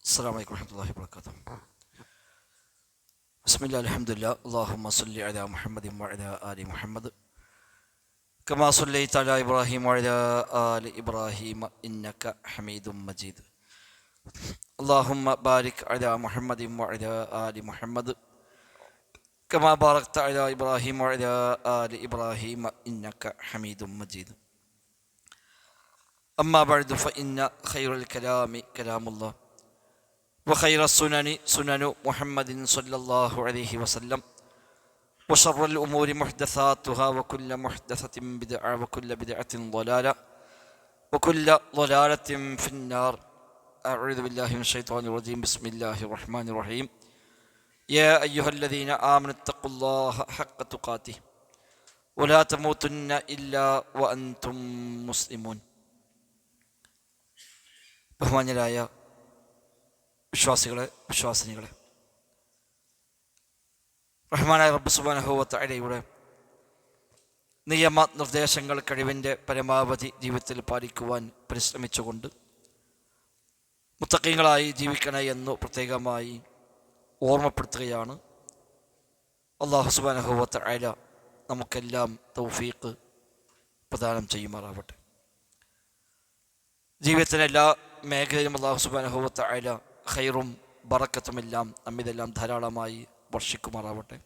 السلام عليكم ورحمة الله وبركاته. بسم الله الحمد لله اللهم صل على محمد وعلى آل محمد كما صليت على إبراهيم وعلى آل إبراهيم إنك حميد مجيد. اللهم بارك على محمد وعلى آل محمد كما باركت على إبراهيم وعلى آل إبراهيم إنك حميد مجيد. أما بعد فإن خير الكلام كلام الله وخير السنن سنن محمد صلى الله عليه وسلم وشر الأمور محدثاتها وكل محدثة بدعة وكل بدعة ضلالة وكل ضلالة في النار. أعوذ بالله من الشيطان الرجيم. بسم الله الرحمن الرحيم. يا أيها الذين آمنوا اتقوا الله حق تقاته ولا تموتن إلا وأنتم مسلمون. ബഹുമാന്യരായ വിശ്വാസികളെ, വിശ്വാസിനികളെ, റഹ്മാനായ റബ്ബ് സുബ്ഹാനഹു വ തആലയുടെ നിയമ നിർദ്ദേശങ്ങൾ കഴിവിൻ്റെ പരമാവധി ജീവിതത്തിൽ പാലിക്കുവാൻ പരിശ്രമിച്ചുകൊണ്ട് മുത്തഖീങ്ങളായി ജീവിക്കണേ എന്ന് പ്രത്യേകമായി ഓർമ്മപ്പെടുത്തുകയാണ്. അല്ലാഹു സുബ്ഹാനഹു വ തആല നമുക്കെല്ലാം തൗഫീഖ് പ്രദാനം ചെയ്യുമാറാവട്ടെ. ജീവിതത്തിലെ എല്ലാ മേഖലയിലും അല്ലാഹു സുബ്ഹാനഹു വ തആല ഖൈറും ബറക്കത്തുമെല്ലാം നമ്മിതെല്ലാം ധാരാളമായി വർഷിക്കുമാറാവട്ടെ.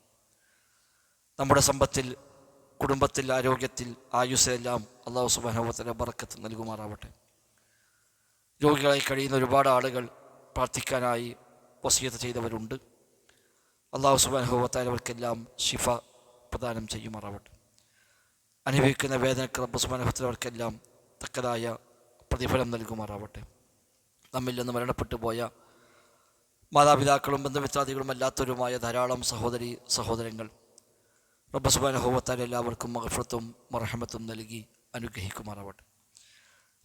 നമ്മുടെ സമ്പത്തിൽ, കുടുംബത്തിൽ, ആരോഗ്യത്തിൽ, ആയുസ്സെല്ലാം അല്ലാഹു സുബ്ഹാനഹു വ തആല ബറക്കത്ത് നൽകുമാറാവട്ടെ. രോഗികളായി കഴിയുന്ന ഒരുപാട് ആളുകൾ പ്രാർത്ഥിക്കാനായി വസിയത്ത് ചെയ്തവരുണ്ട്. അല്ലാഹു സുബ്ഹാനഹു വ തആല അവർക്കെല്ലാം ശിഫ പ്രദാനം ചെയ്യുമാറാവട്ടെ. അനുഭവിക്കുന്ന വേദനക്ക് റബ്ബ് സുബ്ഹാനഹു വ തആല അവർക്കെല്ലാം തക്കതായ പ്രതിഫലം നൽകുമാറാവട്ടെ. നമ്മിൽ നിന്ന് മരണപ്പെട്ടു പോയ മാതാപിതാക്കളും ബന്ധുമിത്രാദികളും അല്ലാത്തവരുമായ ധാരാളം സഹോദരി സഹോദരങ്ങൾ റബ്ബ് സുബ്ഹാനഹു വ തആല എല്ലാവർക്കും മഗ്ഫിറത്തും മർഹമത്തും നൽകി അനുഗ്രഹിക്കുമാറാവട്ടെ.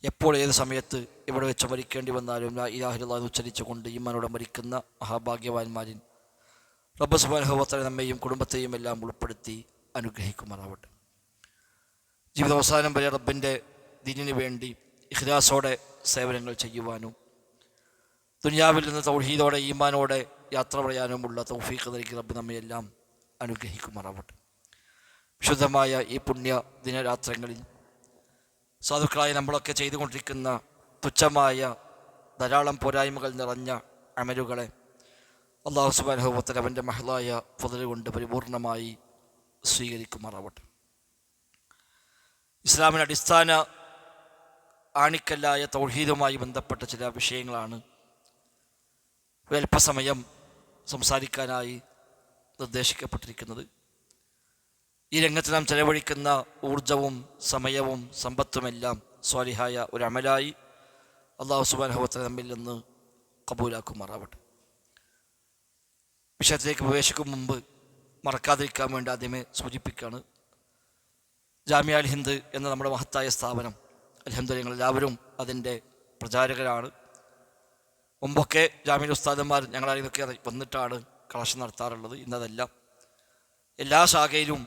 എപ്പോൾ ഏത് സമയത്ത് ഇവിടെ വെച്ച് മരിക്കേണ്ടി വന്നാലും ലാ ഇലാഹ ഇല്ലല്ലാഹ് ഉച്ചരിച്ചുകൊണ്ട് ഈമാനോടെ മരിക്കുന്ന മഹാഭാഗ്യവാന്മാരിൽ റബ്ബ് സുബ്ഹാനഹു വ തആല നമ്മെയും കുടുംബത്തെയും എല്ലാം ഉൾപ്പെടുത്തി അനുഗ്രഹിക്കുമാറാവട്ടെ. ജീവിതാവസാനം വരെ റബ്ബിൻ്റെ ദീനിനു വേണ്ടി ഇഖ്ലാസോടെ സേവനങ്ങൾ ചെയ്യുവാനും ദുനിയാവിൽ നിന്ന് തൗഹീദോടെ ഈമാനോടെ യാത്ര പറയാനുമുള്ള തൗഫീഖ് നൽകി റബ്ബ് നമ്മയെല്ലാം അനുഗ്രഹിക്കുമാറാവട്ടെ. വിശുദ്ധമായ ഈ പുണ്യ ദിനരാത്രങ്ങളിൽ സാധുക്കളായ നമ്മളൊക്കെ ചെയ്തുകൊണ്ടിരിക്കുന്ന തുച്ഛമായ ധാരാളം പോരായ്മകൾ നിറഞ്ഞ അമലുകളെ അല്ലാഹു സുബ്ഹാനഹു വ തആല അവൻ്റെ മഹ്ലായ ഫള് കൊണ്ട് പരിപൂർണമായി സ്വീകരിക്കുമാറാവട്ടെ. ഇസ്ലാമിൻ്റെ അടിസ്ഥാന ആണിക്കല്ലായ തൗഹീദുമായി ബന്ധപ്പെട്ട ചില വിഷയങ്ങളാണ് അല്പസമയം സംസാരിക്കാനായി നിർദ്ദേശിക്കപ്പെട്ടിരിക്കുന്നത്. ഈ രംഗത്ത് നാം ചെലവഴിക്കുന്ന ഊർജവും സമയവും സമ്പത്തുമെല്ലാം സ്വാലിഹായ ഒരു അമലായി അല്ലാഹു സുബ്ഹാനഹു വ തആല നമ്മിൽ നിന്ന് കബൂലാക്കുമാറാവട്ടെ. വിഷയത്തിലേക്ക് പ്രവേശിക്കും മുമ്പ് മറക്കാതിരിക്കാൻ വേണ്ടി ആദ്യമേ സൂചിപ്പിക്കുകയാണ്, ജാമിഅ അൽ ഹിന്ദ് എന്ന നമ്മുടെ മഹത്തായ സ്ഥാപനം അൽഹംദുലില്ലാഹ് ഞങ്ങളെല്ലാവരും അതിൻ്റെ പ്രചാരകരാണ്. മുമ്പൊക്കെ ജാമിഅ ഉസ്താദന്മാർ ഞങ്ങളതിലൊക്കെ വന്നിട്ടാണ് കളക്ഷൻ നടത്താറുള്ളത്. ഇന്നതല്ല, എല്ലാ ശാഖയിലും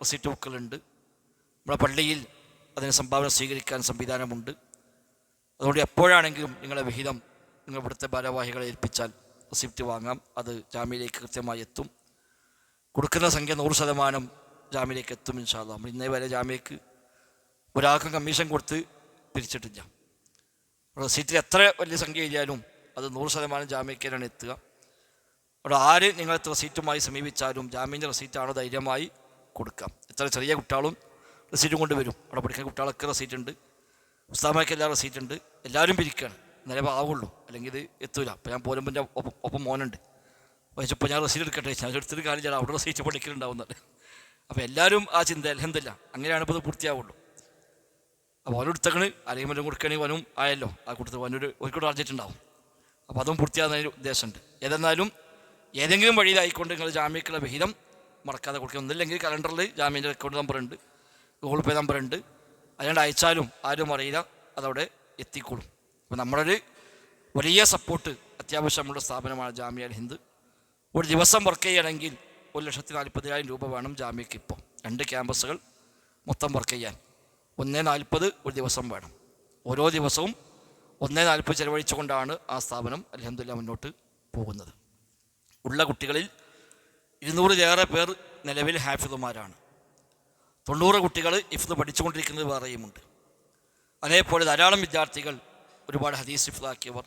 റെസിപ്റ്റ് ബുക്കുകളുണ്ട്. നമ്മുടെ പള്ളിയിൽ അതിന് സംഭാവന സ്വീകരിക്കാൻ സംവിധാനമുണ്ട്. അതുകൊണ്ട് എപ്പോഴാണെങ്കിലും നിങ്ങളുടെ വിഹിതം നിങ്ങൾ ഇവിടുത്തെ ഭാരവാഹികളെ ഏൽപ്പിച്ചാൽ റെസിപ്റ്റ് വാങ്ങാം. അത് ജാമിയയിലേക്ക് കൃത്യമായി എത്തും. കൊടുക്കുന്ന സംഖ്യ 100% ജാമിയയിലേക്ക് എത്തും ഇൻഷാ അല്ലാഹ്. നമ്മൾ ഇന്നേ വരെ ജാമിയയ്ക്ക് ഒരാൾക്കും കമ്മീഷൻ കൊടുത്ത് പിരിച്ചിട്ടില്ല. റെസീറ്റിൽ എത്ര വലിയ സംഖ്യ എഴുതിയാലും അത് 100% ജാമ്യക്കാരാണ് എത്തുക. അവിടെ ആര് നിങ്ങളെ റെസീറ്റുമായി സമീപിച്ചാലും ജാമ്യൻ്റെ റെസീറ്റാണ് ധൈര്യമായി കൊടുക്കാം. എത്ര ചെറിയ കുട്ടികളും റെസീറ്റും കൊണ്ട് വരും. അവിടെ പഠിക്കുന്ന കുട്ടികളൊക്കെ റെസീറ്റുണ്ട്, ഉസ്താദന്മാർക്ക് എല്ലാ റെസീറ്റുണ്ട്. എല്ലാവരും പിരിക്കുകയാണ്, നിലവിൽ ആവുള്ളൂ, അല്ലെങ്കിൽ ഇത് എത്തൂല. അപ്പോൾ ഞാൻ പോരുമ്പോൾ എൻ്റെ ഒപ്പം മോനുണ്ട്, വഹിച്ചപ്പോൾ ഞാൻ റെസീറ്റ് എടുക്കട്ടെ, ഞാൻ എടുത്തിട്ട് കാര്യം അവിടെ റെസീറ്റ് പഠിക്കലുണ്ടാവുന്നത്. അപ്പോൾ എല്ലാവരും ആ ചിന്ത അൽഹംദുലില്ലാഹ് അങ്ങനെയാണ് ഇപ്പോൾ ഇത് പൂർത്തിയാവുള്ളൂ. അപ്പോൾ അവനും എടുത്തക്കണ്, അല്ലെങ്കിൽ മറ്റും കൊടുക്കുകയാണെങ്കിൽ വനും ആയല്ലോ, ആ കൂട്ടത്തിൽ വനൊരു ഒരിക്കലും അറിഞ്ഞിട്ടുണ്ടാവും. അപ്പോൾ അതും പൂർത്തിയാകുന്നതിന് ഉദ്ദേശമുണ്ട്. ഏതെന്നാലും ഏതെങ്കിലും വഴിയിലായിക്കൊണ്ട് നിങ്ങൾ ജാമ്യക്കുള്ള വിഹിതം മറക്കാതെ കൊടുക്കുക. ഒന്നില്ലെങ്കിൽ കലണ്ടറിൽ ജാമ്യൻ്റെ അക്കൗണ്ട് നമ്പറുണ്ട്, ഗൂഗിൾ പേ നമ്പറുണ്ട്. അതുകൊണ്ട് അയച്ചാലും ആരും അറിയില്ല, അതവിടെ എത്തിക്കോളും. അപ്പോൾ നമ്മളൊരു വലിയ സപ്പോർട്ട് അത്യാവശ്യമുള്ള സ്ഥാപനമാണ് ജാമിഅ അൽ ഹിന്ദ്. ഒരു ദിവസം വർക്ക് ചെയ്യണമെങ്കിൽ 1,40,000 രൂപ വേണം ജാമ്യക്ക്. ഇപ്പോൾ 2 ക്യാമ്പസുകൾ മൊത്തം വർക്ക് ചെയ്യാൻ 1,40,000 ഒരു ദിവസം വേണം. ഓരോ ദിവസവും 1.40 ചെലവഴിച്ചുകൊണ്ടാണ് ആ സ്ഥാപനം അൽഹംദുലില്ലാഹ് മുന്നോട്ട് പോകുന്നത്. ഉള്ള കുട്ടികളിൽ 200-ലേറെ പേർ നിലവിൽ ഹാഫിളുമാരാണ്. 90 കുട്ടികൾ ഹിഫ്ള് പഠിച്ചുകൊണ്ടിരിക്കുന്നത് വേറെയുമുണ്ട്. അതേപോലെ ധാരാളം വിദ്യാർത്ഥികൾ ഒരുപാട് ഹദീസ് ഹിഫ്ളാക്കിയവർ,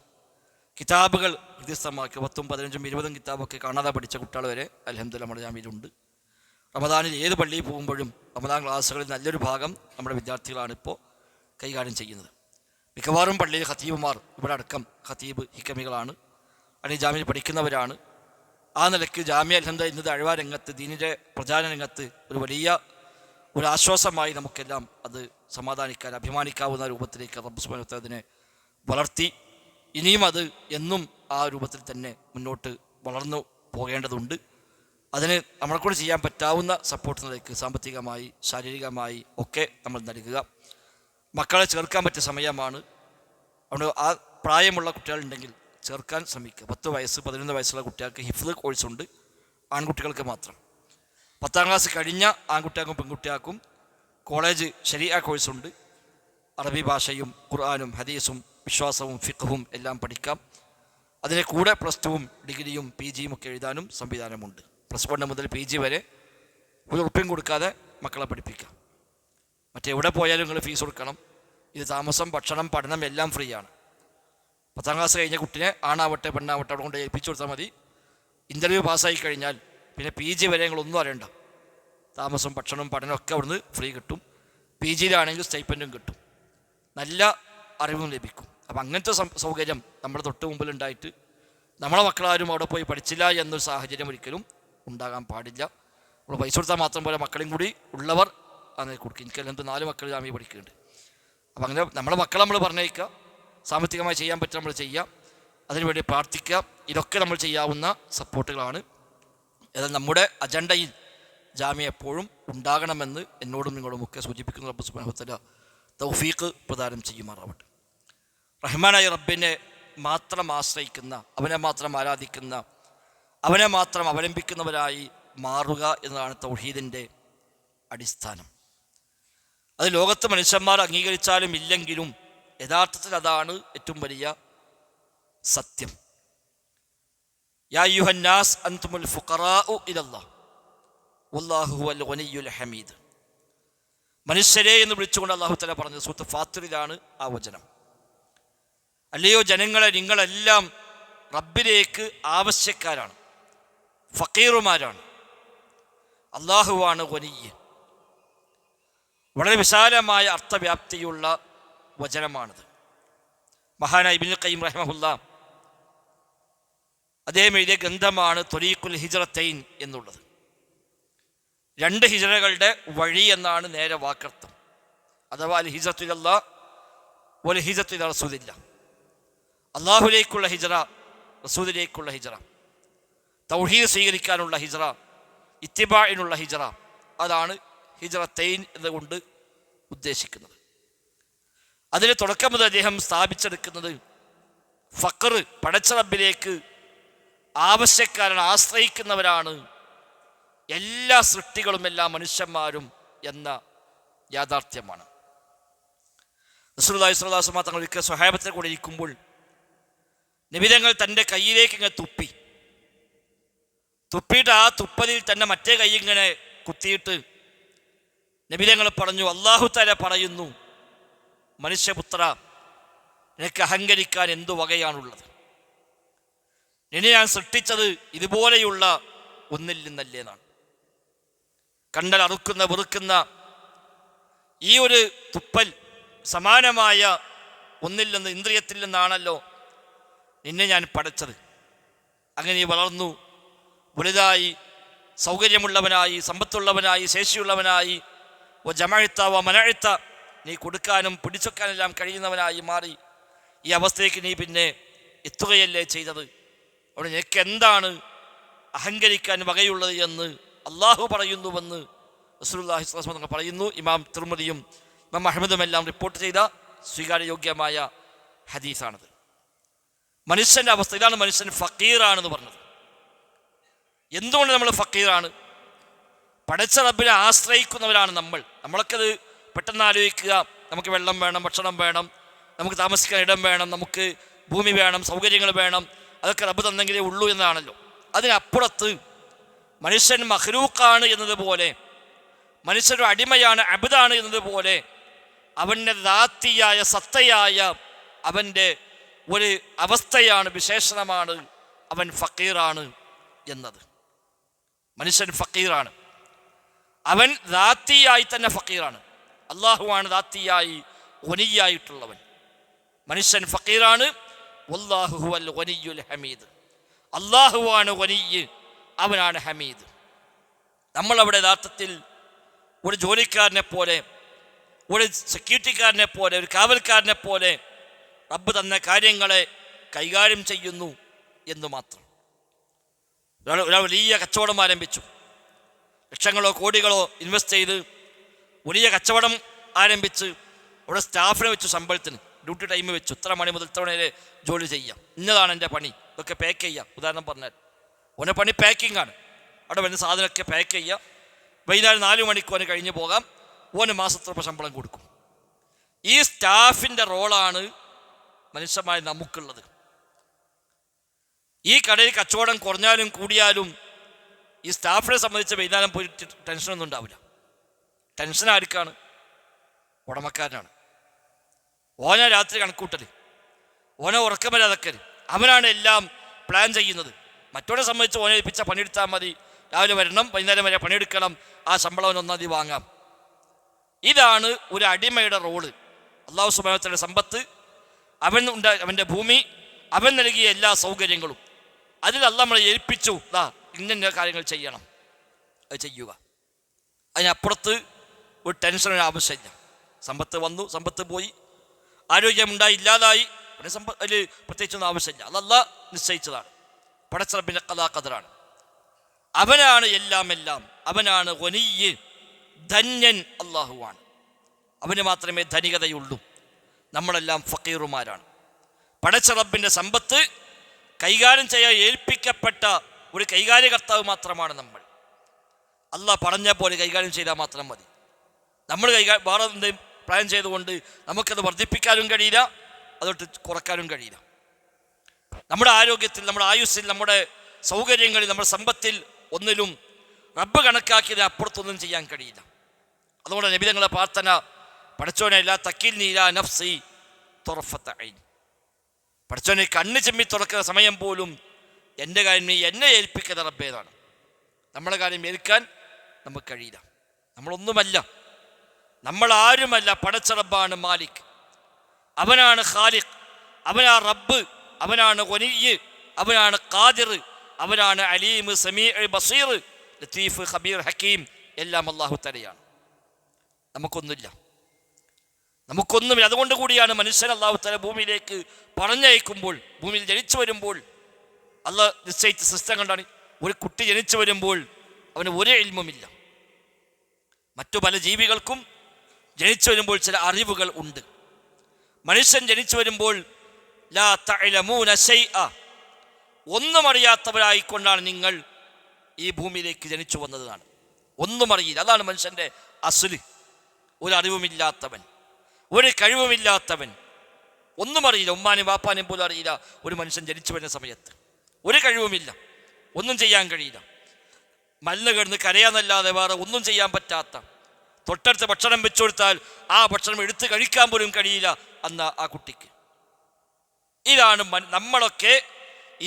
കിതാബുകൾ ഹൃദയസ്ഥമാക്കിയ 10, 15, 20 കിതാബൊക്കെ കാണാതെ പഠിച്ച കുട്ടികൾ വരെ അൽഹംദുലില്ലാഹ് നമ്മുടെ ജാമ്യയിലുണ്ട്. റമദാനിൽ ഏത് പള്ളിയിൽ പോകുമ്പോഴും റമദാൻ ക്ലാസ്സുകളിൽ നല്ലൊരു ഭാഗം നമ്മുടെ വിദ്യാർത്ഥികളാണ് ഇപ്പോൾ കൈകാര്യം ചെയ്യുന്നത്. മിക്കവാറും പള്ളിയിൽ ഖതീബുമാർ, ഇവിടെ അടക്കം ഖതീബ് ഹിക്കമികളാണ്, അല്ലെങ്കിൽ ജാമ്യയിൽ പഠിക്കുന്നവരാണ്. ആ നിലയ്ക്ക് ജാമ്യ അൽഹംദുലില്ലാഹ് ഇന്നത്തെ അഴിവാ രംഗത്ത്, ദീനിൻ്റെ പ്രചാരണ രംഗത്ത് ഒരു വലിയ ഒരു ആശ്വാസമായി നമുക്കെല്ലാം അത് സമാധാനിക്കാൻ, അഭിമാനിക്കാവുന്ന രൂപത്തിലേക്ക് റബ്ബ് സുബ്ഹാനഹു വ തആല അതിനെ വളർത്തി. ഇനിയും അത് എന്നും ആ രൂപത്തിൽ തന്നെ മുന്നോട്ട് വളർന്നു പോകേണ്ടതുണ്ട്. അതിന് നമ്മളെക്കൂടെ ചെയ്യാൻ പറ്റാവുന്ന സപ്പോർട്ട് നിലയ്ക്ക് സാമ്പത്തികമായി, ശാരീരികമായി ഒക്കെ നമ്മൾ നൽകുക. മക്കളെ ചേർക്കാൻ പറ്റിയ സമയമാണ്. അവിടെ ആ പ്രായമുള്ള കുട്ടികളുണ്ടെങ്കിൽ ചേർക്കാൻ ശ്രമിക്കുക. 10 വയസ്സ് 11 വയസ്സുള്ള കുട്ടികൾക്ക് ഹിഫ്ള് കോഴ്സുണ്ട്, ആൺകുട്ടികൾക്ക് മാത്രം. 10ാം ക്ലാസ് കഴിഞ്ഞ ആൺകുട്ടികൾക്കും പെൺകുട്ടികൾക്കും കോളേജ് ശരീഅ കോഴ്സുണ്ട്. അറബി ഭാഷയും ഖുർആനും ഹദീസും വിശ്വാസവും ഫിഖ്ഹും എല്ലാം പഠിക്കാം. അതിന് കൂടെ +2-ഉം ഡിഗ്രിയും PGയും ഒക്കെ എഴുതാനും സംവിധാനമുണ്ട്. +1 മുതൽ PG വരെ ഒരു ഉറുപ്പ്യം കൊടുക്കാതെ മക്കളെ പഠിപ്പിക്കാം. മറ്റെവിടെ പോയാലും നിങ്ങൾ ഫീസ് കൊടുക്കണം. ഇത് താമസം, ഭക്ഷണം, പഠനം എല്ലാം ഫ്രീ ആണ്. 10ാം ക്ലാസ് കഴിഞ്ഞ കുട്ടിനെ ആണാവട്ടെ പെണ്ണാവട്ടെ അവിടെ കൊണ്ട് ഏൽപ്പിച്ചു കൊടുത്താൽ മതി. ഇൻ്റർവ്യൂ പാസ്സായി കഴിഞ്ഞാൽ പിന്നെ PG വരെ നിങ്ങളൊന്നും അറിയണ്ട. താമസം, ഭക്ഷണം, പഠനം ഒക്കെ അവിടുന്ന് ഫ്രീ കിട്ടും. PGയിലാണെങ്കിൽ സ്റ്റൈപ്പൻറ്റും കിട്ടും, നല്ല അറിവും ലഭിക്കും. അപ്പം അങ്ങനത്തെ സൗകര്യം നമ്മുടെ തൊട്ട് മുമ്പിലുണ്ടായിട്ട് നമ്മളെ മക്കളാരും അവിടെ പോയി പഠിച്ചില്ല എന്നൊരു സാഹചര്യം ഒരിക്കലും ഉണ്ടാകാൻ പാടില്ല. നമ്മൾ പൈസ കൊടുത്താൽ മാത്രം പോലെ മക്കളെയും കൂടി ഉള്ളവർ അങ്ങനെ കൊടുക്കും. എനിക്കെല്ലാം 4 മക്കൾ ജാമ്യ പഠിക്കുന്നുണ്ട്. അപ്പം അങ്ങനെ നമ്മളെ മക്കളെ നമ്മൾ പറഞ്ഞേക്കുക, സാമ്പത്തികമായി ചെയ്യാൻ പറ്റുക നമ്മൾ ചെയ്യുക, അതിനുവേണ്ടി പ്രാർത്ഥിക്കുക. ഇതൊക്കെ നമ്മൾ ചെയ്യാവുന്ന സപ്പോർട്ടുകളാണ്. എന്നാൽ നമ്മുടെ അജണ്ടയിൽ ജാമ്യ എപ്പോഴും ഉണ്ടാകണമെന്ന് എന്നോടും നിങ്ങളോടും ഒക്കെ സൂചിപ്പിക്കുന്ന റബ്ബ് സുബ്ഹാനഹു വ തആല തൗഫീഖ് പ്രദാനം ചെയ്യുമാറാവട്ടെ. റഹ്മാനായ റബ്ബിനെ മാത്രം ആശ്രയിക്കുന്ന, അവനെ മാത്രം ആരാധിക്കുന്ന, അവനെ മാത്രം അവലംബിക്കുന്നവരായി മാറുക എന്നതാണ് തൗഹീദിൻ്റെ അടിസ്ഥാനം. അത് ലോകത്ത് മനുഷ്യന്മാർ അംഗീകരിച്ചാലും ഇല്ലെങ്കിലും യഥാർത്ഥത്തിൽ അതാണ് ഏറ്റവും വലിയ സത്യം. യാ അയ്യുഹന്നാസ് അൻതുമുൽ ഫുഖറാഉ ഇലല്ലാഹ് വല്ലാഹു ഹുവൽ ഗനിയ്യുൽ ഹമീദ്. മനുഷ്യരെ എന്ന് വിളിച്ചുകൊണ്ട് അല്ലാഹു തആല പറഞ്ഞത് സൂറത്ത് ഫാത്തിറിലാണ് ആ വചനം. അല്ലയോ ജനങ്ങളെ, നിങ്ങളെല്ലാം റബ്ബിലേക്ക് ആവശ്യക്കാരാണ്, ഫക്കീറുമാരാണ്. അല്ലാഹുവാണ് ഗനിയ്യ്. വളരെ വിശാലമായ അർത്ഥവ്യാപ്തിയുള്ള വചനമാണിത്. മഹാനായ ഇബ്നുൽ ഖയ്യിം റഹിമഹുല്ലാഹ് അദ്ദേഹം എഴുതിയ ഗ്രന്ഥമാണ് ത്വരീഖുൽ ഹിജ്റത്തൈൻ എന്നുള്ളത്. 2 ഹിജ്റകളുടെ വഴി എന്നാണ് നേരെ വാക്കർത്ഥം. അഥവാ അൽ ഹിജ്റത്തു ഇലല്ലാഹ് വൽ ഹിജ്റത്തു ഇലാ റസൂലില്ലാഹ്. അള്ളാഹുലേക്കുള്ള ഹിജ്റ, റസൂലിലേക്കുള്ള ഹിജ്റ, തൗഹീദ് സ്വീകരിക്കാനുള്ള ഹിജ്റ, ഇത്തിബാഇനുള്ള ഹിജ്റ. അതാണ് ഹിജ്റത്തൈൻ എന്നുകൊണ്ട് ഉദ്ദേശിക്കുന്നത്. അതിന് തുടക്കം മുതൽ അദ്ദേഹം സ്ഥാപിച്ചെടുക്കുന്നത് ഫഖർ, പടച്ച റബ്ബിലേക്ക് ആവശ്യക്കാരാണ്, ആശ്രയിക്കുന്നവരാണ് എല്ലാ സൃഷ്ടികളും, എല്ലാ മനുഷ്യന്മാരും എന്ന യാഥാർത്ഥ്യമാണ്. റസൂലുള്ളാഹി സ്വല്ലല്ലാഹു അലൈഹി വസല്ലം തങ്ങൾ ഒരിക്കൽ സ്വഹാബത്തെ കൂടെ ഇരിക്കുമ്പോൾ നബി തങ്ങൾ തൻ്റെ കയ്യിലേക്ക് ഇങ്ങനെ തുപ്പിയിട്ട് ആ തുപ്പലിൽ തന്നെ മറ്റേ കൈ ഇങ്ങനെ കുത്തിയിട്ട് നബി തങ്ങൾ പറഞ്ഞു, അല്ലാഹു തആല പറയുന്നു, മനുഷ്യപുത്ര, നിനക്ക് അഹങ്കരിക്കാൻ എന്തു വകയാണുള്ളത്? നിന്നെ ഞാൻ സൃഷ്ടിച്ചത് ഇതുപോലെയുള്ള ഒന്നിൽ നിന്നല്ലേ എന്നാണ്. കണ്ടാൽ അറുക്കുന്ന വെറുക്കുന്ന ഈ ഒരു തുപ്പൽ സമാനമായ ഒന്നിൽ നിന്ന്, ഇന്ദ്രിയത്തിൽ നിന്നാണല്ലോ നിന്നെ ഞാൻ പടച്ചത്. അങ്ങനെ നീ വളർന്നു വലുതായി സൗകര്യമുള്ളവനായി, സമ്പത്തുള്ളവനായി, ശേഷിയുള്ളവനായി, ജമഅത്ത വ മനഅത്ത, നീ കൊടുക്കാനും പിടിച്ചെക്കാനെല്ലാം കഴിയുന്നവനായി മാറി. ഈ അവസ്ഥയ്ക്ക് നീ പിന്നെ എത്തുകയല്ലേ ചെയ്തത്? അവിടെ നിനക്ക് എന്താണ് അഹങ്കരിക്കാൻ വകയുള്ളത് എന്ന് അള്ളാഹു പറയുന്നുവെന്ന് റസൂലുള്ളാഹി സ്വല്ലല്ലാഹു അലൈഹി വസല്ലം പറയുന്നു. ഇമാം തിർമിദിയും ഇമാം അഹ്മദും എല്ലാം റിപ്പോർട്ട് ചെയ്ത സ്വീകാര്യയോഗ്യമായ ഹദീസാണത്. മനുഷ്യൻ്റെ അവസ്ഥ ഇതാണ്. മനുഷ്യൻ ഫക്കീറാണെന്ന് പറഞ്ഞത്. എന്തുകൊണ്ട് നമ്മൾ ഫക്കീറാണ്? പടച്ച റബ്ബിനെ ആശ്രയിക്കുന്നവരാണ് നമ്മൾ. നമ്മളൊക്കെ അത് പെട്ടെന്ന് ആലോചിക്കുക. നമുക്ക് വെള്ളം വേണം, ഭക്ഷണം വേണം, നമുക്ക് താമസിക്കാൻ ഇടം വേണം, നമുക്ക് ഭൂമി വേണം, സൗകര്യങ്ങൾ വേണം, അതൊക്കെ റബ്ബ് തന്നെങ്കിലേ ഉള്ളൂ എന്നാണല്ലോ. അതിനപ്പുറത്ത് മനുഷ്യൻ മഖ്ലൂഖാണ് എന്നതുപോലെ, മനുഷ്യരുടെ അടിമയാണ്, അബ്ദാണ് എന്നതുപോലെ അവൻ്റെ ദാത്തിയായ സത്തയായ അവൻ്റെ ഒരു അവസ്ഥയാണ്, വിശേഷണമാണ് അവൻ ഫക്കീറാണ് എന്നത്. മനുഷ്യൻ ഫക്കീറാണ്, അവൻ ദാത്തിയായി തന്നെ ഫക്കീറാണ്. അള്ളാഹുവാണ് ദാത്തിയായി ഗനിയായിട്ടുള്ളവൻ. മനുഷ്യൻ ഫക്കീറാണ്. വല്ലാഹു ഹുവൽ ഗനിയ്യുൽ ഹമീദ്. അള്ളാഹുവാണ് ഗനിയ്യ്, അവനാണ് ഹമീദ്. നമ്മളവിടെ യഥാർത്ഥത്തിൽ ഒരു ജോലിക്കാരനെ പോലെ, ഒരു സെക്യൂരിറ്റിക്കാരനെ പോലെ, ഒരു കാവൽക്കാരനെ പോലെ റബ്ബ് തന്ന കാര്യങ്ങളെ കൈകാര്യം ചെയ്യുന്നു എന്ന് മാത്രം. ഒരാൾ വലിയ കച്ചവടം ആരംഭിച്ചു, ലക്ഷങ്ങളോ കോടികളോ ഇൻവെസ്റ്റ് ചെയ്ത് വലിയ കച്ചവടം ആരംഭിച്ച് അവിടെ സ്റ്റാഫിനെ വെച്ചു, ശമ്പളത്തിന് ഡ്യൂട്ടി ടൈം വെച്ചു, ഇത്ര മണി മുതൽ ഇത്ര മണി വരെ ജോലി ചെയ്യാം, ഇന്നതാണ് എൻ്റെ പണി, ഇതൊക്കെ പാക്ക് ചെയ്യാം. ഉദാഹരണം പറഞ്ഞാൽ ഓനെ പണി പാക്കിംഗ് ആണ്. അവിടെ വരുന്ന സാധനമൊക്കെ പാക്ക് ചെയ്യുക, വൈകുന്നേരം 4 മണിക്ക് ഓന് കഴിഞ്ഞ് പോകാം, ഓന് മാസത്തിൽ ശമ്പളം കൊടുക്കും. ഈ സ്റ്റാഫിൻ്റെ റോളാണ് മനുഷ്യന്മാർ നമുക്കുള്ളത്. ഈ കടയിൽ കച്ചവടം കുറഞ്ഞാലും കൂടിയാലും ഈ സ്റ്റാഫിനെ സംബന്ധിച്ച് വൈകുന്നേരം പോയിട്ട് ടെൻഷനൊന്നും ഉണ്ടാവില്ല. ടെൻഷൻ ആർക്കാണ്? ഉടമക്കാരനാണ്. ഓന രാത്രി കണക്കൂട്ടൽ, ഓന ഉറക്കം വരാതൊക്കെ, അവനാണ് എല്ലാം പ്ലാൻ ചെയ്യുന്നത്. മറ്റോടെ സംബന്ധിച്ച് ഓനെ ഏൽപ്പിച്ച പണിയെടുത്താൽ മതി, രാവിലെ വരണം, വൈകുന്നേരം വരെ പണിയെടുക്കണം, ആ ശമ്പളം 1 തീയതി വാങ്ങാം. ഇതാണ് ഒരു അടിമയുടെ റോള്. അല്ലാഹു സുബ്ഹാനഹു വ തആല സമ്പത്ത്, അവൻ്റെ ഭൂമി, അവൻ നൽകിയ എല്ലാ സൗകര്യങ്ങളും, അതിൽ അല്ലാഹു നമ്മളെ ഏൽപ്പിച്ചു, ഇന്ന കാര്യങ്ങൾ ചെയ്യണം, അത് ചെയ്യുക. അതിനപ്പുറത്ത് ഒരു ടെൻഷനൊരു ആവശ്യമില്ല. സമ്പത്ത് വന്നു, സമ്പത്ത് പോയി, ആരോഗ്യമുണ്ടായി, ഇല്ലാതായി, അതിൽ പ്രത്യേകിച്ചൊന്നും ആവശ്യമില്ല. അതല്ല നിശ്ചയിച്ചതാണ്, പടച്ച റബ്ബിൻ്റെ ഖദാ ഖദറാണ്. അവനാണ് എല്ലാം, അവനാണ് ഗനിയ്യ്, ധന്യൻ അള്ളാഹുവാണ്. അവന് മാത്രമേ ധനികതയുള്ളൂ. നമ്മളെല്ലാം ഫക്കീറുമാരാണ്. പടച്ച റബ്ബിൻ്റെ സമ്പത്ത് കൈകാര്യം ചെയ്യാൻ ഏൽപ്പിക്കപ്പെട്ട ഒരു കൈകാര്യകർത്താവ് മാത്രമാണ് നമ്മൾ. അള്ളാഹ് പറഞ്ഞ പോലെ കൈകാര്യം ചെയ്താൽ മാത്രം മതി. നമ്മൾ വേറെ എന്തെങ്കിലും പ്ലാൻ ചെയ്തുകൊണ്ട് നമുക്കത് വർദ്ധിപ്പിക്കാനും കഴിയില്ല, അതൊട്ട് കുറക്കാനും കഴിയില്ല. നമ്മുടെ ആരോഗ്യത്തിൽ, നമ്മുടെ ആയുസ്സിൽ, നമ്മുടെ സൗകര്യങ്ങളിൽ, നമ്മുടെ സമ്പത്തിൽ ഒന്നിലും റബ്ബ് കണക്കാക്കിയതിന് അപ്പുറത്തൊന്നും ചെയ്യാൻ കഴിയില്ല. അതുകൊണ്ട് നബി തങ്ങളുടെ പ്രാർത്ഥന, പടച്ചോനെ ലാ തക്കിൽനി ഇലാ നഫ്സി തുറഫത്ത ഐൻ, പടച്ചോനെ കണ്ണ് ചെമ്മി തുറക്കുന്ന സമയം പോലും എൻ്റെ കാര്യം നീ എന്നെ ഏൽപ്പിക്കുന്ന റബ്ബേതാണ്. നമ്മളെ കാര്യം ഏൽക്കാൻ നമുക്ക് കഴിയില്ല. നമ്മളൊന്നുമല്ല, നമ്മളാരുമല്ല. പടച്ച റബ്ബാണ് മാലിക്, അവനാണ് ഖാലിഖ്, അവനാ റബ്ബ്, അവനാണ് ഗനിയ്യ്, അവനാണ് ഖാദിർ, അവനാണ് അലീം, സമീഉ, ബസീർ, ലത്തീഫ്, ഖബീർ, ഹക്കീം. എല്ലാം അല്ലാഹു തആലയാണ്. നമുക്കൊന്നുമില്ല. അതുകൊണ്ട് കൂടിയാണ് മനുഷ്യൻ അല്ലാഹു തആല ഭൂമിയിലേക്ക് പറഞ്ഞയക്കുമ്പോൾ, ഭൂമിയിൽ ജനിച്ചു വരുമ്പോൾ, അള്ളാഹ് നിശ്ചയിച്ച സിസ്റ്റം കണ്ടാണ്. ഒരു കുട്ടി ജനിച്ചു വരുമ്പോൾ അവന് ഒരു ഇൽമുമില്ല. മറ്റു പല ജീവികൾക്കും ജനിച്ചു വരുമ്പോൾ ചില അറിവുകൾ ഉണ്ട്. മനുഷ്യൻ ജനിച്ചു വരുമ്പോൾ ലാ തഅലമൂന ശൈഅ, ഒന്നും അറിയാത്തവരായിക്കൊണ്ടാണ് നിങ്ങൾ ഈ ഭൂമിയിലേക്ക് ജനിച്ചു വന്നതാണ്. ഒന്നും അറിയില്ല. അതാണ് മനുഷ്യൻ്റെ അസ്ല്. ഒരു അറിവുമില്ലാത്തവൻ, ഒരു കഴിവുമില്ലാത്തവൻ, ഒന്നും അറിയില്ല. ഉമ്മാനും വാപ്പാനും പോലും അറിയില്ല. ഒരു മനുഷ്യൻ ജനിച്ചു വരുന്ന സമയത്ത് ഒരു കഴിവുമില്ല, ഒന്നും ചെയ്യാൻ കഴിയില്ല. മല്ല് കിടന്ന് കരയാന്നല്ലാതെ വേറെ ഒന്നും ചെയ്യാൻ പറ്റാത്ത, തൊട്ടടുത്ത് ഭക്ഷണം വെച്ചു കൊടുത്താൽ ആ ഭക്ഷണം എടുത്ത് കഴിക്കാൻ പോലും കഴിയില്ല അന്ന് ആ കുട്ടിക്ക്. ഇതാണ് നമ്മളൊക്കെ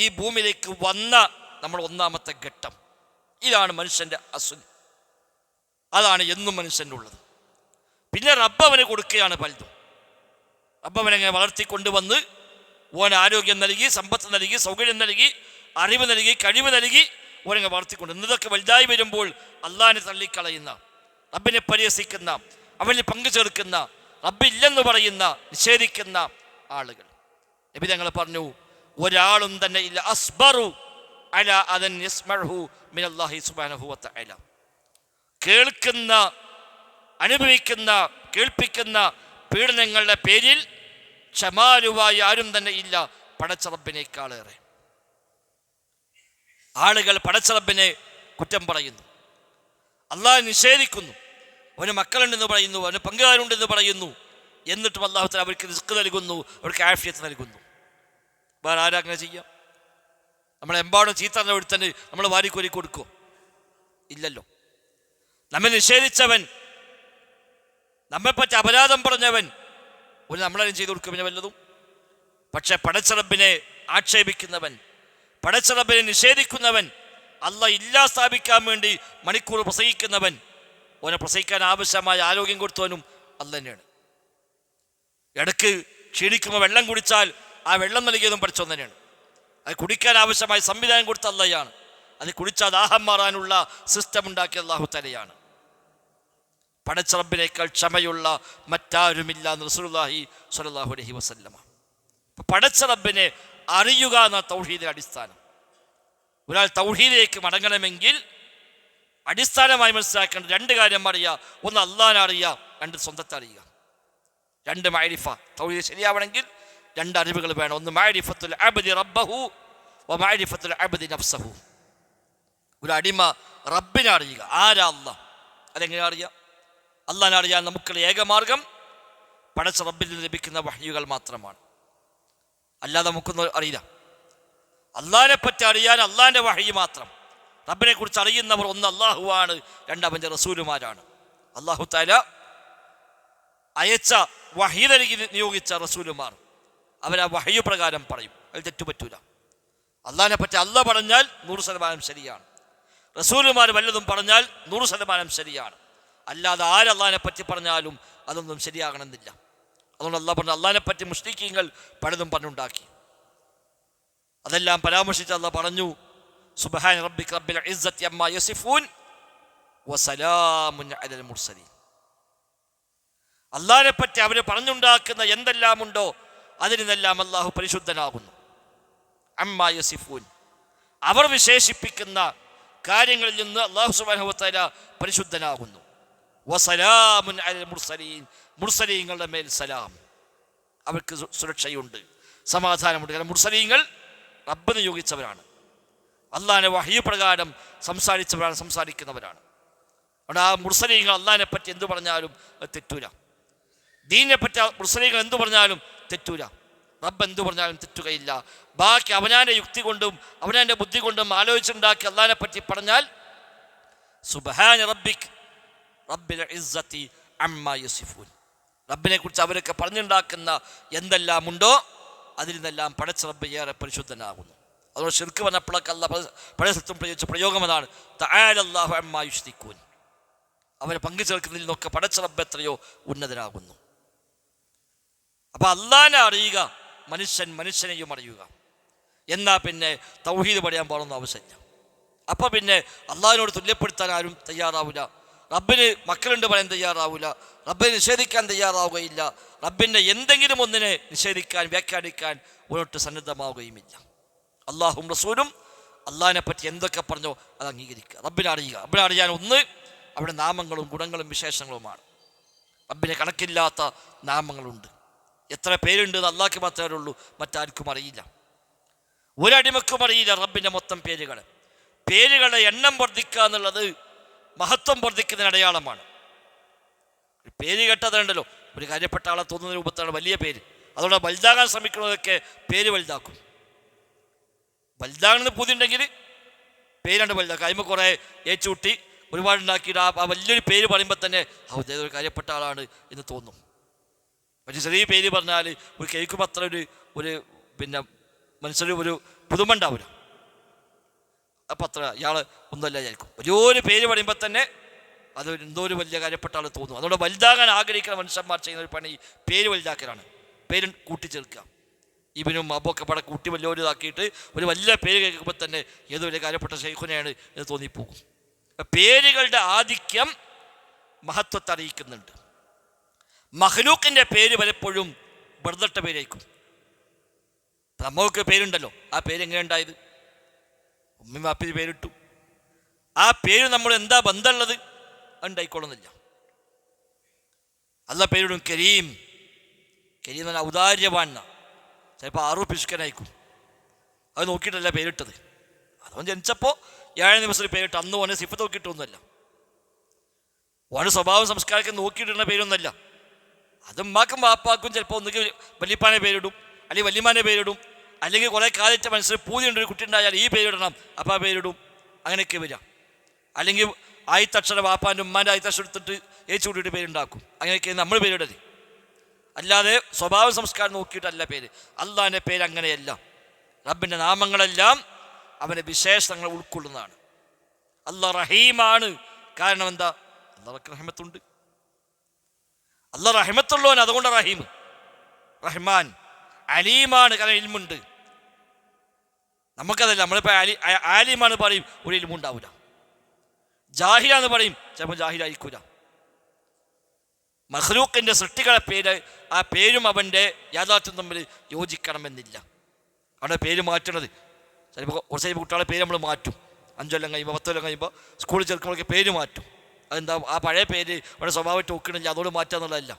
ഈ ഭൂമിയിലേക്ക് വന്ന നമ്മൾ ഒന്നാമത്തെ ഘട്ടം. ഇതാണ് മനുഷ്യൻ്റെ അസ്ൽ. അതാണ് എന്നും മനുഷ്യൻ്റെ ഉള്ളത്. പിന്നെ റബ്ബ് അവന് കൊടുക്കുകയാണ് പലതും. റബ്ബ് അവനെങ്ങനെ വളർത്തിക്കൊണ്ടുവന്ന് ഓൻ ആരോഗ്യം നൽകി, സമ്പത്ത് നൽകി, സൗകര്യം നൽകി, അറിവ് നൽകി, കഴിവ് നൽകി ഓരങ്ങ് വളർത്തിക്കൊണ്ട് ഇതൊക്കെ വലുതായി വരുമ്പോൾ അള്ളാഹിനെ തള്ളിക്കളയുന്ന, റബ്ബിനെ പരിഹസിക്കുന്ന, അവനിൽ പങ്കു ചേർക്കുന്ന, റബ്ബില്ലെന്ന് പറയുന്ന, നിഷേധിക്കുന്ന ആളുകൾ. നബി തങ്ങൾ പറഞ്ഞു, ഒരാളും തന്നെ ഇല്ല അസ്ബറു അലാ അദൻ യസ്മഉഹു മിനല്ലാഹി സുബ്ഹാനഹു വ തആല, കേൾക്കുന്ന, അനുഭവിക്കുന്ന, കേൾപ്പിക്കുന്ന പീഡനങ്ങളുടെ പേരിൽ ക്ഷമാലുവായി ആരും തന്നെ ഇല്ല പടച്ച റബ്ബിനേക്കാളേറെ. ആളുകൾ പടച്ച റബ്ബിനെ കുറ്റം പറയുന്നു, അള്ളാഹ് നിഷേധിക്കുന്നു, അവന് മക്കളുണ്ടെന്ന് പറയുന്നു, അവന് പങ്കുകാരുണ്ടെന്ന് പറയുന്നു, എന്നിട്ടും അല്ലാഹു തആല അവർക്ക് റിസ്ക് നൽകുന്നു, അവർക്ക് ആഫിയത്ത് നൽകുന്നു. വേറെ ആരാ അങ്ങനെ ചെയ്യാം? നമ്മളെമ്പാടും ചീത്ത ഒരുത്തന് നമ്മൾ വാരിക്കോരി കൊടുക്കുമോ? ഇല്ലല്ലോ. നമ്മെ നിഷേധിച്ചവൻ, നമ്മെപ്പറ്റി അപരാധം പറഞ്ഞവൻ ഒരു നമ്മളെല്ലാം ചെയ്തു കൊടുക്കും പിന്നെ വല്ലതും. പക്ഷെ പടച്ച റബ്ബിനെ ആക്ഷേപിക്കുന്നവൻ, പടച്ച റബ്ബിനെ നിഷേധിക്കുന്നവൻ, അല്ലാഹ് ഇല്ലാ സ്ഥാപിക്കാൻ വേണ്ടി മണിക്കൂർ പ്രസംഗിക്കുന്നവൻ, ഓനെ പ്രസംഗിക്കാൻ ആവശ്യമായ ആരോഗ്യം കൊടുത്തവനും അല്ലാഹ് തന്നെയാണ്. ഇടയ്ക്ക് ക്ഷീണിക്കുമ്പോൾ വെള്ളം കുടിച്ചാൽ ആ വെള്ളം നൽകിയതും പഠിച്ചവൻ തന്നെയാണ്. അത് കുടിക്കാൻ ആവശ്യമായ സംവിധാനം കൊടുത്ത അല്ലാഹയാണ്. അത് കുടിച്ചാൽ ദാഹം മാറാനുള്ള സിസ്റ്റം ഉണ്ടാക്കിയ അല്ലാഹു തആലയാണ്. പടച്ച റബ്ബിനേക്കാൾ ക്ഷമയുള്ള മറ്റാരുമില്ല എന്ന് റസൂലുള്ളാഹി സ്വല്ലല്ലാഹു അലൈഹി വസല്ലമ. പടച്ച റബ്ബിനെ അറിയുക എന്ന തൗഹീദിന്റെ അടിസ്ഥാനം. ഒരാൾ തൗഹീദിലേക്ക് മടങ്ങണമെങ്കിൽ അടിസ്ഥാനമായി മനസ്സിലാക്കേണ്ട രണ്ട് കാര്യം അറിയുക. ഒന്ന് അല്ലാഹനെ അറിയുക, രണ്ട് സ്വന്തത്തെ അറിയുക. രണ്ട് മഅരിഫ. തൗഹീദ് ശരിയാവണമെങ്കിൽ രണ്ട് അറിവുകൾ വേണം. ഒന്ന് മഅരിഫത്തുൽ അബ്ദി റബ്ബഹു വ മഅരിഫത്തുൽ അബ്ദി നഫ്സഹു. ഒരു അടിമ റബ്ബിനെ അറിയുക. ആരാ അല്ലാഹ്? അതെങ്ങനെ അറിയാം? അല്ലാഹനെ അറിയാൻ നമുക്കുള്ള ഏകമാർഗം പടച്ച റബ്ബിൽ നിന്ന് ലഭിക്കുന്ന വഹ്യുകൾ മാത്രമാണ്. അല്ലാതെ നമുക്കൊന്നും അറിയില്ല. അല്ലാഹനെ പറ്റി അറിയാൻ അല്ലാഹന്റെ വഹ്യ് മാത്രം. റബ്ബിനെ കുറിച്ച് അറിയുന്നവർ ഒന്ന് അല്ലാഹുവാണ്, രണ്ട് അവൻ്റെ റസൂലുമാരാണ്. അല്ലാഹു തആല അയച്ച വഹ്യ് നൽകി നിയോഗിച്ച റസൂലുമാർ അവരാ വഹ്യ് പ്രകാരം പറയും. അതിൽ തെറ്റുപറ്റൂല. അല്ലാഹനെ പറ്റി അല്ലാഹ് പറഞ്ഞാൽ 100% ശരിയാണ്. റസൂലുമാർ വല്ലതും പറഞ്ഞാൽ 100% ശരിയാണ്. അല്ലാതെ ആരല്ലാഹനെ പറ്റി പറഞ്ഞാലും അതൊന്നും ശരിയാകണമെന്നില്ല. അതുകൊണ്ട് അല്ലാഹ് പറഞ്ഞു, അല്ലാഹനെ പറ്റി മുശ്രിക്കീങ്ങൾ പലതും പറഞ്ഞുണ്ടാക്കി. അതെല്ലാം പരാമർശിച്ച് അല്ലാഹ് പറഞ്ഞു, സുബ്ഹാന റബ്ബിക റബ്ബിൽ ഇസ്സത്തി അമ്മാ യസിഫൂൻ വസലാമുൻ അലൽ മുർസലീൻ. അല്ലാഹനെ പറ്റി അവർ പറഞ്ഞുണ്ടാക്കുന്ന എന്തെല്ലാം ഉണ്ടോ അതിൽ നിന്നെല്ലാം അല്ലാഹു പരിശുദ്ധനാകുന്നു. അമ്മാ യസിഫൂൻ, അവർ വിശേഷിപ്പിക്കുന്ന കാര്യങ്ങളിൽ നിന്ന് അല്ലാഹു സുബ്ഹാനഹു വ തആല പരിശുദ്ധനാകുന്നു. വസലാമുൻ അലൽ മുർസലീൻ, മുർസലീങ്ങളുടെ മേൽ സലാം, അവർക്ക് സുരക്ഷയുണ്ട്, സമാധാനമുണ്ട്. കാരണം മുർസലീങ്ങൾ റബ്ബ് നിയോഗിച്ചവരാണ്, അല്ലാഹുവിന്റെ വഹ്യ് പ്രകാരം സംസാരിക്കുന്നവരാണ്. അതുകൊണ്ട് ആ മുർസലീങ്ങൾ അല്ലാഹുവിനെ പറ്റി എന്തു പറഞ്ഞാലും അത് തെറ്റൂല. ദീനിനെ പറ്റി മുർസലീങ്ങൾ എന്തു പറഞ്ഞാലും തെറ്റൂല. റബ്ബ് എന്തു പറഞ്ഞാലും തെറ്റുകയില്ല. ബാക്കി അവനാൻ്റെ യുക്തി കൊണ്ടും അവനാൻ്റെ ബുദ്ധി കൊണ്ടും ആലോചിച്ചുണ്ടാക്കി അല്ലാഹുവിനെ പറ്റി പറഞ്ഞാൽ സുബ്ഹാന റബ്ബിക് റബ്ബിൽ ഇസ്സത്തി അമ്മാ യസിഫൂൻ, റബ്ബിനെ കുറിച്ച് അവരൊക്കെ പറഞ്ഞുണ്ടാക്കുന്ന എന്തെല്ലാം ഉണ്ടോ അതിൽ നിന്നെല്ലാം പടച്ച റബ്ബ് ഏറെ പരിശുദ്ധനാകുന്നു. അതുകൊണ്ട് ശിർക്ക് പറഞ്ഞപ്പോഴൊക്കെ അല്ലാഹ് പഴയ സത്യം പ്രയോഗിച്ച പ്രയോഗം അതാണ്, തആല അല്ലാഹു അമ്മാ യുശ്രികൂൻ. അവരെ പങ്കു ചേർക്കുന്നതിൽ നിന്നൊക്കെ പടച്ച റബ്ബ് എത്രയോ ഉന്നതനാകുന്നു. അപ്പൊ അല്ലാഹനെ അറിയുക, മനുഷ്യനെയും അറിയുക. എന്നാ പിന്നെ തൗഹീദ് പഠിയാൻ പോകണമെന്ന് ആവശ്യമില്ല. അപ്പൊ പിന്നെ അല്ലാഹുവിനോട് തുല്യപ്പെടുത്താൻ ആരും തയ്യാറാവില്ല. റബ്ബിന് മക്കളുണ്ട് പറയാൻ തയ്യാറാവില്ല. റബ്ബിനെ നിഷേധിക്കാൻ തയ്യാറാവുകയില്ല. റബ്ബിൻ്റെ എന്തെങ്കിലും ഒന്നിനെ നിഷേധിക്കാൻ വ്യാഖ്യാനിക്കാൻ ഒരൊട്ട് സന്നദ്ധമാവുകയുമില്ല. അല്ലാഹും റസൂലും അല്ലാഹനെ പറ്റി എന്തൊക്കെ പറഞ്ഞോ അത് അംഗീകരിക്കുക. റബ്ബിനെ അറിയുക. റബ്ബിനെ അറിയാൻ ഒന്ന് അവിടെ നാമങ്ങളും ഗുണങ്ങളും വിശേഷങ്ങളുമാണ്. റബ്ബിനെ കണക്കില്ലാത്ത നാമങ്ങളുണ്ട്. എത്ര പേരുണ്ട് എന്ന് അല്ലാഹ്ക്ക് മാത്രമേ ഉള്ളൂ, മറ്റാർക്കും അറിയില്ല. ഒരടിമക്കും അറിയില്ല റബ്ബിൻ്റെ മൊത്തം പേരുകളുടെ എണ്ണം വർദ്ധിക്കുക എന്നുള്ളത് മഹത്വം വർദ്ധിക്കുന്നതിന് അടയാളമാണ്. പേര് കേട്ടതുണ്ടല്ലോ, ഒരു കാര്യപ്പെട്ട ആളെ തോന്നുന്ന രൂപത്താണ് വലിയ പേര്. അതുകൊണ്ട് വലുതാകാൻ ശ്രമിക്കുന്നതൊക്കെ പേര് വലുതാക്കും. വലുതാകണമെന്ന് പൂതിയുണ്ടെങ്കിൽ പേരാണ്ട് വലുതാക്കും. അതിന് കുറേ ഏച്ചുകൂട്ടി ഒരുപാടുണ്ടാക്കിയിട്ട് ആ വലിയൊരു പേര് പറയുമ്പോൾ തന്നെ ഒരു കാര്യപ്പെട്ട ആളാണ് എന്ന് തോന്നും. പക്ഷേ ചെറിയ പേര് പറഞ്ഞാൽ ഒരു കേൾക്കുമ്പോൾ അത്ര ഒരു പിന്നെ മനസ്സിൽ ഒരു പുതുമ ഉണ്ടാവില്ല. അപ്പം അത്ര ഇയാൾ ഒന്നുമല്ല വിചാരിക്കും. വലിയൊരു പേര് പറയുമ്പോൾ തന്നെ അത് എന്തോ ഒരു വലിയ കാര്യപ്പെട്ട ആൾ തോന്നും. അതുകൊണ്ട് വലുതാകാൻ ആഗ്രഹിക്കുന്ന മനുഷ്യന്മാർ ചെയ്യുന്ന ഒരു പണി പേര് വലുതാക്കലാണ്. പേര് കൂട്ടിച്ചേർക്കുക. ഇവനും അബൊക്കെ പട കൂട്ടി വലിയൊരു ഇതാക്കിയിട്ട് ഒരു വലിയ പേര് കേൾക്കുമ്പോൾ തന്നെ ഏതോ വലിയ കാര്യപ്പെട്ട ശൈഖുനെയാണ് എന്ന് തോന്നിപ്പോകും. പേരുകളുടെ ആധിക്യം മഹത്വത്തെ അറിയിക്കുന്നുണ്ട്. മഖ്ലൂക്കിൻ്റെ പേര് പലപ്പോഴും വെറുതെട്ട പേരായിരിക്കും. നമ്മൾക്ക് പേരുണ്ടല്ലോ, ആ പേര് എങ്ങനെ ഉണ്ടായത്? ഉമ്മയും വാപ്പി പേരിട്ടു. ആ പേര് നമ്മൾ എന്താ ബന്ധമുള്ളത് ഉണ്ടായിക്കൊള്ളുന്നില്ല. അല്ല പേരിടും കരീം. കരീം എന്ന് പറഞ്ഞാൽ ഔദാര്യവാൻ. ചിലപ്പോൾ ആറു പിശുക്കനായിരിക്കും. അത് നോക്കിയിട്ടല്ല പേരിട്ടത്. അതുകൊണ്ട് ജനിച്ചപ്പോൾ 7 ദിവസത്തിൽ പേരിട്ട്. അന്ന് ഓനെ സിഫത്ത് നോക്കിയിട്ടൊന്നുമല്ല, ഓൻ്റെ സ്വഭാവം സംസ്കാരമൊക്കെ നോക്കിയിടുന്ന പേരൊന്നുമല്ല. അത് ഉമ്മാക്കും വാപ്പാക്കും ചിലപ്പോൾ ഒന്നുകിൽ വല്യപ്പാനെ പേരിടും, അല്ലെങ്കിൽ വല്യമാനെ പേരിടും, അല്ലെങ്കിൽ കുറേ കാലത്തെ മനസ്സിൽ പൂതിയുണ്ട് ഒരു കുട്ടി ഉണ്ടായാൽ ഈ പേരിടണം, അപ്പം ആ പേരിടും. അങ്ങനെയൊക്കെ വരിക. അല്ലെങ്കിൽ ആയിത്തക്ഷരം വാപ്പാൻ്റെ ഉമ്മാൻ്റെ ആയിത്തക്ഷരം എടുത്തിട്ട് ഏച്ചു കൂട്ടിയിട്ട് പേരുണ്ടാക്കും. അങ്ങനെയൊക്കെ നമ്മൾ പേരിടരുത്. അല്ലാതെ സ്വഭാവ സംസ്കാരം നോക്കിയിട്ടല്ല പേര്. അള്ളാഹിൻ്റെ പേര് അങ്ങനെയല്ല. റബ്ബിൻ്റെ നാമങ്ങളെല്ലാം അവൻ്റെ വിശേഷങ്ങൾ ഉൾക്കൊള്ളുന്നതാണ്. അള്ളാഹ് റഹീമാണ്. കാരണം എന്താ? അള്ളാഹ്ക്ക് റഹ്മത്തുണ്ട്. അള്ളാഹ് റഹ്മത്തുള്ളവൻ, അതുകൊണ്ട് റഹീം. റഹ്മാൻ അലീമാണ്, കാരണം ഇൽമുണ്ട്. നമുക്കതല്ല. നമ്മളിപ്പോൾ ആലിമാണ് പറയും, ഒരു ഇൽമുണ്ടാവില്ല. ജാഹിലാന്ന് പറയും, ചിലപ്പോൾ ജാഹിലായിരിക്കൂല. മഖ്ലൂക്കിൻ്റെ സൃഷ്ടികളെ പേര്, ആ പേരും അവൻ്റെ യാഥാർത്ഥ്യം തമ്മിൽ യോജിക്കണമെന്നില്ല. അവിടെ പേര് മാറ്റണത് ചിലപ്പോൾ കുറച്ച് കുട്ടികളെ പേര് നമ്മൾ മാറ്റും. 5 കൊല്ലം കഴിയുമ്പോൾ 10 കൊല്ലം കഴിയുമ്പോൾ സ്കൂളിൽ ചേർക്കുമ്പോഴൊക്കെ പേര് മാറ്റും. അതെന്താ? ആ പഴയ പേര് അവിടെ സ്വഭാവമായിട്ട് ഒക്കണില്ല, അതോട് മാറ്റുക എന്നുള്ളതല്ല.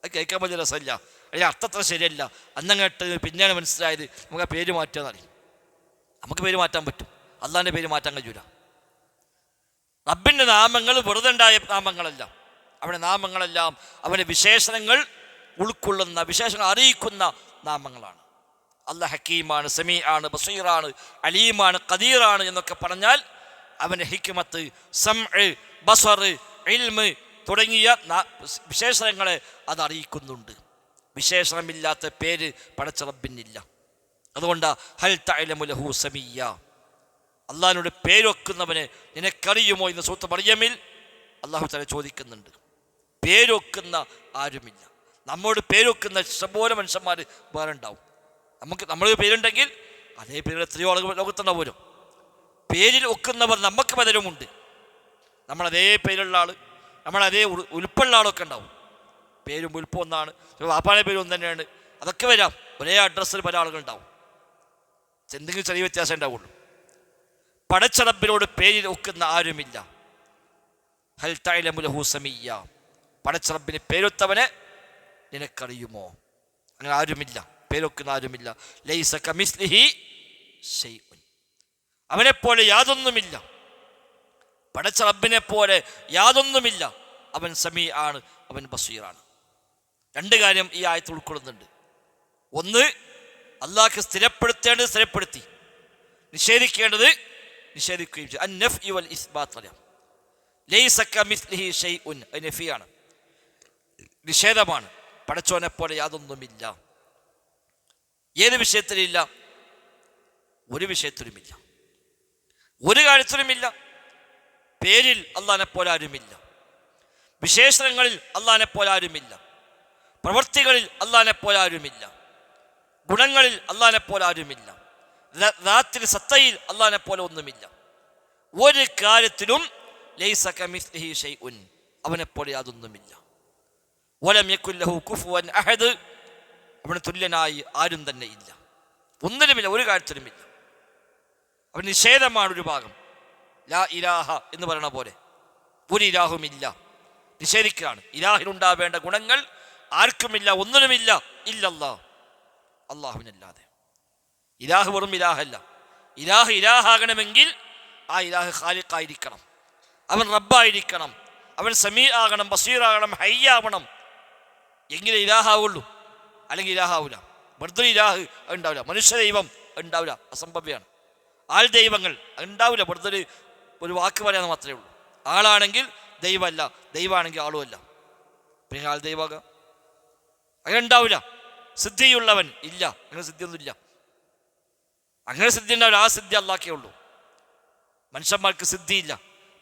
അത് കേൾക്കാൻ വലിയ രസമില്ല, അല്ലെങ്കിൽ അർത്ഥത്ര ശരിയല്ല. അന്നങ്ങോട്ട് പിന്നെയാണ് മനസ്സിലായത് നമുക്ക് ആ പേര് മാറ്റുക എന്നറിയും. നമുക്ക് പേര് മാറ്റാൻ പറ്റും, അള്ളാഹിൻ്റെ പേര് മാറ്റാൻ കഴിയൂല. റബ്ബിൻ്റെ നാമങ്ങൾ വെറുതെ ഉണ്ടായ നാമങ്ങളല്ല. അവൻ്റെ നാമങ്ങളെല്ലാം അവൻ്റെ വിശേഷണങ്ങൾ ഉൾക്കൊള്ളുന്ന, വിശേഷങ്ങൾ അറിയിക്കുന്ന നാമങ്ങളാണ്. അല്ലാഹ് ഹക്കീമാണ്, സമീ ആണ്, ബസീറാണ്, അലീമാണ്, ഖദീറാണ് എന്നൊക്കെ പറഞ്ഞാൽ അവൻ്റെ ഹിക്മത്ത്, സംഅ്, ബസർ, ഇൽമ് തുടങ്ങിയ വിശേഷണങ്ങളെ അത് അറിയിക്കുന്നുണ്ട്. വിശേഷണമില്ലാത്ത പേര് പടച്ച റബ്ബിനില്ല. അതുകൊണ്ട് ഹൽ തഅലമു ലഹു സമീയ, അള്ളാഹിനോട് പേരൊക്കുന്നവനെ നിനക്കറിയുമോ എന്ന് സൂറത്ത് മറിയമിൽ അള്ളാഹു തആല ചോദിക്കുന്നുണ്ട്. പേരൊക്കുന്ന ആരുമില്ല. നമ്മോട് പേരൊക്കുന്ന ഇഷ്ടംപോലെ മനുഷ്യന്മാർ വേറെ ഉണ്ടാവും. നമ്മൾ പേരുണ്ടെങ്കിൽ അതേ പേരിൽ എത്രയോ ആളുകൾ ലോകത്തുണ്ടാവുമല്ലോ. പേരിൽ ഒക്കുന്നവർ നമുക്ക് പലരുമുണ്ട്. നമ്മളതേ പേരുള്ള ആൾ, നമ്മളതേ ഉൽപ്പുള്ള ആളൊക്കെ ഉണ്ടാവും. പേരും ഉൽപ്പം ഒന്നാണ്, വാപ്പാൻ്റെ പേരും ഒന്ന് തന്നെയാണ്. അതൊക്കെ വരാം. ഒരേ അഡ്രസ്സിൽ പല ആളുകളുണ്ടാവും. എന്തെങ്കിലും ചെറിയ വ്യത്യാസം ഉണ്ടാവുള്ളൂ. പടച്ച റബ്ബിനോട് പേരിൽ ഒക്കുന്ന ആരുമില്ല. ഹൽ തഅലമു ലഹു സമീയ, പടച്ച റബ്ബിന് പേരൊത്തവനെ നിനക്കറിയുമോ? അങ്ങനെ ആരുമില്ല, പേരൊക്കുന്ന ആരുമില്ല. ലൈസ കമിസ്ലിഹി ശൈഉൻ, അവനെപ്പോലെ യാതൊന്നുമില്ല. പടച്ച റബ്ബിനെ പോലെ യാതൊന്നുമില്ല. അവൻ സമീ ആണ്, അവൻ ബസീറാണ്. 2 കാര്യം ഈ ആയത്ത് ഉൾക്കൊള്ളുന്നുണ്ട്. ഒന്ന്, അള്ളാഹ്ക്ക് സ്ഥിരപ്പെടുത്തേണ്ടത് സ്ഥിരപ്പെടുത്തി, നിഷേധിക്കേണ്ടത് നിഷേധിക്കുകയും ചെയ്യും. അന്നഫ്ഇ വൽ ഇസ്ബാത്ത് പറയാം. ലൈസ കമിസ്ലിഹി ശൈഉൻ, അത് നഫിയാണ്, നിഷേധമാണ്. പടച്ചോനെ പോലെ യാതൊന്നുമില്ല. ഏത് വിഷയത്തിലില്ല? ഒരു വിഷയത്തിലുമില്ല, ഒരു കാര്യത്തിലുമില്ല. പേരിൽ അള്ളാഹിനെ പോലെ ആരുമില്ല, വിശേഷണങ്ങളിൽ അള്ളാഹിനെ പോലെ ആരുമില്ല, പ്രവൃത്തികളിൽ അള്ളാഹിനെ പോലെ ആരുമില്ല, ഗുണങ്ങളിൽ അള്ളാഹിനെ പോലെ ആരുമില്ല, ദാത്തിൽ സത്തയിൽ അള്ളാഹിനെ പോലെ ഒന്നുമില്ല. ഒരു കാര്യത്തിലും ലൈസ കമിസ്ലിഹി ശൈഉൻ, അവനെപ്പോലെ യാതൊന്നുമില്ല. വലം യകുൽ ലഹു കുഫുവൻ അഹദ്, അവന് തുല്യനായി ആരും തന്നെ ഇല്ല. ഒന്നിലുമില്ല, ഒരു കാര്യത്തിലുമില്ല. അവൻ നിഷേധമാണ് ഒരു ഭാഗം. ലാ ഇലാഹ എന്ന് പറയണ പോലെ ഒരു ഇലാഹുമില്ല, നിഷേധിക്കുകയാണ്. ഇലാഹിനുണ്ടാവേണ്ട ഗുണങ്ങൾ ആർക്കുമില്ല, ഒന്നിനുമില്ല. ഇല്ലല്ലാ, അള്ളാഹുവിനല്ലാതെ. ഇലാഹ് വെറും ഇലാഹല്ല. ഇലാഹ് ഇലാഹാകണമെങ്കിൽ ആ ഇലാഹ് ഖാലിഖായിരിക്കണം, അവൻ റബ്ബായിരിക്കണം, അവൻ സമീ ആകണം, ബസീറാകണം, ഹയ്യാവണം. എങ്കിലും ഇലാഹാവുള്ളൂ, അല്ലെങ്കിൽ ഇലാഹാവൂല. വെറുതെ ഇലാഹ് ഉണ്ടാവില്ല. മനുഷ്യ ദൈവം ഉണ്ടാവില്ല, അസംഭവ്യമാണ്. ആൾ ദൈവങ്ങൾ ഉണ്ടാവില്ല. വെറുതെ ഒരു വാക്ക് പറയാന്ന് മാത്രമേ ഉള്ളൂ. ആളാണെങ്കിൽ ദൈവമല്ല, ദൈവമാണെങ്കിൽ ആളുമല്ല. പിന്നെ ആൾ ദൈവമാകാം? അങ്ങനെ ഉണ്ടാവില്ല. സിദ്ധിയുള്ളവൻ ഇല്ല, അങ്ങനെ സിദ്ധിയൊന്നുമില്ല. അങ്ങനെ സിദ്ധി ഉണ്ടാവില്ല. ആ സിദ്ധി അല്ലാഹ്ക്കേ ഉള്ളൂ. മനുഷ്യന്മാർക്ക് സിദ്ധിയില്ല.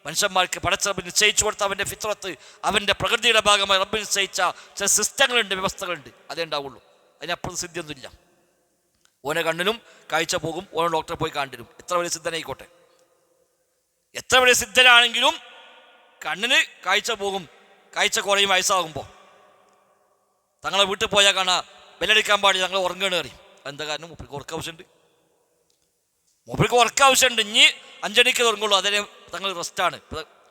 മനുഷ്യന്മാർക്ക് പടച്ച റബ്ബ് നിശ്ചയിച്ചു കൊടുത്ത അവൻ്റെ ഫിത്രത്ത്, അവൻ്റെ പ്രകൃതിയുടെ ഭാഗമായി റബ്ബ് നിശ്ചയിച്ച ചില സിസ്റ്റങ്ങളുണ്ട്, വ്യവസ്ഥകളുണ്ട്, അതേ ഉണ്ടാവുള്ളൂ. അതിനപ്പുറത്ത് സിദ്ധിയൊന്നുമില്ല. ഓനെ കണ്ണിനും കാഴ്ച പോകും, ഓരോ ഡോക്ടറെ പോയി കണ്ടിരും. എത്ര വലിയ സിദ്ധനായിക്കോട്ടെ, എത്ര വലിയ സിദ്ധനാണെങ്കിലും കണ്ണിന് കാഴ്ച പോകും. കാഴ്ച കുറയും വയസ്സാകുമ്പോൾ. തങ്ങളെ വീട്ടിൽ പോയാൽ കാണാ ബെല്ലടിക്കാൻ പാടില്ല, തങ്ങൾ ഉറങ്ങണ അറിയും. എന്താ കാരണം? മൂപ്പർക്ക് ഉറക്ക ആവശ്യമുണ്ട്. മൂപ്പർക്ക് ഉറക്ക ആവശ്യമുണ്ട്. ഇനി 5 മണിക്ക് തുടങ്ങുള്ളൂ. അതിന് തങ്ങൾ റെസ്റ്റാണ്,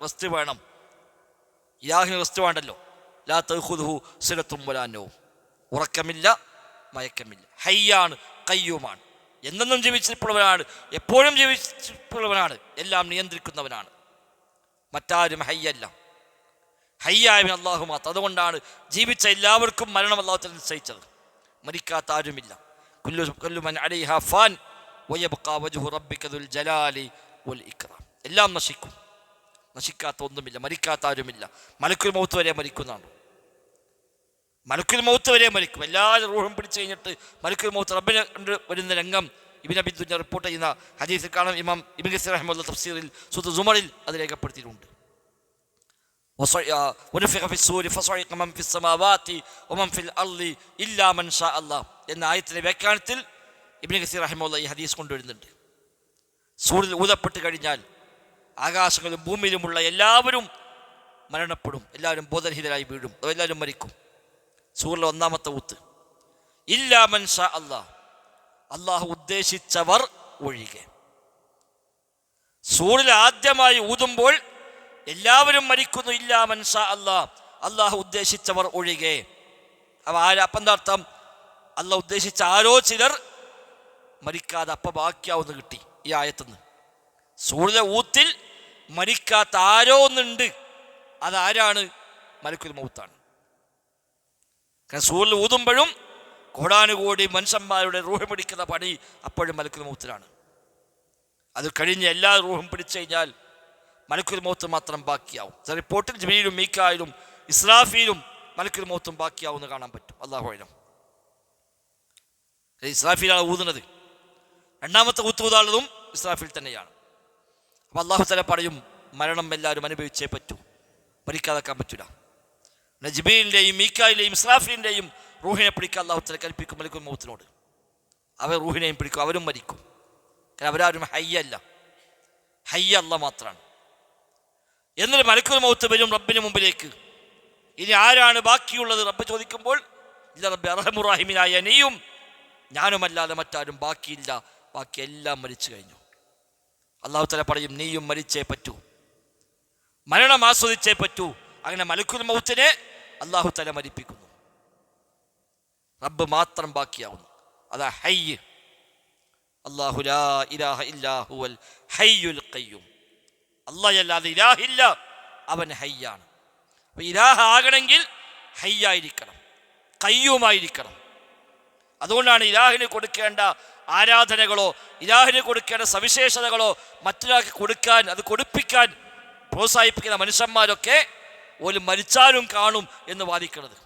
റെസ്റ്റ് വേണം. ഇലാഹിന് റെസ്റ്റ് വേണ്ടല്ലോ. ലാ തഖുദുഹു സിനത്തും വലാ നൗം, ഉറക്കമില്ല, മയക്കമില്ല. ഹയ്യാണ്, ഖയ്യൂമാണ്, എന്നെന്നും ജീവിച്ചിട്ടുള്ളവനാണ്, എപ്പോഴും ജീവിച്ചിട്ടുള്ളവനാണ്, എല്ലാം നിയന്ത്രിക്കുന്നവനാണ്. മറ്റാരും ഹയ്യല്ല. ഹയ്യായവൻ അള്ളാഹു മാത്രം. അതുകൊണ്ടാണ് ജീവിച്ച എല്ലാവർക്കും മരണം അള്ളാഹു തആല നിശ്ചയിച്ചത്. മരിക്കാത്ത ആരുമില്ല. കുല്ലു മൻ അലൈഹാ ഫാൻ വയബ്ഖാ വജ്ഹു റബ്ബിക ദുൽ ജലാലി വൽ ഇക്റാം. എല്ലാം നശിക്കും, നശിക്കാത്ത ഒന്നുമില്ല, മരിക്കാത്ത ആരുമില്ല. മലക്കുൽ മൗത്ത് വരെ മരിക്കുന്നതാണ്. മലക്കുൽ മൗത്ത് വരെ മരിക്കും. എല്ലാവരും റൂഹും പിടിച്ചു കഴിഞ്ഞിട്ട് മലക്കുൽ മൗത്ത് റബ്ബിനെ കണ്ട് വരുന്ന രംഗം ഇബ്നു അബീ ദുനിയ റിപ്പോർട്ട് ചെയ്യുന്ന ഹദീസിൽ കാണാം. ഇമാം ഇബ്നു കസീർ റഹിമഹുല്ലാഹ് തഫ്സീറിൽ സൂറത്തുൽ സുമറിൽ അത് രേഖപ്പെടുത്തിയിട്ടുണ്ട്. വനുഫിഖ ഫിസ്സൂരി ഫസഇഖ മൻ ഫിസ്സമാവാതി വമൻ ഫിൽ അർളി ഇല്ലാ മൻ ഷാ അല്ലാഹ് എന്ന ആയത്തിന്റെ വ്യാഖ്യാനത്തിൽ ഇബ്നു കസീർ റഹിമഹുല്ലാഹ് ഈ ഹദീസ് കൊണ്ടുവരുന്നുണ്ട്. സൂറിൽ ഊതപ്പെട്ട് കഴിഞ്ഞാൽ ആകാശങ്ങളിലും ഭൂമിയിലുമുള്ള എല്ലാവരും മരണപ്പെടും, എല്ലാവരും ബോധരഹിതരായി വീഴും, എല്ലാവരും മരിക്കും. സൂറിലെ ഒന്നാമത്തെ ഊത്ത് ഇല്ലാ മൻ ഷാ അല്ലാഹ്, അള്ളാഹു ഉദ്ദേശിച്ചവർ ഒഴികെ. സൂറിൽ ആദ്യമായി ഊതുമ്പോൾ എല്ലാവരും മരിക്കുന്നു, ഇല്ലാ മൻ ഷാ അല്ലാഹ്, അള്ളാഹു ഉദ്ദേശിച്ചവർ ഒഴികെ. അപ്പം എന്താ അർത്ഥം? അള്ളാഹു ഉദ്ദേശിച്ച ആരോ ചിലർ മരിക്കാതെ അപ്പം ബാക്കിയാവുന്ന കിട്ടി ഈ ആയത്തുനിന്ന്. സൂറിലെ ഊത്തിൽ മരിക്കാത്ത ആരോ ഒന്നുണ്ട്. അതാരാണ്? മലക്കുൽ മൗത്താണ്. കാരണം സൂറിൽ ഊതുമ്പോഴും കോടാനുകോടി മനുഷ്യന്മാരുടെ റൂഹ് പിടിക്കുന്ന പണി അപ്പോഴും മലക്കുൽ മൗത്തിലാണ്. അത് കഴിഞ്ഞ് എല്ലാ റൂഹും പിടിച്ചു കഴിഞ്ഞാൽ മലക്കുൽ മൗത്ത് മാത്രം ബാക്കിയാവും. റിപ്പോർട്ടിൽ ജിബ്രീലും മീകായിലും ഇസ്രാഫീലും മലക്കുൽ മൗത്തും ബാക്കിയാവുമെന്ന് കാണാൻ പറ്റും. അല്ലാഹു അഅലം. ഇസ്രാഫീലാണ് ഊതുന്നത്. രണ്ടാമത്തെ ഊതാളുള്ളതും ഇസ്രാഫീൽ തന്നെയാണ്. അപ്പം അല്ലാഹു തആല പറയും മരണം എല്ലാവരും അനുഭവിച്ചേ പറ്റൂ, മരിക്കാതാക്കാൻ പറ്റൂല. ജിബ്രീലിൻ്റെയും മീകായിലെയും ഇസ്രാഫീലിൻ്റെയും റൂഹിനെ പിടിക്കാൻ അല്ലാഹു തആല കൽപ്പിക്കും മലക്കുൽ മൗത്തിനോട്. അവർ റൂഹിനെയും പിടിക്കും, അവരും മരിക്കും. കാരണം അവരാരും ഹയ്യല്ല, ഹയ്യ അല്ലാഹ് മാത്രമാണ്. എന്നിട്ട് മലക്കുൽ മൗത്ത് വരും റബ്ബിന് മുമ്പിലേക്ക്. ഇനി ആരാണ് ബാക്കിയുള്ളത്? റബ്ബ് ചോദിക്കുമ്പോൾ ഇല്ല റബ്ബി അർഹമുർ റഹീമിനായ നീയും ഞാനുമല്ലാതെ മറ്റാരും ബാക്കിയില്ല, ബാക്കി എല്ലാം മരിച്ചു കഴിഞ്ഞു. അല്ലാഹു തആല പറയും നീയും മരിച്ചേ പറ്റൂ, മരണം ആസ്വദിച്ചേ പറ്റൂ. അങ്ങനെ മലക്കുൽ മൗത്തിനെ അല്ലാഹു തആല മരിപ്പിക്കുന്നു. റബ്ബ് മാത്രം ബാക്കിയാവുന്നു. അതാ ഹയ്യ്. അല്ലാഹു ലാ ഇലാഹ ഇല്ലാ ഹുവൽ ഹയ്യുൽ ഖയ്യൂം. അല്ലാഹു അല്ലാതെ ഇലാഹില്ല, അവൻ ഹയ്യാണ്. അപ്പോൾ ഇലാഹ ആകണമെങ്കിൽ ഹയ്യായിരിക്കണം, ഖയ്യൂമായിരിക്കണം. അതുകൊണ്ടാണ് ഇലാഹിന് കൊടുക്കേണ്ട ആരാധനകളോ ഇലാഹിന് കൊടുക്കേണ്ട സവിശേഷതകളോ മറ്റൊരാൾക്ക് കൊടുക്കാൻ, അത് കൊടുപ്പിക്കാൻ പ്രോത്സാഹിപ്പിക്കുന്ന മനുഷ്യന്മാരൊക്കെ ഓല് മരിച്ചാലും കാണും എന്ന് വാദിക്കുന്നത്.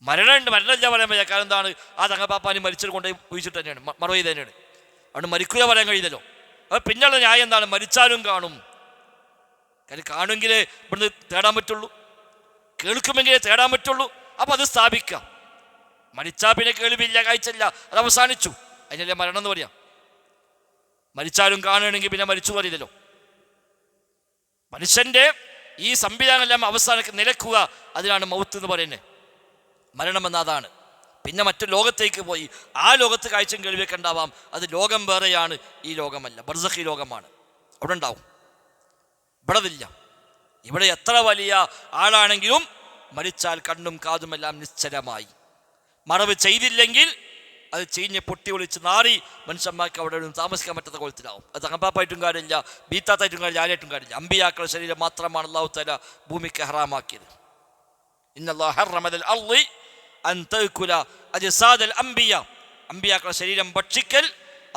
മരണമുണ്ട്, മരണമില്ല പറയാൻ പറ്റില്ല. കാരണം എന്താണ്? ആ തങ്ങപ്പാപ്പാനി മരിച്ചത് കൊണ്ട് കുഴിച്ചിട്ട് തന്നെയാണ്, മറവ് ചെയ്ത് തന്നെയാണ്. അതുകൊണ്ട് മരിക്കുക പറയാൻ കഴിയില്ലല്ലോ. അപ്പോൾ പിന്നെയുള്ള ന്യായം എന്താണ്? മരിച്ചാലും കാണും. കാര്യം കാണുമെങ്കിലേ ഇവിടുന്ന് തേടാൻ പറ്റുള്ളൂ, കേൾക്കുമെങ്കിലേ തേടാൻ പറ്റുള്ളൂ. അപ്പോൾ അത് സ്ഥാപിക്കാം. മരിച്ചാൽ പിന്നെ കേൾവില്ല, കാഴ്ചയില്ല, അത് അവസാനിച്ചു. അതിനല്ലേ മരണം എന്ന് പറയാം. മരിച്ചാലും കാണുകയാണെങ്കിൽ പിന്നെ മരിച്ചു പറയില്ലല്ലോ. മനുഷ്യൻ്റെ ഈ സംവിധാനമെല്ലാം അവസാനം നിലക്കുക, അതിനാണ് മൗത്ത് എന്ന് പറയുന്നത്. മരണമെന്ന അതാണ്. പിന്നെ മറ്റു ലോകത്തേക്ക് പോയി ആ ലോകത്ത് കാഴ്ചയും കേൾവിയൊക്കെ ഉണ്ടാവാം. അത് ലോകം വേറെയാണ്, ഈ ലോകമല്ല, ബർസഖി ലോകമാണ്. അവിടെ ഉണ്ടാവും, ഇവിടെ അതില്ല. ഇവിടെ എത്ര വലിയ ആളാണെങ്കിലും മരിച്ചാൽ കണ്ണും കാതുമെല്ലാം നിശ്ചലമായി. മറവ് ചെയ്തില്ലെങ്കിൽ അത് ചീഞ്ഞ് പൊട്ടി ഒളിച്ച് നാറി മനുഷ്യന്മാർക്ക് അവിടെ ഒന്നും താമസിക്കാൻ പറ്റാത്ത കോലത്തിലാവും. അത് തങ്ങപ്പാപ്പായിട്ടും കാര്യമില്ല, ബീത്താത്തായിട്ടും കാര്യമില്ല, ആരായിട്ടും കാര്യമില്ല. അമ്പിയാക്കളുടെ ശരീരം മാത്രമാണ് അല്ലാഹു തആല ഭൂമിക്ക് ഹറാമാക്കിയത്. ഇന്നല്ലാഹു ഹറമൽ അർളി അൻ തഅകുല അജ്സാദൽ അംബിയ. അമ്പിയാക്കളുടെ ശരീരം ഭക്ഷിക്കൽ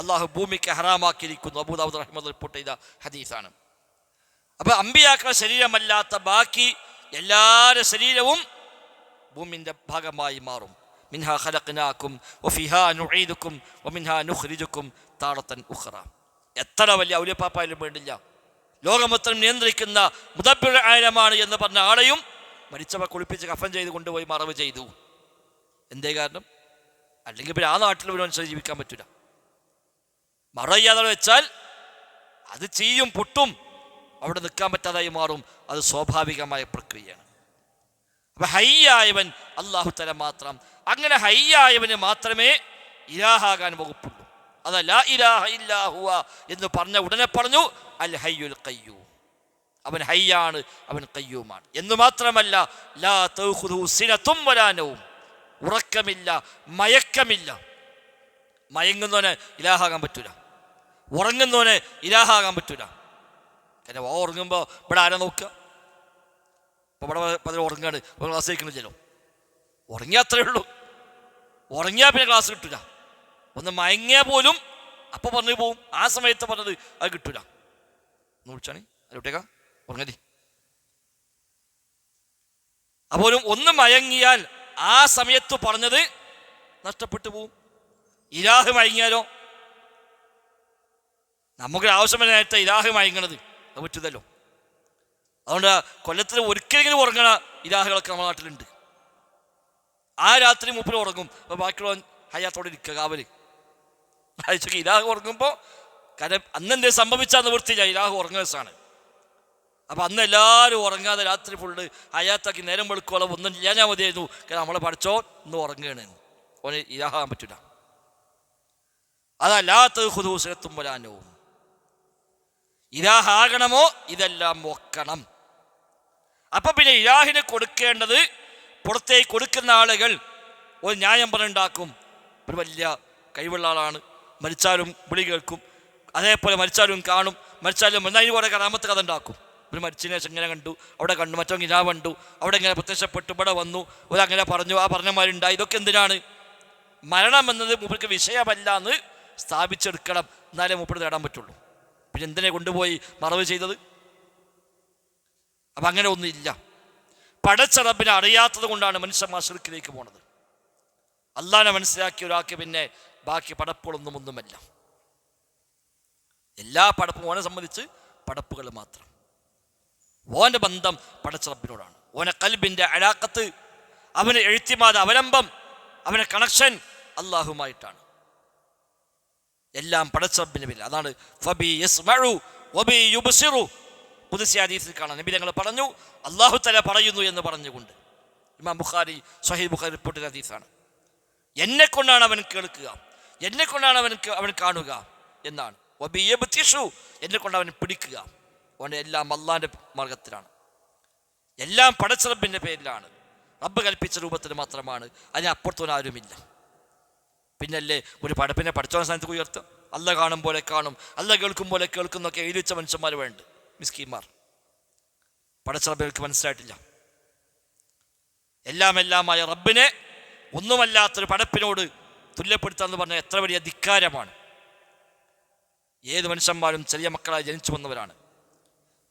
അള്ളാഹു ഭൂമിക്ക് ഹറാമാക്കിയിരിക്കുന്നു. അബൂ ദാവൂദ് റഹിമഹുല്ലാഹ് റിപ്പോർട്ട് ചെയ്ത ഹദീസാണ്. അപ്പോൾ അമ്പിയാക്കളുടെ ശരീരമല്ലാത്ത ബാക്കി എല്ലാവരുടെ ശരീരവും ഭൂമിൻ്റെ ഭാഗമായി മാറും. മിൻഹാ ഖലഖ്നാകും വഫിഹാ നുഈദുകും വമിൻഹാ നുഖ്രിജുകും താറത്തൻ ഉഖ്റ. എത്ര വലിയ ഔലിയാപ്പാപ്പായാലും വേണ്ടില്ല, ലോകമൊത്തം നിയന്ത്രിക്കുന്ന മുദബ്ബിർ ആലമാണ് എന്ന് പറഞ്ഞ ആളെയും മരിച്ചവ കുളിപ്പിച്ച് കഫൻ ചെയ്ത് കൊണ്ടുപോയി മറവ് ചെയ്തു. എന്തേ കാരണം? അല്ലെങ്കിൽ പിന്നെ ആ നാട്ടിൽ ഒരു മനുഷ്യന് ജീവിക്കാൻ പറ്റില്ല. മറവ് ചെയ്യാതെ വെച്ചാൽ അത് ചീയും പൊട്ടും, അവിടെ നിൽക്കാൻ പറ്റാതായി മാറും. അത് സ്വാഭാവികമായ പ്രക്രിയയാണ്. അപ്പം ഹയ്യായവൻ അല്ലാഹു തആല മാത്രം. അങ്ങനെ ഹയ്യായവന് മാത്രമേ ഇലാഹാകാൻ വകുപ്പുള്ളൂ. അതാ ലാ ഇലാഹ ഇല്ലാ ഹുവ എന്ന് പറഞ്ഞ ഉടനെ പറഞ്ഞു അൽ ഹയ്യുൽ ഖയ്യൂം. അവൻ ഹയ്യാണ്, അവൻ ഖയ്യൂമാണ്. എന്ന് മാത്രമല്ല ലാ തഖുദു സിനതും വലാ നൗം. ഉറക്കമില്ല, മയക്കമില്ല. മയങ്ങുന്നവന് ഇലാഹാകാൻ പറ്റൂല, ഉറങ്ങുന്നവന് ഇലാഹാകാൻ പറ്റൂല. കാരണം ഉറങ്ങുമ്പോൾ ഇവിടെ ആരാ നോക്കുക? ഇപ്പോൾ ഇവിടെ പലരും ഉറങ്ങാണ്, ഇപ്പോൾ ക്ലാസ് കഴിക്കണില്ലല്ലോ. ഉറങ്ങിയാൽ അത്രയേ ഉള്ളൂ. ഉറങ്ങിയാൽ പിന്നെ ക്ലാസ് കിട്ടില്ല. ഒന്ന് മയങ്ങിയാൽ പോലും അപ്പോൾ പറഞ്ഞു പോവും. ആ സമയത്ത് പറഞ്ഞത് അത് കിട്ടൂല. ഒന്ന് വിളിച്ചാണ് അല്ലോട്ടേക്കാ ഉറങ്ങതി. അപ്പോലും ഒന്ന് മയങ്ങിയാൽ ആ സമയത്ത് പറഞ്ഞത് നഷ്ടപ്പെട്ടു പോവും. ഇലാഹ് മയങ്ങിയാലോ, നമുക്കൊരു ആവശ്യമില്ലാത്ത ഇലാഹ് മയങ്ങണത് അത് പറ്റില്ലല്ലോ. അതുകൊണ്ട് കൊല്ലത്തിൽ ഒരിക്കലെങ്കിലും ഉറങ്ങണ ഇലാഹുകളൊക്കെ നമ്മുടെ നാട്ടിലുണ്ട്. ആ രാത്രി മൂപ്പര് ഉറങ്ങും, അപ്പോൾ ബാക്കിയുള്ള ഹയാത്തോടെ ഇരിക്കുക കാവല്. അയച്ചൊക്കെ ഇലാഹ് ഉറങ്ങുമ്പോൾ കാരണം അന്നെന്തേ സംഭവിച്ചാൽ നിവൃത്തിയില്ല, ഇലാഹ് ഉറങ്ങുന്ന ദിവസമാണ്. അപ്പം അന്ന് എല്ലാവരും ഉറങ്ങാതെ രാത്രി ഫുള്ള് ഹയാത്താക്കി നേരം വെളുക്കോളം ഒന്നും ചെയ്യാൻ മതിയായിരുന്നു. കാരണം നമ്മളെ പഠിച്ചോ ഇന്ന് ഉറങ്ങുകയാണ്, ഓന് ഇലാഹാൻ പറ്റില്ല. അതല്ലാത്ത ഹുദൂസിലെത്തുമ്പോഴാനോ ഇലാഹാകണമോ ഇതെല്ലാം ഒക്കണം. അപ്പം പിന്നെ ഇലാഹിനെ കൊടുക്കേണ്ടത് പുറത്തേക്ക് കൊടുക്കുന്ന ആളുകൾ ഒരു ന്യായം പറഞ്ഞുണ്ടാക്കും. ഒരു വലിയ കഴിവുള്ള ആളാണ്, മരിച്ചാലും വിളി കേൾക്കും, അതേപോലെ മരിച്ചാലും കാണും, മരിച്ചാലും അതിന് കുറേ കറാമത്ത് കഥ ഉണ്ടാക്കും. ഒരു മരിച്ചതിന് ശേഷം ഇങ്ങനെ കണ്ടു, അവിടെ കണ്ടു, മറ്റോ ഇനാ കണ്ടു, അവിടെ ഇങ്ങനെ പ്രത്യക്ഷപ്പെട്ടു, ഇവിടെ വന്നു, ഒരങ്ങനെ പറഞ്ഞു, ആ പറഞ്ഞമാരുണ്ടായി. ഇതൊക്കെ എന്തിനാണ്? മരണം എന്നത് മൂപ്പർക്ക് വിഷയമല്ല എന്ന് സ്ഥാപിച്ചെടുക്കണം, എന്നാലേ മൂപ്പർ നേടാൻ പറ്റുള്ളൂ. പിന്നെ എന്തിനെ കൊണ്ടുപോയി മറവ് ചെയ്തത്? അപ്പം അങ്ങനെ ഒന്നുമില്ല. പടച്ച റബ്ബിനെ അറിയാത്തത് കൊണ്ടാണ് മനുഷ്യന്മാർ ശിർക്കിലേക്ക് പോണത്. അള്ളാഹനെ മനസ്സിലാക്കിയ ഒരാൾക്ക് പിന്നെ ബാക്കി ഒന്നുമല്ല. എല്ലാ പടപ്പും ഓനെ സംബന്ധിച്ച് പടപ്പുകൾ മാത്രം. ഓൻ്റെ ബന്ധം പടച്ച റബ്ബിനോടാണ്. ഓനെ കൽബിൻ്റെ അലാഖത്ത്, അവന് എഴുത്തിമാത അവലംബം, അവനെ കണക്ഷൻ അള്ളാഹുമായിട്ടാണ്. എല്ലാം പടച്ച റബ്ബിന് പേരിൽ. അതാണ് ഫബി യസ്മഉ വബി യുബ്സിറു. ഖുദ്സി ഹദീസിൽ കാണാം, നബി തങ്ങൾ പറഞ്ഞു, അല്ലാഹു തആല പറയുന്നു എന്ന് പറഞ്ഞുകൊണ്ട്. ഇമാം ബുഖാരി സ്വഹീഹ് ബുഖാരി റിപ്പോർട്ട് ചെയ്ത ഹദീസാണ്. എന്നെ കൊണ്ടാണ് അവൻ കേൾക്കുക, എന്നെ കൊണ്ടാണ് അവൻ കാണുക എന്നാണ്. വബി യബ്തിഷു, എന്നെ കൊണ്ട് അവൻ പിടിക്കുക. അവൻ്റെ എല്ലാം അള്ളാഹിൻ്റെ മാർഗത്തിലാണ്, എല്ലാം പടച്ച റബ്ബിൻ്റെ പേരിലാണ്, റബ്ബ് കൽപ്പിച്ച രൂപത്തിൽ മാത്രമാണ്. അതിനപ്പുറത്തൊന്നും ആരുമില്ല. പിന്നല്ലേ ഒരു പടപ്പിനെ പഠിച്ചോന്ന സ്ഥാനത്ത് ഉയർത്തുക. അല്ല കാണും പോലെ കാണും, അല്ല കേൾക്കും പോലെ കേൾക്കുന്നൊക്കെ എഴുതി വെച്ച മനുഷ്യന്മാർ വേണ്ട, മിസ്കീന്മാർ. പടച്ച റബ്ബിലേക്ക് മനസ്സിലായിട്ടില്ല. എല്ലാമായ റബ്ബിനെ ഒന്നുമല്ലാത്തൊരു പടപ്പിനോട് തുല്യപ്പെടുത്താന്ന് പറഞ്ഞാൽ എത്ര വലിയ ധിക്കാരമാണ്. ഏത് മനുഷ്യന്മാരും ചെറിയ മക്കളായി ജനിച്ചു വന്നവരാണ്.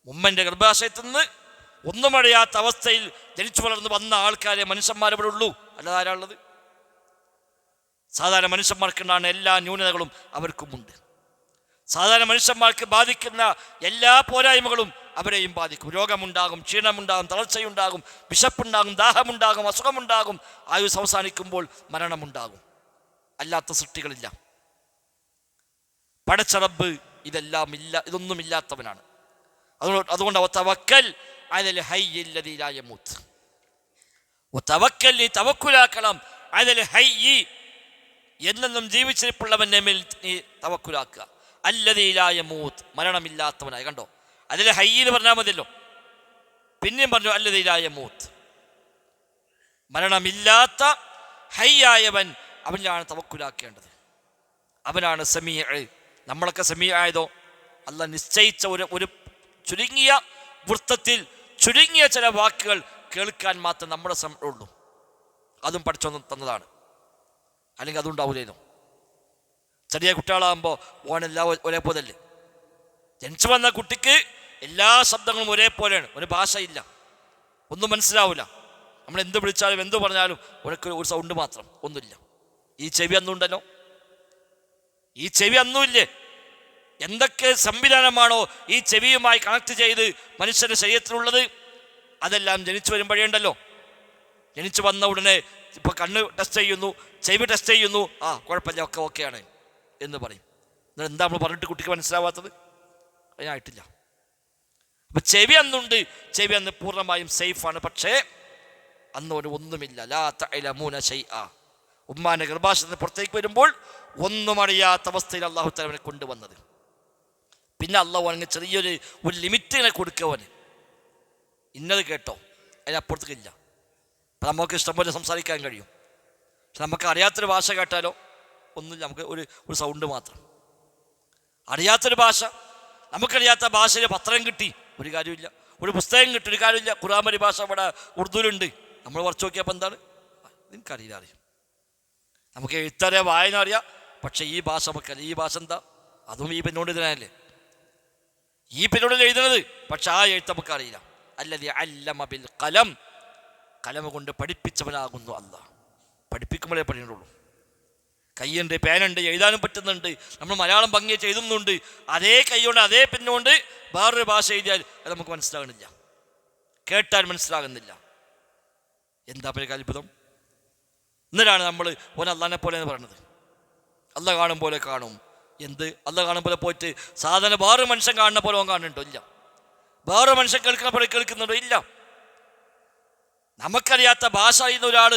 ഉമ്മൻ്റെ ഗർഭാശയത്തിൽ നിന്ന് ഒന്നുമറിയാത്ത അവസ്ഥയിൽ ജനിച്ചു വളർന്ന് വന്ന ആൾക്കാരെ മനുഷ്യന്മാരവിടെ ഉള്ളൂ. അല്ലാതെ ആരാളുള്ളത്? സാധാരണ മനുഷ്യന്മാർക്കുണ്ടാകുന്ന എല്ലാ ന്യൂനതകളും അവർക്കുമുണ്ട്. സാധാരണ മനുഷ്യന്മാർക്ക് ബാധിക്കുന്ന എല്ലാ പോരായ്മകളും അവരെയും ബാധിക്കും. രോഗമുണ്ടാകും, ക്ഷീണമുണ്ടാകും, തളർച്ചയുണ്ടാകും, വിശപ്പുണ്ടാകും, ദാഹമുണ്ടാകും, അസുഖമുണ്ടാകും, ആയുസ് അവസാനിക്കുമ്പോൾ മരണമുണ്ടാകും. അല്ലാത്ത സൃഷ്ടികളില്ല. പടച്ച റബ്ബ് ഇതെല്ലാം ഇല്ല, ഇതൊന്നുമില്ലാത്തവനാണ്. അതുകൊണ്ട് തവക്കൽ അലൽ ഹയ്യിൽ ലദീ ലാ യമൂത്ത്. തവക്കൽ, നീ തവക്കുലാക്കണം, അലൽ ഹയ്യി, എന്നെന്നും ജീവിച്ചിരിപ്പുള്ളവൻ്റെ മേൽ നീ തവക്കുലാക്കുക. അല്ലദീ ലാ യമൂത്ത്, മരണമില്ലാത്തവനായി. കണ്ടോ, അതിൽ ഹയ്യി എന്ന് പറഞ്ഞാൽ മതിയല്ലോ. പിന്നെയും പറഞ്ഞു അല്ലദീ ലാ യമൂത്ത്, മരണമില്ലാത്ത ഹയ്യായവൻ, അവനിലാണ് തവക്കുലാക്കേണ്ടത്. അവനാണ് സമീഅ്. നമ്മളൊക്കെ സമീഅ് അല്ലാഹ് നിശ്ചയിച്ച ഒരു ചുരുങ്ങിയ വൃത്തത്തിൽ ചുരുങ്ങിയ ചില വാക്കുകൾ കേൾക്കാൻ മാത്രം നമ്മുടെ ഉള്ളൂ. അതും പഠിച്ചൊന്നും തന്നതാണ്, അല്ലെങ്കിൽ അതുണ്ടാവില്ലേനോ. ചെറിയ കുട്ടികളാകുമ്പോൾ ഓനെല്ലാം ഒരേപോലല്ലേ. ജനിച്ചു വന്ന കുട്ടിക്ക് എല്ലാ ശബ്ദങ്ങളും ഒരേപോലെയാണ്, ഒരു ഭാഷയില്ല, ഒന്നും മനസ്സിലാവില്ല. നമ്മൾ എന്ത് വിളിച്ചാലും എന്ത് പറഞ്ഞാലും ഒരു സൗണ്ട് മാത്രം, ഒന്നുമില്ല. ഈ ചെവി അന്നുണ്ടല്ലോ, ഈ ചെവി അന്നുമില്ലേ? എന്തൊക്കെ സംവിധാനമാണോ ഈ ചെവിയുമായി കണക്ട് ചെയ്ത് മനുഷ്യന്റെ ശരീരത്തിലുള്ളത്, അതെല്ലാം ജനിച്ചു വരുമ്പോഴേ ഉണ്ടല്ലോ. ജനിച്ചു വന്ന ഉടനെ ഇപ്പൊ കണ്ണ് ടെസ്റ്റ് ചെയ്യുന്നു, ചെവി ടെസ്റ്റ് ചെയ്യുന്നു, ആ കുഴപ്പമില്ല, ഒക്കെ ഓക്കെയാണ് എന്ന് പറയും. എന്നാൽ എന്താ നമ്മൾ പറഞ്ഞിട്ട് കുട്ടിക്ക് മനസ്സിലാവാത്തത്? അതിനായിട്ടില്ല. അപ്പൊ ചെവി അന്നുണ്ട്, ചെവി അന്ന് പൂർണ്ണമായും സേഫാണ്. പക്ഷേ അന്ന് ഒരു ഒന്നുമില്ല. ലാ തഅലമൂന ശൈഅ. ഉമ്മാന്റെ ഗർഭാശയത്തിന് പുറത്തേക്ക് വരുമ്പോൾ ഒന്നും അറിയാത്ത അവസ്ഥയിൽ അല്ലാഹു തആല അവനെ കൊണ്ടുവന്നത്. പിന്നെ അല്ലാഹു അങ്ങനെ ചെറിയൊരു ലിമിറ്റിനെ കൊടുക്കവന്, ഇന്നത് കേട്ടോ, അതിനപ്പുറത്തേക്കില്ല. അപ്പം നമുക്ക് ഇഷ്ടംപോലെ സംസാരിക്കാൻ കഴിയും. പക്ഷെ നമുക്ക് അറിയാത്തൊരു ഭാഷ കേട്ടാലോ ഒന്നുമില്ല, നമുക്ക് ഒരു സൗണ്ട് മാത്രം. അറിയാത്തൊരു ഭാഷ, നമുക്കറിയാത്ത ഭാഷയിൽ പത്രം കിട്ടി, ഒരു കാര്യമില്ല. ഒരു പുസ്തകം കിട്ടും, ഒരു കാര്യമില്ല. ഖുർആൻ പരിഭാഷ ഇവിടെ ഉറുദുവിലുണ്ട്. നമ്മൾ കുറച്ച് നോക്കിയപ്പോൾ എന്താണ് നിനക്കറിയില്ല, അറിയാം. നമുക്ക് എഴുത്തറിയാം, വായന അറിയാം, പക്ഷേ ഈ ഭാഷ നമുക്കല്ല. ഈ ഭാഷ എന്താ? അതും ഈ പെണ്ണോട് ഇതിനല്ലേ, ഈ പെണ്ണോട് എഴുതുന്നത്, പക്ഷെ ആ എഴുത്ത് നമുക്കറിയില്ല. അല്ലദീ അല്ലമ ബിൽ ഖലം, കലമ കൊണ്ട് പഠിപ്പിച്ചവനാകുന്നു അല്ലാഹ്. പഠിപ്പിക്കുമ്പോഴേ പഠിക്കുന്നുള്ളൂ. കൈയുണ്ട്, പേനുണ്ട്, എഴുതാനും പറ്റുന്നുണ്ട്. നമ്മൾ മലയാളം ഭംഗിയായിട്ട് എഴുതുന്നുണ്ട്. അതേ കൈകൊണ്ട് അതേ പെന്നുകൊണ്ട് വേറൊരു ഭാഷ എഴുതിയാൽ അത് നമുക്ക് മനസ്സിലാകുന്നില്ല, കേട്ടാൽ മനസ്സിലാകുന്നില്ല. എന്താ പേര് അത്ഭുതം! ഇന്നലാണ് നമ്മൾ ഓൻ അള്ളാഹിനെ പോലെ എന്ന് പറയുന്നത്. അള്ള കാണും പോലെ കാണും. എന്ത് അള്ള കാണും പോലെ പോയിട്ട് സാധാരണ വേറെ മനുഷ്യൻ കാണുന്ന പോലെ ഓൻ കാണുന്നുണ്ടോ? ഇല്ല. വേറെ മനുഷ്യൻ കേൾക്കുന്ന പോലെ കേൾക്കുന്നുണ്ടോ? ഇല്ല. നമുക്കറിയാത്ത ഭാഷ അറിയുന്ന ഒരാൾ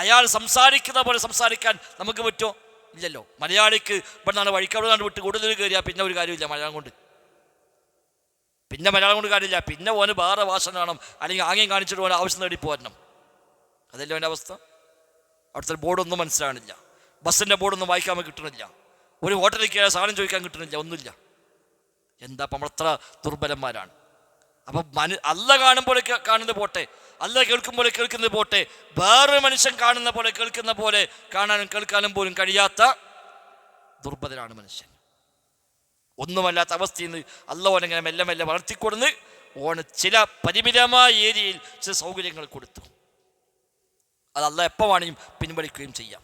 അയാൾ സംസാരിക്കുന്ന പോലെ സംസാരിക്കാൻ നമുക്ക് പറ്റുമോ? ഇല്ലല്ലോ. മലയാളിക്ക് ഇവിടെ നിന്നാണ് വഴിക്കവിടെ വിട്ട് കൂടുതൽ കയറിയാൽ പിന്നെ ഒരു കാര്യമില്ല മലയാളം കൊണ്ട്. പിന്നെ മലയാളം കൊണ്ട് കാര്യമില്ല. പിന്നെ ഓന് വേറെ ഭാഷ കാണണം, അല്ലെങ്കിൽ ആംഗ്യം കാണിച്ചിട്ട് ഓൻ ആവശ്യം നേടി പോരണം. അതല്ലേ അവൻ്റെ അവസ്ഥ. അവിടുത്തെ ബോർഡൊന്നും മനസ്സിലാകണില്ല, ബസ്സിൻ്റെ ബോർഡൊന്നും വായിക്കാൻ കിട്ടണില്ല, ഒരു ഹോട്ടലിൽ കയറിയ സാധനം ചോദിക്കാൻ കിട്ടണില്ല, ഒന്നുമില്ല. എന്താ അപ്പം നമ്മളത്ര ദുർബലന്മാരാണ്. അപ്പം അല്ല കാണും പോലെ കാണുന്നത് പോട്ടെ, അല്ല കേൾക്കും പോലെ കേൾക്കുന്നത് പോട്ടെ, വേറൊരു മനുഷ്യൻ കാണുന്ന പോലെ കേൾക്കുന്ന പോലെ കാണാനും കേൾക്കാനും പോലും കഴിയാത്ത ദുർബലനാണ് മനുഷ്യൻ. ഒന്നുമല്ലാത്ത അവസ്ഥയിൽ നിന്ന് അല്ല ഓനെങ്ങനെ മെല്ലെ മെല്ലെ വളർത്തിക്കൊടുന്ന് ഓന് ചില പരിമിതമായ ഏരിയയിൽ ചില സൗകര്യങ്ങൾ കൊടുത്തു. അത് അല്ല എപ്പോൾ വേണമെങ്കിലും പിൻവലിക്കുകയും ചെയ്യാം.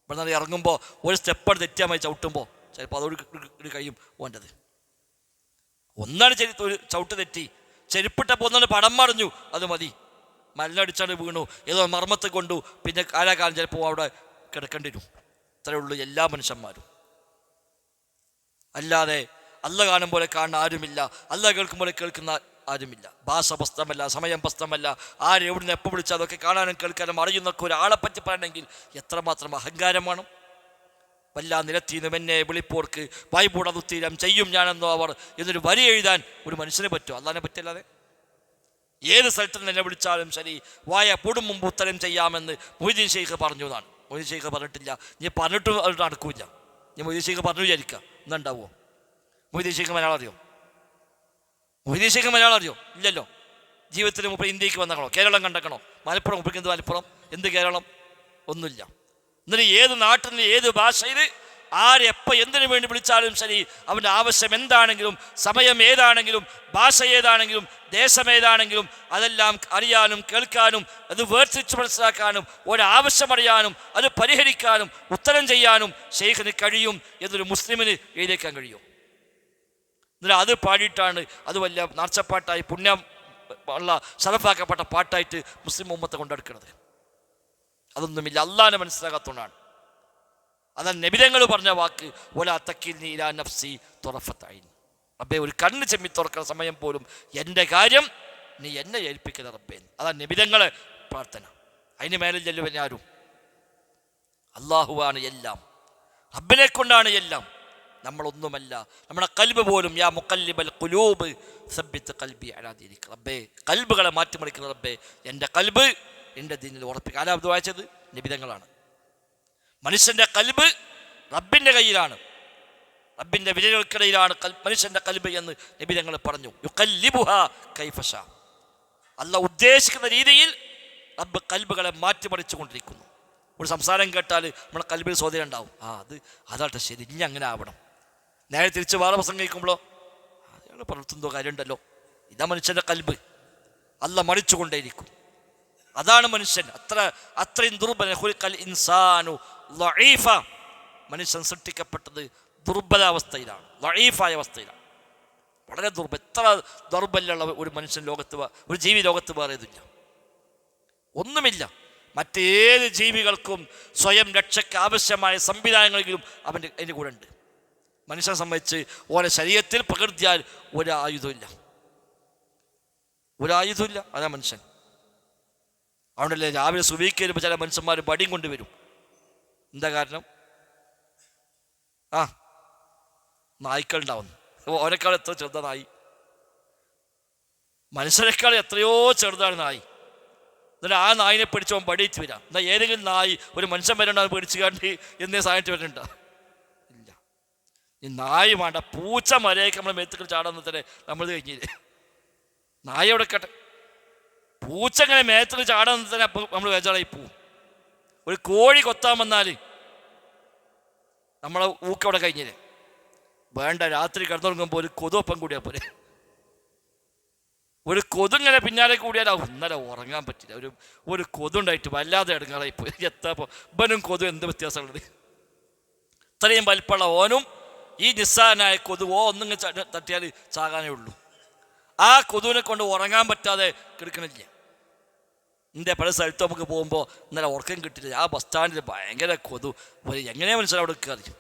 ഇവിടെ നിന്ന് ഇറങ്ങുമ്പോൾ ഒരു സ്റ്റെപ്പ് തെറ്റിയാൽ മതി, ചവിട്ടുമ്പോൾ ചിലപ്പോൾ അതോട് കഴിയും ഓൻ്റെത്. ഒന്നാണ് ഒരു ചവിട്ട് തെറ്റി, ചെരുപ്പിട്ടപ്പോൾ ഒന്നാണ് പടം മറിഞ്ഞു, അത് മതി, മല്ലടിച്ചാണ് വീണു, ഏതോ മർമ്മത്ത് കൊണ്ടു, പിന്നെ കാലാകാലം ചിലപ്പോൾ അവിടെ കിടക്കേണ്ടി വരും. ഇത്രയേ ഉള്ളൂ എല്ലാ മനുഷ്യന്മാരും. അല്ലാതെ അല്ല കാണും പോലെ കാണുന്ന ആരുമില്ല, അല്ല കേൾക്കും പോലെ കേൾക്കുന്ന ആരുമില്ല. ഭാഷ പ്രശ്നമല്ല, സമയം പ്രശ്നമല്ല, ആരെവിടുന്ന് എപ്പോൾ വിളിച്ചാൽ അതൊക്കെ കാണാനും കേൾക്കാനും അറിയുന്നൊക്കെ ഒരാളെ പറ്റി പറയണമെങ്കിൽ എത്രമാത്രം അഹങ്കാരം വേണം. വല്ലാ നിലത്തീന്നും എന്നെ വിളിപ്പോർക്ക് വായ്പൂടതുത്തീരം ചെയ്യും ഞാനെന്നോ അവർ എന്നൊരു വരി എഴുതാൻ ഒരു മനുഷ്യനെ പറ്റുമോ? അല്ലാതെ പറ്റില്ലാതെ. ഏത് സ്ഥലത്ത് നിന്ന് എന്നെ വിളിച്ചാലും ശരി, വായ പൂടും മുമ്പ് ഉത്തരം ചെയ്യാമെന്ന് മൊയ്തീൻ ഷെയ്ഖ് പറഞ്ഞു എന്നാണ്. മൊയ്തീൻ ഷെയ്ഖ് പറഞ്ഞിട്ടില്ല, നീ പറഞ്ഞിട്ടും അത് നടക്കൂല. നീ മൊയ്തീൻ ഷെയ്ഖ് പറഞ്ഞു വിചാരിക്കുക, എന്നുണ്ടാവുമോ? മൊയ്തീൻ ഷെയ്ഖ് മലയാളം അറിയോ? മൊയ്തീൻ ഷെയ്ഖ് മലയാളം അറിയോ? ഇല്ലല്ലോ. ജീവിതത്തിൽ മുമ്പ് ഇന്ത്യക്ക് വന്നേക്കണോ? കേരളം കണ്ടേക്കണോ? മലപ്പുറം മുമ്പ് എന്ത് മലപ്പുറം, എന്ത് കേരളം? ഒന്നുമില്ല. എന്നിട്ട് ഏത് നാട്ടിൽ നിന്ന് ഏത് ഭാഷയിൽ ആരെപ്പോൾ എന്തിനു വേണ്ടി വിളിച്ചാലും ശരി, അവൻ്റെ ആവശ്യം എന്താണെങ്കിലും, സമയം ഏതാണെങ്കിലും, ഭാഷ ഏതാണെങ്കിലും, ദേശമേതാണെങ്കിലും അതെല്ലാം അറിയാനും കേൾക്കാനും അത് വേർതിരിച്ച് മനസ്സിലാക്കാനും ഒരാവശ്യം അറിയാനും അത് പരിഹരിക്കാനും ഉത്തരം ചെയ്യാനും ഷെയ്ഖിന് കഴിയും എന്നൊരു മുസ്ലിമിന് എഴുതിയേക്കാൻ കഴിയും. എന്നിട്ട് അത് പാടിയിട്ടാണ് അത് വലിയ നാർച്ചപ്പാട്ടായി പുണ്യം ഉള്ള ശറഫാക്കപ്പെട്ട പാട്ടായിട്ട് മുസ്ലിം ഉമ്മത്തെ കൊണ്ടെടുക്കുന്നത്. അതൊന്നുമില്ല, അള്ളാഹിനെ മനസ്സിലാക്കാത്തതുകൊണ്ടാണ്. അതാണ് നബിതങ്ങൾ പറഞ്ഞ വാക്ക്, ഒലാ തക്കിൽനി ഇലാ നഫ്സി തുറഫത്ത ഐൻ. റബ്ബേ, ഒരു കണ്ണ് ചെമ്മി തുറക്കുന്ന സമയം പോലും എൻ്റെ കാര്യം നീ എന്നെ ഏൽപ്പിക്കുന്ന റബ്ബേ. അതാണ് നബിതങ്ങളെ പ്രാർത്ഥന. അതിന് മേലെ ചെല്ലുവൻ ആരും. അള്ളാഹുവാണ് എല്ലാം, റബ്ബിനെ കൊണ്ടാണ് എല്ലാം, നമ്മളൊന്നുമല്ല. നമ്മുടെ കൽബ് പോലും യാ മുഖല്ലിബൽ ഖുലൂബ് സബ്ബിത്ത് ഖൽബി അലാ ദീനിക. റബ്ബേ, കൽബുകളെ മാറ്റിമറിക്കുന്ന റബ്ബേ, എൻ്റെ കൽബ് എൻ്റെ ദീനിൽ ഉറപ്പിക്കുക. ആരാ അത് വായിച്ചത്? നബിതങ്ങളാണ്. മനുഷ്യൻ്റെ കൽബ് റബ്ബിൻ്റെ കയ്യിലാണ്, റബ്ബിൻ്റെ വിരലുകൾക്കിടയിലാണ് മനുഷ്യൻ്റെ കൽബ് എന്ന് നബിതങ്ങൾ പറഞ്ഞു. യുഖല്ലിബുഹാ കൈഫശാ. അല്ലാഹ് ഉദ്ദേശിക്കുന്ന രീതിയിൽ റബ്ബ് കൽബുകളെ മാറ്റിമറിച്ചു കൊണ്ടിരിക്കുന്നു. ഒരു സംസാരം കേട്ടാൽ നമ്മുടെ കൽബിൽ സ്വാധീനം ഉണ്ടാവും. അതാട്ടെ ശരി, ഇനി അങ്ങനെ ആവണം. നേരെ തിരിച്ച് വേറെ പ്രസംഗിക്കുമ്പോഴോ അയാൾ പറഞ്ഞെന്തോ കാര്യമുണ്ടല്ലോ. ഇതാ മനുഷ്യൻ്റെ കൽബ്. അല്ലാഹ് മറിച്ചുകൊണ്ടേയിരിക്കും. അതാണ് മനുഷ്യൻ. അത്രയും ദുർബല. ഇൻസാനു ലഈഫ. മനുഷ്യൻ സൃഷ്ടിക്കപ്പെട്ടത് ദുർബലാവസ്ഥയിലാണ്, ലഈഫായ അവസ്ഥയിലാണ്, വളരെ ദുർബല. എത്ര ദൗർബല്യമുള്ള ഒരു മനുഷ്യൻ ലോകത്ത്, ഒരു ജീവി ലോകത്ത് വേറെ ഇതില്ല, ഒന്നുമില്ല. മറ്റേത് ജീവികൾക്കും സ്വയം രക്ഷയ്ക്ക് ആവശ്യമായ സംവിധാനങ്ങളെങ്കിലും അതിൻ്റെ കൂടെ ഉണ്ട്. മനുഷ്യനെ സംബന്ധിച്ച് ഓരോ ശരീരത്തിൽ പ്രകൃതിയാൽ ഒരായുധമില്ല. അതാ മനുഷ്യൻ. അതുകൊണ്ടല്ലേ രാവിലെ സുബഹിക്ക് വരുമ്പോൾ ചില മനുഷ്യന്മാർ വടിയും കൊണ്ടുവരും. എന്താ കാരണം? നായ്ക്കളുണ്ടാവുന്നു. ഓരെക്കാൾ എത്ര ചെറുതാ നായി, മനുഷ്യരെക്കാൾ എത്രയോ ചെറുതാണ് നായി. എന്നിട്ട് ആ നായിനെ പിടിച്ചവൻ പടിയിച്ച് വരാം. എന്നാൽ ഏതെങ്കിലും നായി ഒരു മനുഷ്യൻ വരണ്ട പിടിച്ചു കാണ്ടി എന്നേ സാധിച്ചു വരണ്ട? ഇല്ല. ഈ നായി വേണ്ട, പൂച്ച മരയൊക്കെ നമ്മളെ മേത്തുക്കൾ ചാടുന്ന തന്നെ നമ്മൾ കഴിഞ്ഞില്ലേ. നായ അവിടെ കേട്ടെ, പൂച്ച ഇങ്ങനെ മേത്തിന് ചാടാൻ തന്നെ അപ്പം നമ്മൾ വേജാറായി പോവും. ഒരു കോഴി കൊത്താൻ വന്നാൽ നമ്മളെ ഊക്കവിടെ കഴിഞ്ഞില്ലേ, വേണ്ട, രാത്രി കിടന്നുറങ്ങുമ്പോൾ ഒരു കൊതുപ്പം കൂടിയാൽ പോലെ. ഒരു കൊതുങ്ങനെ പിന്നാലെ കൂടിയാൽ ഇന്നലെ ഉറങ്ങാൻ പറ്റില്ല. ഒരു കൊതുണ്ടായിട്ട് വല്ലാതെ ഇടങ്ങളായിപ്പോയി. എത്താപ്പോൾ ഇവനും കൊതു എന്ത് വ്യത്യാസമുള്ളത്? ഇത്രയും വലിപ്പമുള്ള ഓനും ഈ നിസ്സാരനായ കൊതുവോ ഒന്നിങ്ങനെ തട്ടിയാൽ ചാകാനേ ഉള്ളൂ. ആ കൊതുവിനെ കൊണ്ട് ഉറങ്ങാൻ പറ്റാതെ കിടക്കണില്ല. എൻ്റെ പല സ്ഥലത്ത് നമുക്ക് പോകുമ്പോൾ ഇന്നലെ ഉറക്കം കിട്ടില്ല. ആ ബസ് സ്റ്റാൻഡിൽ ഭയങ്കര കൊതു. എങ്ങനെയാണ് മനസ്സിലാവും അവിടെ നിൽക്കുക? അറിയും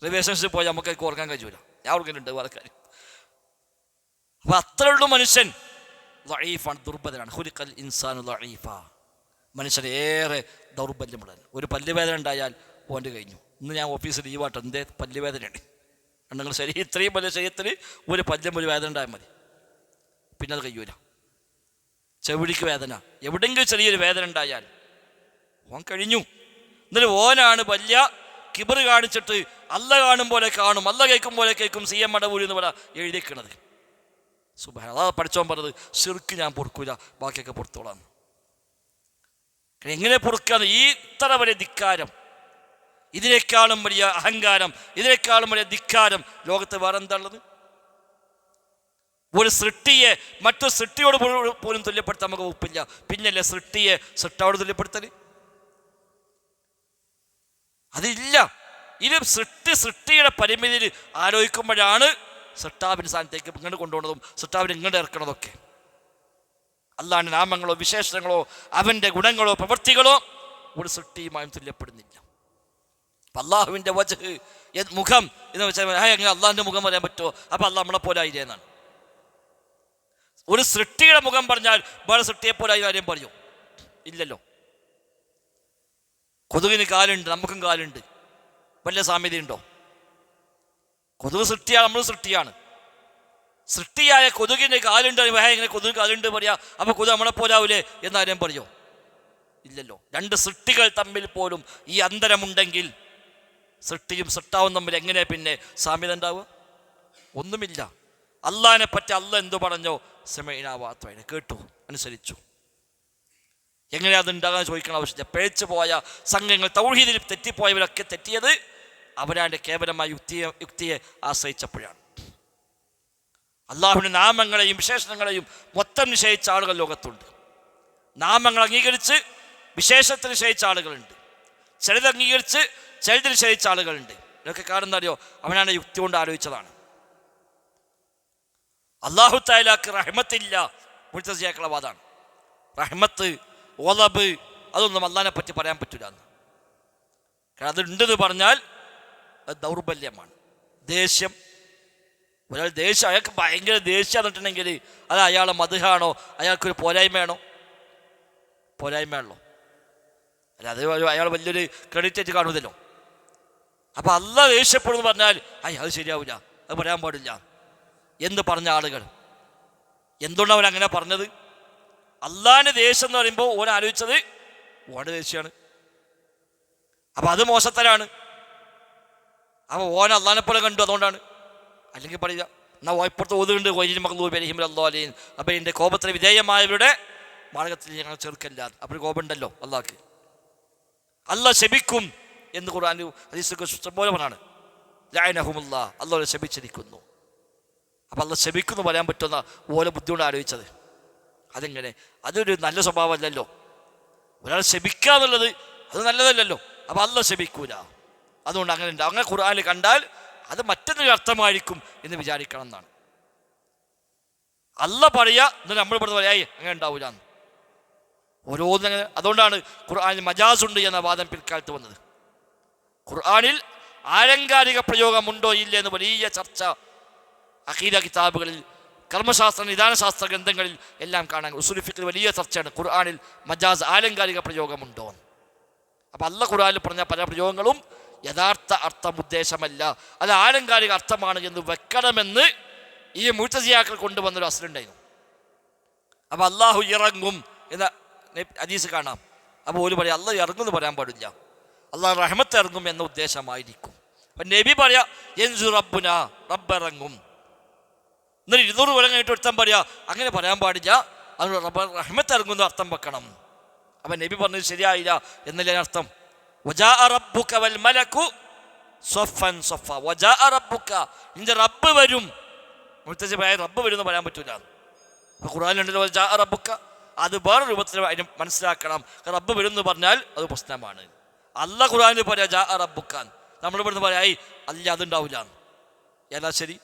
റിലേഷൻഷിപ്പ് പോയി നമുക്കൊക്കെ ഉറങ്ങാൻ കഴിയൂല. ഞാൻ ഉറങ്ങലുണ്ട് വേറെ കാര്യം. അപ്പം അത്രേ ഉള്ളൂ മനുഷ്യൻ. ദഈഫാണ്, ദുർബലനാണ്. ഖുലിഖൽ ഇൻസാനു ദഈഫ. മനുഷ്യൻ ഏറെ ദൗർബല്യമുള്ളതാണ്. ഒരു പല്ലുവേദന ഉണ്ടായാൽ ഓൻ്റെ കഴിഞ്ഞു. ഇന്ന് ഞാൻ ഓഫീസിൽ ലീവാട്ടോ, എന്തേ പല്ലുവേദനയാണ്. നിങ്ങൾ ശരി, ഇത്രയും വലിയ ശരീരത്തിൽ ഒരു പല്ലും ഒരു വേദന ഉണ്ടായാൽ മതി, പിന്നെ അത് കഴിയൂല. ചെവിടിക്ക് വേദന, എവിടെയെങ്കിലും ചെറിയൊരു വേദന ഉണ്ടായാൽ ഓൻ കഴിഞ്ഞു. എന്നിട്ട് ഓനാണ് വലിയ കിബറ് കാണിച്ചിട്ട് അല്ല കാണും പോലെ കാണും, അല്ല കേൾക്കും പോലെ കേൾക്കും, CM മടവൂരി എന്ന് പറയാ എഴുതിക്കണത്. സുബ്ഹാന, അതാ പഠിച്ചോൻ പറഞ്ഞത്, ശിർക്ക് ഞാൻ പൊറുക്കൂല, ബാക്കിയൊക്കെ പൊറുത്തോളാം. എങ്ങനെ പൊറുക്കാന്ന്? ഈ ഇത്ര വലിയ ധിക്കാരം, ഇതിനേക്കാളും വലിയ അഹങ്കാരം, ഇതിനേക്കാളും വലിയ ധിക്കാരം ലോകത്ത് വേറെ എന്താ ഉള്ളത്? ഒരു സൃഷ്ടിയെ മറ്റൊരു സൃഷ്ടിയോട് പോലും തുല്യപ്പെടുത്താൻ നമുക്ക് വകുപ്പില്ല. പിന്നല്ലേ സൃഷ്ടിയെ സൃഷ്ടാവോട് തുല്യപ്പെടുത്തൽ? അതില്ല. ഇത് സൃഷ്ടിയുടെ പരിമിതിയിൽ ആലോചിക്കുമ്പോഴാണ് സൃഷ്ടാവിൻ്റെ സ്ഥാനത്തേക്ക് ഇങ്ങോട്ട് കൊണ്ടുപോകുന്നതും സൃഷ്ടാവിനെ ഇങ്ങോട്ട് ഇറക്കണതൊക്കെ. അല്ലാണ്ട് നാമങ്ങളോ വിശേഷണങ്ങളോ അവൻ്റെ ഗുണങ്ങളോ പ്രവൃത്തികളോ ഒരു സൃഷ്ടിയുമായും തുല്യപ്പെടുന്നില്ല. അള്ളാഹുവിൻ്റെ വജ്ഹ്, മുഖം എന്ന് വെച്ചാൽ അങ്ങനെ അള്ളാഹിൻ്റെ മുഖം പറയാൻ പറ്റുമോ? അപ്പം അള്ളാഹ് നമ്മളെ പോലെ ആയില്ലേ എന്നാണ്. ഒരു സൃഷ്ടിയുടെ മുഖം പറഞ്ഞാൽ വേറെ സൃഷ്ടിയെപ്പോലെ ആയി കാര്യം പറയൂ? ഇല്ലല്ലോ. കൊതുകിന് കാലുണ്ട്, നമുക്കും കാലുണ്ട്. വലിയ സാമ്യതയുണ്ടോ? കൊതുക് സൃഷ്ടിയാണ്, നമ്മൾ സൃഷ്ടിയാണ്. സൃഷ്ടിയായ കൊതുകിന് കാലുണ്ട്, ഇങ്ങനെ കൊതുക് കാലുണ്ട് പറയാ, അപ്പൊ കൊതുക് നമ്മളെ പോലാവൂലേ എന്നാരും പറയോ? ഇല്ലല്ലോ. രണ്ട് സൃഷ്ടികൾ തമ്മിൽ പോലും ഈ അന്തരമുണ്ടെങ്കിൽ സൃഷ്ടിയും സൃഷ്ടാവും തമ്മിൽ എങ്ങനെ പിന്നെ സാമ്യത ഉണ്ടാവുക? ഒന്നുമില്ല. അള്ളാഹിനെ പറ്റി അള്ളാഹ് എന്തു പറഞ്ഞോ, സമയനാവാത്ത കേട്ടു, അനുസരിച്ചു. എങ്ങനെയാ അതുണ്ടാകാൻ ചോദിക്കണം ആവശ്യമില്ല. പിഴച്ചു പോയ സംഘങ്ങൾ, തൗഹീദിൽ തെറ്റിപ്പോയവരൊക്കെ തെറ്റിയത് അവരാൻ്റെ കേവലമായ യുക്തിയെ ആശ്രയിച്ചപ്പോഴാണ്. അള്ളാഹുവിൻ്റെ നാമങ്ങളെയും വിശേഷണങ്ങളെയും മൊത്തം നിശ്ചയിച്ച ആളുകൾ ലോകത്തുണ്ട്. നാമങ്ങൾ അംഗീകരിച്ച് വിശേഷത്തിൽ നിശ്ചയിച്ച ആളുകളുണ്ട്. ചിലത് അംഗീകരിച്ച് ചിലത് നിശ്ചയിച്ച ആളുകളുണ്ട്. ഇതൊക്കെ കാണുന്ന അറിയോ? അവനാണ് യുക്തി കൊണ്ട് ആലോചിച്ചതാണ്. അല്ലാഹു തആലാക്ക് റഹ്മത്തില്ല, മുഅ്തസിലികളുടെ വാദമാണ്. റഹ്മത്ത്, ഓലബ് അതൊന്നും അള്ളാഹിനെ പറ്റി പറയാൻ പറ്റില്ല എന്ന്. കാരണം അതുണ്ടെന്ന് പറഞ്ഞാൽ അത് ദൗർബല്യമാണ്. ദേഷ്യം, ഒരാൾ ദേഷ്യം, അയാൾക്ക് ഭയങ്കര ദേഷ്യം എന്നിട്ടുണ്ടെങ്കിൽ അത് അയാളെ മദ്ഹാണോ, അയാൾക്കൊരു പോരായ്മയാണോ? പോരായ്മയാണല്ലോ. അല്ല, അത് അയാൾ വലിയൊരു ക്രെഡിറ്റ് ആയിട്ട് കാണുമല്ലോ. അപ്പം അള്ളാഹ് ദേഷ്യപ്പെടുമെന്ന് പറഞ്ഞാൽ അത് ശരിയാവില്ല, അത് പറയാൻ പാടില്ല എന്ന് പറഞ്ഞ ആളുകൾ എന്തുകൊണ്ടാണ് അവൻ അങ്ങനെ പറഞ്ഞത്? അള്ളാഹിൻ്റെ ദേഷ്യം എന്ന് പറയുമ്പോൾ ഓൻ ആലോചിച്ചത് ഓൻ്റെ ദേഷ്യമാണ്. അപ്പം അത് മോശത്തരാണ്. അപ്പം ഓൻ അള്ളാഹിനെ പോലെ കണ്ടു, അതുകൊണ്ടാണ്. അല്ലെങ്കിൽ പറയുക എന്നാൽ ഇപ്പുറത്ത് ഓതുണ്ട് അള്ളാഹ്, അപ്പം എൻ്റെ കോപത്തിന് വിധേയമായവരുടെ മാർഗത്തിൽ ഞങ്ങൾ ചെറുക്കല്ല. അപ്പോൾ കോപമുണ്ടല്ലോ അള്ളാഹ്ക്ക്. അള്ളാഹ് ശപിക്കും എന്ന് ഖുർആൻ ഹദീസൊക്കെ പോലെ പറഞ്ഞാണ്. ലഅനഹുമുല്ലാഹ്, അള്ളാഹ് ശപിച്ചിരിക്കുന്നു. അപ്പം അള്ളാഹ് ശപിക്കുന്നു പറയാൻ പറ്റുന്ന ഓരോ ബുദ്ധിമുട്ട് ആലോചിച്ചത്. അതെങ്ങനെ? അതൊരു നല്ല സ്വഭാവമല്ലല്ലോ. ഒരാൾ ശപിക്കുക എന്നുള്ളത് അത് നല്ലതല്ലല്ലോ. അപ്പം അള്ളാഹ് ശപിക്കൂല, അതുകൊണ്ട് അങ്ങനെ ഉണ്ട്. അങ്ങനെ ഖുർആനിൽ കണ്ടാൽ അത് മറ്റൊരു അർത്ഥമായിരിക്കും എന്ന് വിചാരിക്കണം എന്നാണ്. അള്ളാഹ് പറയുക എന്നിട്ട് നമ്മൾ ഇവിടെ പറയാ അങ്ങനെ ഉണ്ടാവില്ല എന്ന് ഓരോന്നങ്ങനെ. അതുകൊണ്ടാണ് ഖുർആനിൽ മജാസ് ഉണ്ട് എന്ന വാദം പിൽക്കാലത്ത് വന്നത്. ഖുർആനിൽ ആലങ്കാരിക പ്രയോഗമുണ്ടോ ഇല്ല എന്ന് വലിയ ചർച്ച അഖീദ കിതാബുകളിൽ, കർമ്മശാസ്ത്ര നിദാനശാസ്ത്ര ഗ്രന്ഥങ്ങളിൽ എല്ലാം കാണാൻ. ഉസൂൽ ഫിഖിൽ വലിയ ചർച്ചയാണ് ഖുർആനിൽ മജാസ് ആലങ്കാരിക പ്രയോഗമുണ്ടോ എന്ന്. അപ്പം അള്ളാഹ് ഖുർആനിൽ പറഞ്ഞ പല പ്രയോഗങ്ങളും യഥാർത്ഥ അർത്ഥം ഉദ്ദേശമല്ല, അത് ആലങ്കാരിക അർത്ഥമാണ് എന്ന് വെക്കണമെന്ന് ഈ മുഅ്തസിലികൾ കൊണ്ടുവന്നൊരു അസ്ലുണ്ടായിരുന്നു. അപ്പം അള്ളാഹു ഇറങ്ങും എന്ന ഹദീസ് കാണാം. അപ്പോൾ ഒരു പറയാം അള്ളാഹ് ഇറങ്ങും എന്ന് പറയാൻ പാടില്ല, അള്ളാഹ് റഹ്മത്ത് ഇറങ്ങും എന്ന ഉദ്ദേശമായിരിക്കും. അപ്പം നബി പറയാ യൻസു റബ്ബുന, റബ്ബ് ഇറങ്ങും. എന്നിട്ട് 200 കൊല്ലം കഴിഞ്ഞിട്ട് ഒരുത്തം പറയുക അങ്ങനെ പറയാൻ പാടില്ല, അത് റഹ്മത്ത് ഇറങ്ങുന്ന അർത്ഥം വെക്കണം. അപ്പം നബി പറഞ്ഞത് ശരിയായില്ല എന്നല്ലേ അർത്ഥം. വജാഅ റബ്ബുക വൽ മലകു സ്വഫൻ സ്വഫ. വജാഅ റബ്ബുക, നിന്റെ റബ്ബ് വരും. മുഅ്തസില പറയാൻ റബ്ബ് വരും എന്ന് പറയാൻ പറ്റൂല. അപ്പോൾ ഖുർആനിലുണ്ടല്ലോ വജാഅ റബ്ബുക, അത് വേറെ രൂപത്തിൽ അതിന് മനസ്സിലാക്കണം. റബ്ബ് വരും എന്ന് പറഞ്ഞാൽ അത് പ്രശ്നമാണ്. അല്ലാഹ് ഖുർആനിൽ പറയാ ജാഅ റബ്ബുക, നമ്മൾ ഇവിടുന്ന് പറയാ അല്ല അതുണ്ടാവില്ല. ഏതാ ശരി?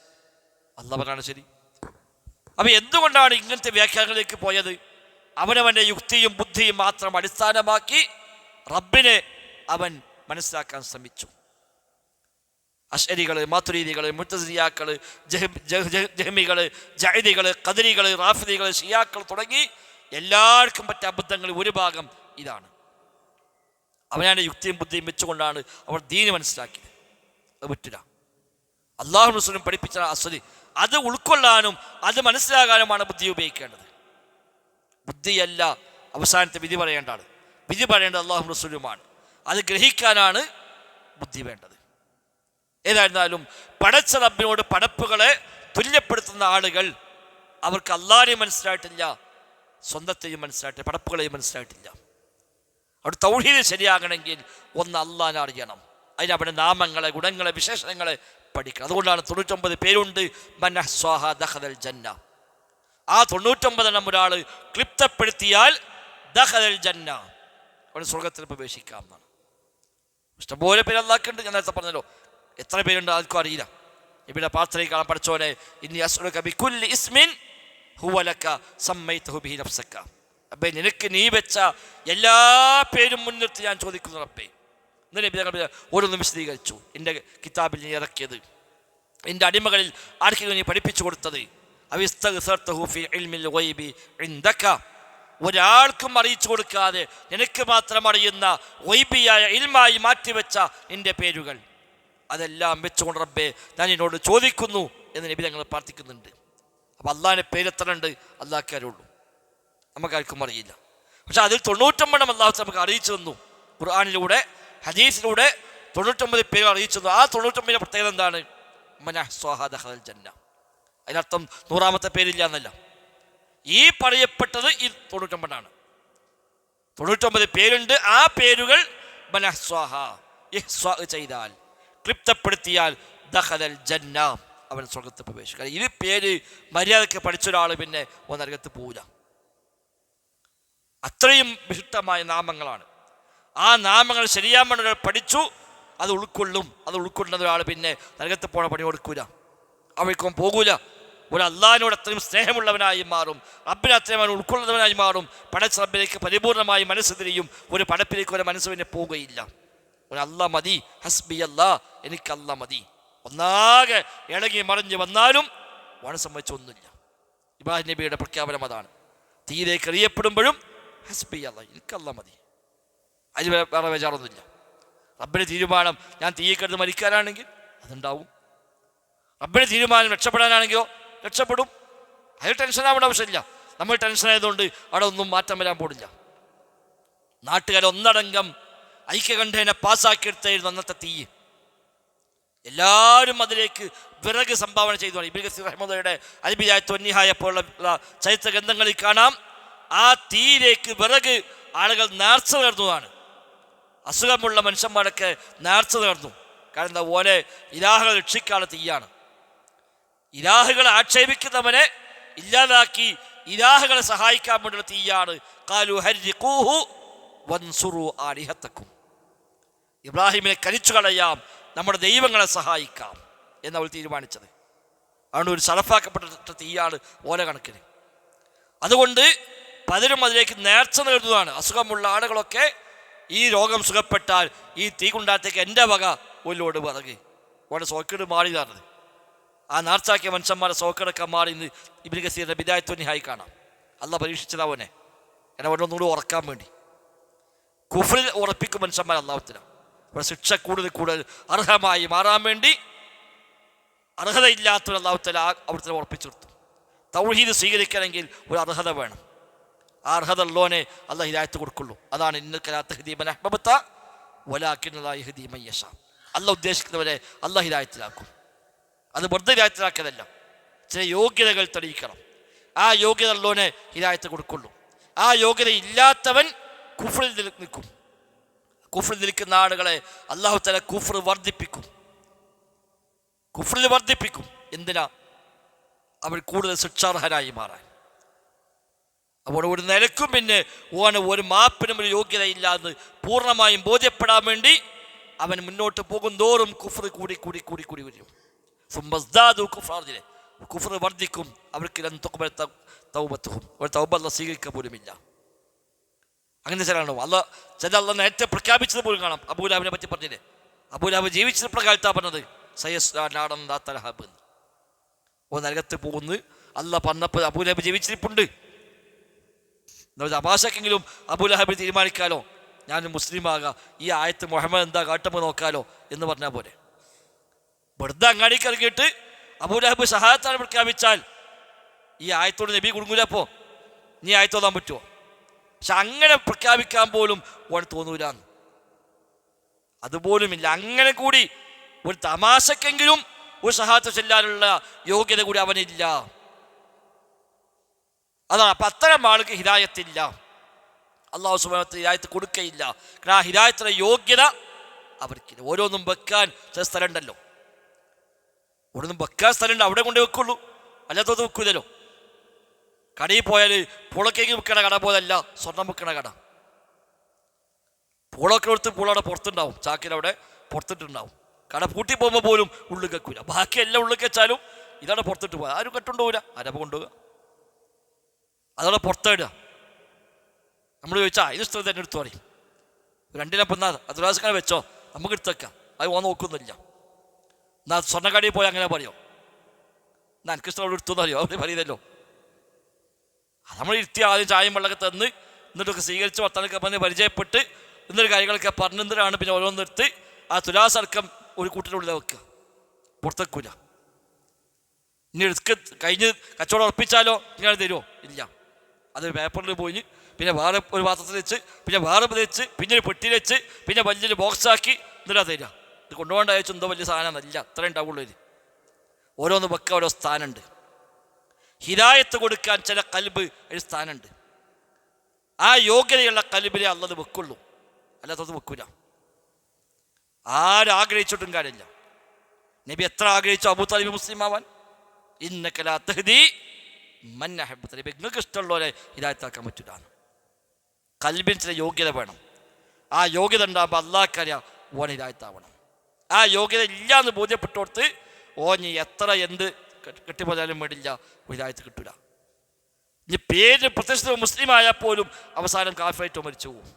അല്ലാഹ് പറഞ്ഞാണ് ശരി. അപ്പം എന്തുകൊണ്ടാണ് ഇങ്ങനത്തെ വ്യാഖ്യാനങ്ങളിലേക്ക് പോയത്? അവനവൻ്റെ യുക്തിയും ബുദ്ധിയും മാത്രം അടിസ്ഥാനമാക്കി റബ്ബിനെ അവൻ മനസ്സിലാക്കാൻ ശ്രമിച്ചു. അശ്അരികൾ, മാതുരീദികൾ, മുഅ്തസിലിയാക്കൾ, ജഹ്മികൾ, ജഅദികൾ, ഖദരികൾ, റാഫിദികൾ, ശിയാക്കൾ തുടങ്ങി എല്ലാവർക്കും പറ്റിയ അബദ്ധങ്ങൾ ഒരു ഭാഗം ഇതാണ്. അവനാണ് യുക്തിയും ബുദ്ധിയും വെച്ചുകൊണ്ടാണ് അവർ ദീന് മനസ്സിലാക്കിയത്. അത് പറ്റില്ല. അല്ലാഹു റസൂലും പഠിപ്പിച്ച അസ്ലി അത് ഉൾക്കൊള്ളാനും അത് മനസ്സിലാകാനുമാണ് ബുദ്ധി ഉപയോഗിക്കേണ്ടത്. ബുദ്ധിയല്ല അവസാനത്തെ വിധി പറയേണ്ടതാണ്. വിധി പറയേണ്ടത് അല്ലാഹു റസൂലുമാണ്. അത് ഗ്രഹിക്കാനാണ് ബുദ്ധി വേണ്ടത്. ഏതായിരുന്നാലും പടച്ച റബ്ബിനോട് പടപ്പുകളെ തുല്യപ്പെടുത്തുന്ന ആളുകൾ അവർക്ക് അല്ലാഹുവിനെ മനസ്സിലായിട്ടില്ല, സ്വന്തത്തെയും മനസ്സിലായിട്ടില്ല, പടപ്പുകളെയും മനസ്സിലായിട്ടില്ല. അവിടെ തൗഹീദ് ശരിയാകണമെങ്കിൽ ഒന്ന് അല്ലാഹുവിനെ അറിയണം. അതിന് അവിടെ നാമങ്ങളെ, ഗുണങ്ങളെ, വിശേഷണങ്ങളെ പഠിക്കണം. അതുകൊണ്ടാണ് 99 പേരുണ്ട്. മൻ അഹ്സാഹ ദഖലൽ ജന്ന. ആ 99 ഒരാൾ ക്ലിപ്തപ്പെടുത്തിയാൽ ദഖലൽ ജന്ന, അവൻ സ്വർഗത്തിൽ പ്രവേശിക്കാം എന്നാണ്. ഇഷ്ടംപോലെ പേര് അല്ലാഹുണ്ട്. ഞാൻ നേരത്തെ പറഞ്ഞല്ലോ, എത്ര പേരുണ്ട് ആർക്കും അറിയില്ല. ഇവിടെ പ്രാർത്ഥനയിൽ കാണാൻ പഠിച്ചോനെ ഇന്നി അസ്അലുക ബികുല്ലി ഇസ്മിൻ ഹുവ ലക സമ്മൈതഹു ബിഹി നഫ്സക. റബ്ബേ, നിനക്ക് നീ വെച്ച എല്ലാ പേരും മുൻനിർത്തി ഞാൻ ചോദിക്കുന്നു റബ്ബേ. എന്നിട്ട് ഓരോന്നും വിശദീകരിച്ചു. എൻ്റെ കിതാബിൽ നീ ഇറക്കിയത്, എൻ്റെ അടിമകളിൽ ആർക്കെങ്കിലും നീ പഠിപ്പിച്ചു കൊടുത്തത്, ഒരാൾക്കും അറിയിച്ചു കൊടുക്കാതെ നിനക്ക് മാത്രം അറിയുന്ന ഗൈബിയായ ഇൽമായി മാറ്റിവെച്ച നിന്റെ പേരുകൾ, അതെല്ലാം വെച്ചുകൊണ്ട് റബ്ബേ ഞാൻ എന്നോട് ചോദിക്കുന്നു എന്ന് നബി ഞങ്ങൾ പ്രാർത്ഥിക്കുന്നുണ്ട്. അപ്പം അള്ളാഹിൻ്റെ പേര് എത്ര ഉണ്ട് അള്ളാഹ്ക്കേ അറിയുള്ളൂ, നമുക്കാർക്കും അറിയില്ല. പക്ഷെ അതിൽ 99 അള്ളാഹു നമുക്ക് അറിയിച്ചു തന്നു. ഖുർആനിലൂടെ ഹദീസിലൂടെ 99 പേര് അറിയിച്ചു തന്നു. ആ 99 പ്രത്യേകത എന്താണ്? മൻ അഹ്സാഹ ദഖലൽ ജന്ന. അതിനർത്ഥം 100ാമത്തെ പേരില്ല എന്നല്ല. ഈ പറയപ്പെട്ടത് ഈ 99 ആണ്. 99 പേരുണ്ട്. ആ പേരുകൾ മൻ അഹ്സാഹ, ഇഹ്സാ ചെയ്താൽ, ക്ലിപ്തപ്പെടുത്തിയാൽ ദഖലൽ ജന്ന, അവൻ സ്വർഗത്തിൽ പ്രവേശിക്കും. ഇത് പേര് മര്യാദയ്ക്ക് പഠിച്ച ഒരാൾ പിന്നെ നരകത്ത് പോവില്ല. അത്രയും വിശിഷ്ടമായ നാമങ്ങളാണ്. ആ നാമങ്ങൾ ശരിയാമണ്ണം ഒരാൾ പഠിച്ചു, അത് ഉൾക്കൊള്ളും. അത് ഉൾക്കൊള്ളുന്ന ഒരാൾ പിന്നെ നരകത്ത് പോണ പണി കൊടുക്കൂല, അവർക്കും പോകൂല. ഒരു അള്ളാഹിനോട് അത്രയും സ്നേഹമുള്ളവനായി മാറും, റബ്ബിനെ അത്രയും ഉൾക്കൊള്ളുന്നവനായി മാറും. പടച്ച റബ്ബിലേക്ക് പരിപൂർണമായി മനസ്സ് തിരിയും. ഒരു പടപ്പിലേക്ക് ഒരു മനസ്സ് പിന്നെ പോവുകയില്ല. ഒരു അല്ലാ മതി, ഹസ്ബി അല്ലാ, എനിക്ക് അല്ലാ മതി. ഒന്നാകെ ഇളകി മറിഞ്ഞ് വന്നാലും വണ സംബന്ധിച്ചൊന്നുമില്ല. ഇബ്രാഹിം നബിയുടെ പ്രഖ്യാപനം അതാണ്. തീയിലേക്ക് എറിയപ്പെടുമ്പോഴും ഹസ്ബി അല്ലാ, എനിക്ക് അല്ലാ മതി, അതിൽ വേറെ വിചാരമൊന്നുമില്ല. റബ്ബിൻ്റെ തീരുമാനം ഞാൻ തീയെ കിടന്ന് മരിക്കാനാണെങ്കിൽ അതുണ്ടാവും. റബ്ബിൻ്റെ തീരുമാനം രക്ഷപ്പെടാനാണെങ്കിലോ രക്ഷപ്പെടും. അതിൽ ടെൻഷനാവേണ്ട ആവശ്യമില്ല. നമ്മൾ ടെൻഷനായതുകൊണ്ട് അവിടെ ഒന്നും മാറ്റം വരാൻ പോടില്ല. നാട്ടുകാരൊന്നടങ്കം ഐക്യകണ്ഠേനെ പാസ്സാക്കിയെടുത്തായിരുന്നു അന്നത്തെ തീ. എല്ലാവരും അതിലേക്ക് വിറക് സംഭാവന ചെയ്തു. ഇബ്നു കസീർ റഹ്മത്തുള്ളാഹിയുടെ അൽബിദായ വന്നിഹായ പോലുള്ള ചരിത്ര ഗ്രന്ഥങ്ങളിൽ കാണാം, ആ തീയിലേക്ക് വിറക് ആളുകൾ നേർച്ച നേർന്നതാണ്. അസുഖമുള്ള മനുഷ്യന്മാരൊക്കെ നേർച്ച നേർന്നു. കാരണം എന്താ? ഓലെ ഇലാഹുകളെ രക്ഷിക്കാനുള്ള തീയാണ്. ഇലാഹുകളെ ആക്ഷേപിക്കുന്നവനെ ഇല്ലാതാക്കി ഇലാഹുകളെ സഹായിക്കാൻ വേണ്ടിയുള്ള തീയാണ്. ഖാലു ഹർരിഖൂഹു വൻസുറു ആലിഹത്തക്കും. ഇബ്രാഹിമിനെ കരിച്ചു കളയാം, നമ്മുടെ ദൈവങ്ങളെ സഹായിക്കാം എന്നവൾ തീരുമാനിച്ചത്. അതുകൊണ്ട് ഒരു സലഫാക്കപ്പെട്ട തീയാണ് ഓല കണക്കിന്. അതുകൊണ്ട് പലരും അതിലേക്ക് നേർച്ച നേടുന്നതാണ്. അസുഖമുള്ള ആളുകളൊക്കെ ഈ രോഗം സുഖപ്പെട്ടാൽ ഈ തീ കുണ്ടാത്തേക്ക് എൻ്റെ വക ഒല്ലോട് വിറക് ഓടെ സോക്കേട് മാറിയതാണ്. ആ നേർച്ചാക്കിയ മനുഷ്യന്മാരെ സോക്കേടൊക്കെ മാറി ഇന്ന് ഇബ്നു കസീറിന്റെ ബിദായത്തുൻ നിഹായി കാണാം. അല്ലാഹ് പരീക്ഷിച്ചതാവനെ എന്നെ ഒന്നൂടെ ഉറക്കാൻ വേണ്ടി കുഫ്റിൽ ഉറപ്പിക്കും മനുഷ്യന്മാർ. അല്ലാഹുവിന് ഇവിടെ ശിക്ഷ കൂടുതൽ അർഹമായി മാറാൻ വേണ്ടി അർഹതയില്ലാത്തവർ അല്ലാഹുവിൽ അവിടുത്തെ ഉറപ്പിച്ചെടുത്തു. തൗഹീദ് സ്വീകരിക്കണമെങ്കിൽ ഒരു അർഹത വേണം. ആ അർഹത ഉള്ളവനെ അല്ലാഹ് ഹിദായത്ത് കൊടുക്കുള്ളൂ. അതാണ് ഇന്നക ലാ തഹ്ദീ മൻ അഹ്ബബ്ത വലാകിന്ന അല്ലാഹു യഹ്ദീ മൻ യശാ. അല്ലാഹ് ഉദ്ദേശിക്കുന്നവരെ അല്ലാഹ് ഹിദായത്തിലാക്കും. അത് വെറുതെ ഹിദായത്തിലാക്കിയതല്ല, ചില യോഗ്യതകൾ തെളിയിക്കണം. ആ യോഗ്യത ഉള്ളവനെ ഹിദായത്ത് കൊടുക്കുള്ളൂ. ആ യോഗ്യത ഇല്ലാത്തവൻ കുഫ്റിൽ നിൽക്കും. കുഫ്റിൽ നിൽക്കുന്ന ആളുകളെ അല്ലാഹു തആല കുഫ്ർ വർദ്ധിപ്പിക്കും, കുഫ്റിൽ വർദ്ധിപ്പിക്കും. എന്തിനാ? അവർ കൂടുതൽ ശിക്ഷാർഹരായി മാറാൻ. അപ്പോൾ ഒരു നിലക്കും പിന്നെ ഓന് ഒരു മാപ്പിനും ഒരു യോഗ്യതയില്ലാന്ന് പൂർണ്ണമായും ബോധ്യപ്പെടാൻ വേണ്ടി അവൻ മുന്നോട്ട് പോകും തോറും കുഫ്ർ കൂടി കൂടി കൂടി കൂടി വരും. കുഫ്ർ വർദ്ധിക്കും. അവർക്ക് ഒരു തൗബ അല്ലാഹ് സ്വീകരിക്കുക പോലുമില്ല. അങ്ങനെ ചിലോ ചില അല്ലാഹ് നേരത്തെ പ്രഖ്യാപിച്ചത് പോലും കാണാം. അബൂലഹബിനെ പറ്റി പറഞ്ഞില്ലേ, അബൂലഹബ് ജീവിച്ചത് പ്രകാരത്താ പറഞ്ഞത് സയസ്ലാബ് ഓ നരകത്ത് പോകുന്നു അല്ലാഹ് പറഞ്ഞപ്പോൾ അബൂലഹബ് ജീവിച്ചിരിപ്പുണ്ട്. തമാശക്കെങ്കിലും അബൂലഹബിന് തീരുമാനിക്കാലോ, ഞാൻ മുസ്ലിം ആകാം, ഈ ആയത്ത് മുഹമ്മദ് എന്താ കാട്ടുമ്പോൾ നോക്കാലോ എന്ന് പറഞ്ഞാൽ പോലെ. വെറുതെ അങ്ങാടിക്ക് ഇറങ്ങിയിട്ട് അബൂലഹബ് ഷഹാദത്താണ് പ്രഖ്യാപിച്ചാൽ ഈ ആയത്തോട് നബി കുടുങ്ങൂലപ്പോ നീ ആയത്തോതാൻ പറ്റുമോ? പക്ഷെ അങ്ങനെ പ്രഖ്യാപിക്കാൻ പോലും ഓൻ തോന്നൂലാന്ന്. അതുപോലുമില്ല. അങ്ങനെ കൂടി ഒരു തമാശക്കെങ്കിലും ഒരു ഷഹാദത്ത് ചൊല്ലാനുള്ള യോഗ്യത കൂടി അവനില്ല. അതാണ്. അപ്പം അത്തരം ആൾക്ക് ഹിദായത്തില്ല. അല്ലാഹു സുബ്ഹാനഹു വ തആല ഹിദായത്ത് കൊടുക്കയില്ല. കാരണം ആ ഹിദായത്തിൻ്റെ യോഗ്യത അവർക്കില്ല. ഓരോന്നും വെക്കാൻ ചില സ്ഥലം ഉണ്ടല്ലോ, ഓരോന്നും വെക്കാൻ സ്ഥലമുണ്ട്, അവിടെ കൊണ്ട് വെക്കുള്ളൂ, അല്ലാത്തത് വെക്കൂലല്ലോ. കടയിൽ പോയാൽ പൂളക്കേക്ക് വിൽക്കണ കട പോലല്ല സ്വർണം വിൽക്കണ കട. പൂളൊക്കെ കൊടുത്ത് പൂളവിടെ പുറത്തുണ്ടാവും, ചാക്കിലവിടെ പുറത്തിട്ടുണ്ടാവും. കട പൂട്ടി പോകുമ്പോൾ പോലും ഉള്ളിൽ വെക്കൂല. ബാക്കി എല്ലാം ഉള്ളിൽ വെച്ചാലും ഇതവിടെ പുറത്തിട്ട് പോകാം. ആരും കെട്ടുകൊണ്ടുപോകില്ല, അരപ്പ കൊണ്ടുപോകുക, അതവിടെ പുറത്തിടുക. നമ്മൾ ചോദിച്ചാൽ ഇത് സ്ഥലത്ത് തന്നെ എടുത്തു പറയും. രണ്ടിനപ്പം എന്നാ അതുരാസക്കാരെ വെച്ചോ, നമുക്ക് എടുത്തേക്കാം, അത് ഓൻ നോക്കുന്നില്ല. എന്നാ സ്വർണ്ണക്കടയിൽ പോയി അങ്ങനെ പറയോ, എന്നാ എനിക്ക് ഇഷ്ടം എടുത്തുന്ന് അറിയോ, അവർ പറയുന്നല്ലോ. അത് നമ്മൾ ഇരുത്തി ആദ്യം ചായയും വെള്ളമൊക്കെ തന്ന് എന്നിട്ടൊക്കെ സ്വീകരിച്ച് വർത്തനൊക്കെ പറഞ്ഞ് പരിചയപ്പെട്ട് എന്നൊരു കാര്യങ്ങളൊക്കെ പറഞ്ഞു എന്നിട്ടാണ് പിന്നെ ഓരോന്നെടുത്ത് ആ തുലാസർക്കം ഒരു കൂട്ടിനുള്ളിൽ വെക്കുക, പുറത്തേക്കൂല. ഇനി എടുക്ക കഴിഞ്ഞ് കച്ചവടം ഉറപ്പിച്ചാലോ നിങ്ങൾ തരുമോ? ഇല്ല. അത് പേപ്പറിൽ പോയി പിന്നെ വേറെ ഒരു പാത്രത്തിൽ വെച്ച് പിന്നെ വേറെ വെച്ച് പിന്നെ ഒരു പെട്ടി വെച്ച് പിന്നെ വലിയൊരു ബോക്സാക്കി എന്നിട്ടാ തരിക. ഇത് കൊണ്ടുപോകേണ്ട അയച്ചു എന്തോ വലിയ സാധനമല്ല, അത്ര ഉണ്ടാവുള്ളൂ. ഇത് ഓരോന്ന് വെക്കാൻ ഓരോ സ്ഥാനമുണ്ട്. ഹിദായത്ത് കൊടുക്കാൻ ചില കൽബ് ഒരു സ്ഥാനമുണ്ട്. ആ യോഗ്യതയുള്ള കൽബിലെ അല്ലാഹ് വെക്കുള്ളൂ, അല്ലാത്തത് വെക്കൂല. ആരാഗ്രഹിച്ചിട്ടും കാര്യമില്ല. നബി എത്ര ആഗ്രഹിച്ചു അബൂ താലിബ് മുസ്ലിം ആവാൻ? ഇന്നക ലാ തഹ്ദി മൻ അഹബ്ബത. നബി നിങ്ങൾക്ക് ഇഷ്ടമുള്ളവരെ ഹിദായത്താക്കാൻ പറ്റില്ല. കൽബിന് ചില യോഗ്യത വേണം. ആ യോഗ്യത ഉണ്ടാകുമ്പോൾ അല്ലാഹ്ക്കറിയാം ഓൻ ഹിദായത്താവണം. ആ യോഗ്യത ഇല്ല എന്ന് ബോധ്യപ്പെട്ടോടത്ത് ഓൻ എത്ര എന്ത് കെട്ടിപ്പോയാലും വേണ്ടില്ല, ഹിദായത്ത് കിട്ടൂല. ഇനി പേര് പ്രത്യക്ഷത്തിൽ മുസ്ലിം ആയാൽ പോലും അവസാനം കാഫിറായിട്ട് മരിച്ചു പോകും.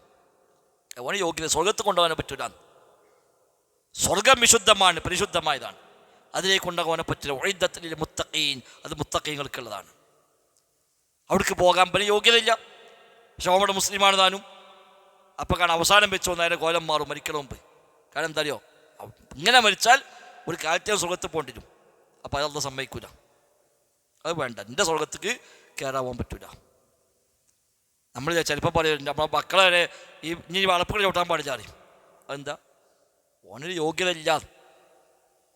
ഓന് യോഗ്യത സ്വർഗത്ത് കൊണ്ടുപോകാൻ പറ്റൂല. സ്വർഗം വിശുദ്ധമാണ്, പരിശുദ്ധമായതാണ്, അതിലേക്ക് കൊണ്ടുപോകാൻ പറ്റില്ല. ഉഇദ്ദത്തുൽ മുത്തഖീൻ, അത് മുത്തഖീങ്ങൾക്കുള്ളതാണ്. അവിടേക്ക് പോകാൻ പല യോഗ്യതയില്ല. പക്ഷെ നമ്മുടെ മുസ്ലിമാണ് താനും. അപ്പം കാരണം അവസാനം വെച്ചോ നേരെ കോലം മാറും മരിക്കണ മുമ്പ്. കാരണം എന്താ അറിയോ, ഇങ്ങനെ മരിച്ചാൽ ഒരു കാലത്തെ സ്വർഗത്ത് പോകേണ്ടി വരും. അപ്പം അതല്ല സമ്മതിക്കൂല, അത് വേണ്ട, എൻ്റെ സ്വർഗത്തേക്ക് കയറാൻ പറ്റൂല. നമ്മൾ ചിലപ്പോൾ പറയും നമ്മളെ മക്കളെ വരെ ഇനി വളപ്പുകൾ ചവിട്ടാൻ പാടില്ല അറിയും. അതെന്താ? ഓനൊരു യോഗ്യത ഇല്ല.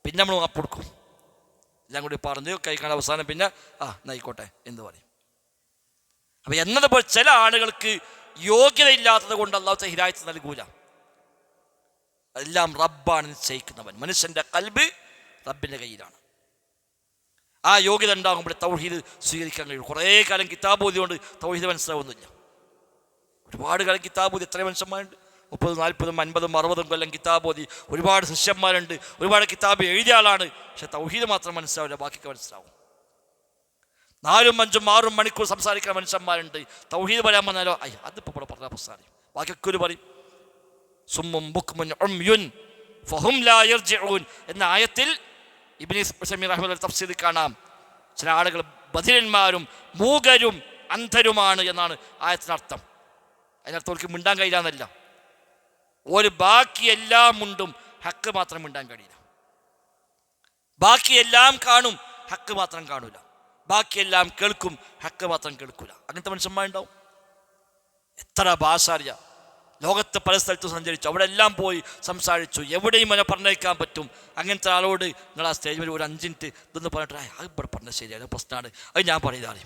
പിന്നെ നമ്മൾ മാപ്പ് കൊടുക്കും, എല്ലാം കൂടി പറഞ്ഞ് കഴിക്കാൻ അവസാനം പിന്നെ എന്നായിക്കോട്ടെ എന്ന് പറയും. അപ്പം എന്നതുപോലെ ചില ആളുകൾക്ക് യോഗ്യതയില്ലാത്തത് കൊണ്ട് അല്ലാഹു ഹിദായത്ത് നൽകൂല. എല്ലാം റബ്ബാണ് നിശ്ചയിക്കുന്നവൻ. മനുഷ്യൻ്റെ കൽബ് റബ്ബിൻ്റെ കയ്യിലാണ്. ആ യോഗ്യത ഉണ്ടാകുമ്പോൾ തൗഹീദ് സ്വീകരിക്കാൻ കഴിയും. കുറേ കാലം കിതാബ് ഓതിയോണ്ട് തൗഹീദ് മനസ്സിലാവുന്നില്ല. ഒരുപാട് കാലം കിതാബ് ഓതി എത്ര മനുഷ്യന്മാരുണ്ട്? 30, 40, 50, 60 കൊല്ലം കിതാബ് ഓതി ഒരുപാട് ശിഷ്യന്മാരുണ്ട്, ഒരുപാട് കിതാബ് എഴുതിയ ആളാണ്. പക്ഷെ തൗഹീദ് മാത്രം മനസ്സിലാവില്ല, ബാക്കിയൊക്കെ മനസ്സിലാവും. 4, 5, 6 മണിക്കൂർ സംസാരിക്കുന്ന മനുഷ്യന്മാരുണ്ട്. തൗഹീദ് പറയാൻ പറഞ്ഞാലോ അതിപ്പോൾ ഇവിടെ പറഞ്ഞ പ്രസ്ഥാനം ബാക്കിയൊക്കെ ഒരു പറയും. സുമ്മും ബുക്മുൻ ഉംയുൻ ഫഹും ലാ യർജിഊൻ എന്ന ആയത്തിൽ ഇബ്നു സമീർ റഹ്മത്തുള്ളാഹി തഫ്സീറിൽ കാണാം, ചില ആളുകൾ ബധിരന്മാരും മൂകരും അന്ധരുമാണ് എന്നാണ് ആയത്തിനർത്ഥം. അതിനർത്ഥം അവർക്ക് മിണ്ടാൻ കഴിയില്ല. ഒരു ബാക്കിയെല്ലാം ഉണ്ടും, ഹക്ക് മാത്രം മിണ്ടാൻ കഴിയില്ല. ബാക്കിയെല്ലാം കാണും, ഹക്ക് മാത്രം കാണൂല. ബാക്കിയെല്ലാം കേൾക്കും, ഹക്ക് മാത്രം കേൾക്കൂല. അങ്ങനത്തെ മനുഷ്യന്മാരുണ്ടാവും. എത്ര ഭാഷ അറിയാം, ലോകത്ത് പല സ്ഥലത്തും സഞ്ചരിച്ചു, അവിടെ എല്ലാം പോയി സംസാരിച്ചു, എവിടെയും അവനെ പറഞ്ഞേക്കാൻ പറ്റും. അങ്ങനത്തെ ആളോട് നിങ്ങൾ ആ സ്റ്റേജ് വരെ ഒരു 5 മിനിറ്റ് ഇതൊന്ന് പറഞ്ഞിട്ട് അത് ഇവിടെ പറഞ്ഞ ശരിയാണ്, പ്രശ്നമാണ്, അത് ഞാൻ പറയുന്നതാണ്,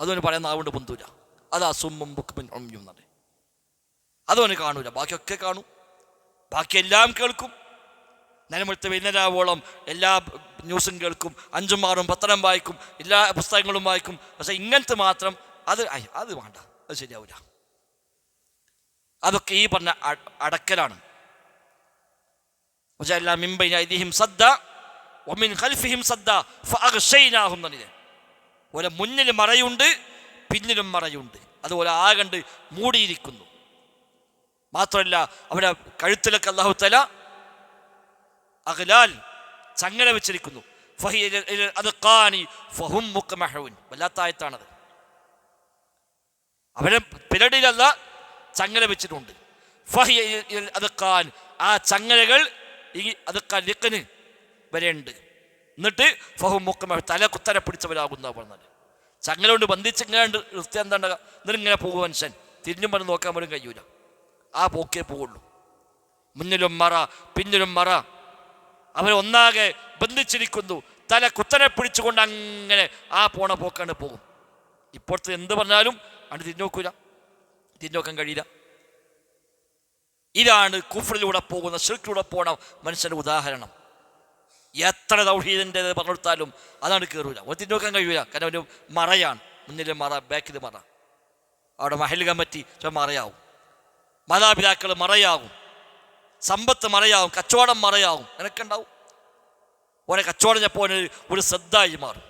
അതുകൊണ്ട് പറയുന്ന ആവുകൊണ്ട് പൊന്തൂല, അത് അസുമ്മും ബുക്കും എന്നാണ്. അതവന് കാണൂല, ബാക്കിയൊക്കെ കാണും, ബാക്കി എല്ലാം കേൾക്കും. നേരത്തെ വൈകുന്നേരമാവോളം എല്ലാ ന്യൂസും കേൾക്കും, 5ഉം 6ഉം പത്രം വായിക്കും, എല്ലാ പുസ്തകങ്ങളും വായിക്കും. പക്ഷെ ഇങ്ങനത്തെ മാത്രം അത് വേണ്ട, അത് ശരിയാവില്ല. അതൊക്കെ ഈ പറഞ്ഞ അടക്കലാണ്. ഓരോ മുന്നിൽ മറയുണ്ട്, പിന്നിലും മറയുണ്ട്, അതുപോലെ ആകണ്ട് മൂടിയിരിക്കുന്നു. മാത്രമല്ല അവരുടെ കഴുത്തിലൊക്കെ അല്ലാഹു തആല അഗ്ലാൽ ചങ്ങല വെച്ചിരിക്കുന്നു. വല്ലാത്ത ആയത്താണത്. അവരെ പിരടിയിലല്ല ചങ്ങല വെച്ചിട്ടുണ്ട്. ആ ചങ്ങലകൾ ഈ ലിഖിന് വരെയുണ്ട്. എന്നിട്ട് തല കുത്തനെ പിടിച്ചവരാകുന്ന പറഞ്ഞത്. ചങ്ങല കൊണ്ട് ബന്ധിച്ച് ഇങ്ങനെ നിർത്തി എന്താ എന്നിങ്ങനെ പോകും മനുഷ്യൻ, തിരിഞ്ഞും പറഞ്ഞ് നോക്കാൻ പോലും കഴിയൂല, ആ പോക്കേ പോവുള്ളൂ. മുന്നിലും മറ, പിന്നിലും മറ, അവരൊന്നാകെ ബന്ധിച്ചിരിക്കുന്നു, തല കുത്തനെ പിടിച്ചുകൊണ്ട് അങ്ങനെ ആ പോണ പോക്കാണ്ട് പോകും. ഇപ്പോഴത്തെ എന്ത് പറഞ്ഞാലും അത് തിരിഞ്ഞോക്കൂല, തിരിഞ്ഞോക്കാൻ കഴിയില്ല. ഇതാണ് കുഫ്റിലൂടെ പോകുന്ന, ശിർക്കിലൂടെ പോണ മനുഷ്യൻ്റെ ഉദാഹരണം. എത്ര തൗഹീദിൻ്റെ പറഞ്ഞു കൊടുത്താലും അതാണ് കയറൂല, അവൻ തിരിഞ്ഞോക്കാൻ കഴിയൂല. കാരണം ഒരു മറയാണ്, മുന്നിൽ മറ, ബാക്കിൽ മറ. അവിടെ മഹൽ കമ്മിറ്റി മറയാവും, മാതാപിതാക്കൾ മറയാകും, സമ്പത്ത് മറയാവും, കച്ചവടം മറയാവും, നിനക്ക് ഉണ്ടാവും. ഓരോ കച്ചവടം ചെപ്പോൾ ഒരു ശ്രദ്ധയായി മാറും.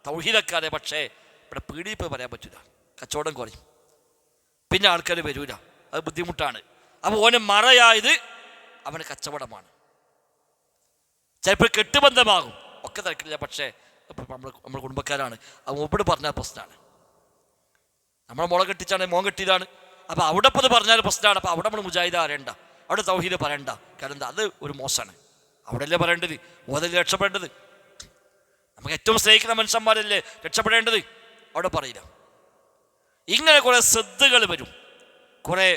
തൗഹീദക്കാരെ പക്ഷേ ഇവിടെ പീഡിപ്പ് പറയാൻ പറ്റില്ല, കച്ചവടം കുറയും, പിന്നെ ആൾക്കാർ വരൂല, അത് ബുദ്ധിമുട്ടാണ്. അപ്പോൾ ഓന് മറയായത് അവന് കച്ചവടമാണ്. ചിലപ്പോൾ കെട്ടുബന്ധമാകും, ഒക്കെ തിരക്കില്ല. പക്ഷേ നമ്മൾ കുടുംബക്കാരാണ്, അത് മൂപ്പട് പറഞ്ഞാൽ പ്രശ്നമാണ്. നമ്മളെ മോളെ കെട്ടിച്ചാണ് മോൻ കെട്ടിയതാണ്, അപ്പോൾ അവിടെ ഇപ്പോൾ അത് പറഞ്ഞാൽ പ്രശ്നമാണ്. അപ്പോൾ അവിടെ നമ്മൾ മുജാഹിദ് അറിയണ്ട, അവിടെ തൗഹീദ് പറയണ്ട. കാരണം എന്താ, അത് ഒരു മോശമാണ്. അവിടെയല്ലേ പറയേണ്ടത്, ഓതല്ലേ രക്ഷപ്പെടേണ്ടത്. നമുക്ക് ഏറ്റവും സ്നേഹിക്കുന്ന മനുഷ്യന്മാരല്ലേ രക്ഷപ്പെടേണ്ടത്, അവിടെ പറയില്ല. ഇങ്ങനെ കുറേ ശ്രദ്ധകൾ വരും, കുറേ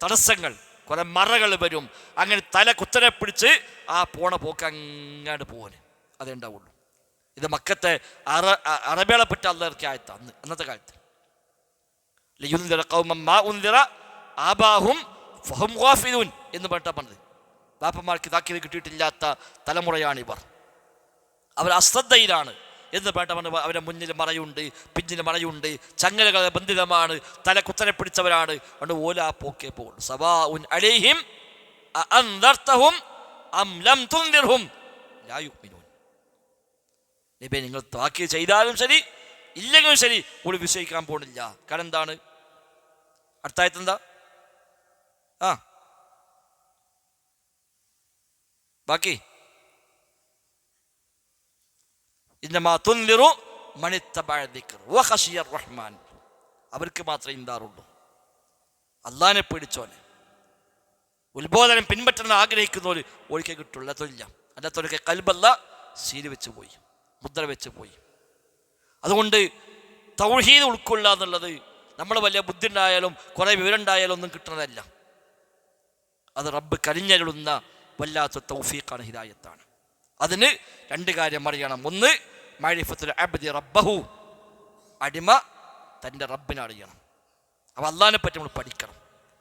തടസ്സങ്ങൾ, കുറേ മറകൾ വരും. അങ്ങനെ തല കുത്തനെ പിടിച്ച് ആ പോണ പോക്ക് അങ്ങാണ്ട് പോകാന് അതേ ഉണ്ടാവുള്ളൂ. ഇത് മക്കത്തെ അറബികളെ പറ്റി അല്ലാഹ് ഇറക്കിയ ആയത്താണ് അന്നത്തെ കാലത്ത്. എന്ന് പറഞ്ഞിട്ടാ പറഞ്ഞത്. ബാപ്പന്മാർക്ക് താക്കീത് കിട്ടിയിട്ടില്ലാത്ത തലമുറയാണിവർ, അവർ അശ്രദ്ധയിലാണ് എന്ന് പറഞ്ഞിട്ട് പറഞ്ഞ. അവരുടെ മുന്നിൽ മറയുണ്ട്, പിന്നിൽ മറയുണ്ട്, ചങ്ങലകളെ ബന്ധിതമാണ്, തല കുത്തനെ പിടിച്ചവരാണ്. അതുകൊണ്ട് ഓല ആ പോക്കേ പോകുള്ളൂ. സവാഉൻ അലൈഹിം അഅൻദർതഹും അം ലം തുൻദിർഹും ലാ യുഅ്മിനൂൻ. നബിയെ നിങ്ങൾ താക്കീത് ചെയ്താലും ശരി ഇല്ലെങ്കിലും ശരി ഓല് വിശ്വസിക്കാൻ പോകുന്നില്ല. കാരണം എന്താണ്, അടുത്തായത് എന്താ? ബാക്കി അവർക്ക് മാത്രമേ ഇന്താറുള്ളൂ, അള്ളാഹിനെ പേടിച്ചോനെ ഉത്ബോധനം പിൻപറ്റുന്ന ആഗ്രഹിക്കുന്നവർ ഒരിക്കൽ കിട്ടുള്ളൂ, അല്ലാത്തല്ല. അല്ലാത്തവരൊക്കെ കൽബല്ല സീല് വെച്ച് പോയി, മുദ്ര വെച്ച് പോയി. അതുകൊണ്ട് തൗഹീദ് ഉൾക്കൊള്ളുക എന്നുള്ളത് നമ്മൾ വലിയ ബുദ്ധി ഉണ്ടായാലും കുറേ വിവരം ഉണ്ടായാലും ഒന്നും കിട്ടുന്നതല്ല. അത് റബ്ബ് കനിഞ്ഞരുളുന്ന വല്ലാത്ത തൗഫീഖാണ്, ഹിദായത്താണ്. അതിന് 2 കാര്യം അറിയണം. ഒന്ന്, മഅരിഫത്തുൽ അബ്ദി റബ്ബഹു, അടിമ തൻ്റെ റബ്ബിനെ അറിയണം. അപ്പോൾ അള്ളാഹിനെ പറ്റി നമ്മൾ പഠിക്കണം.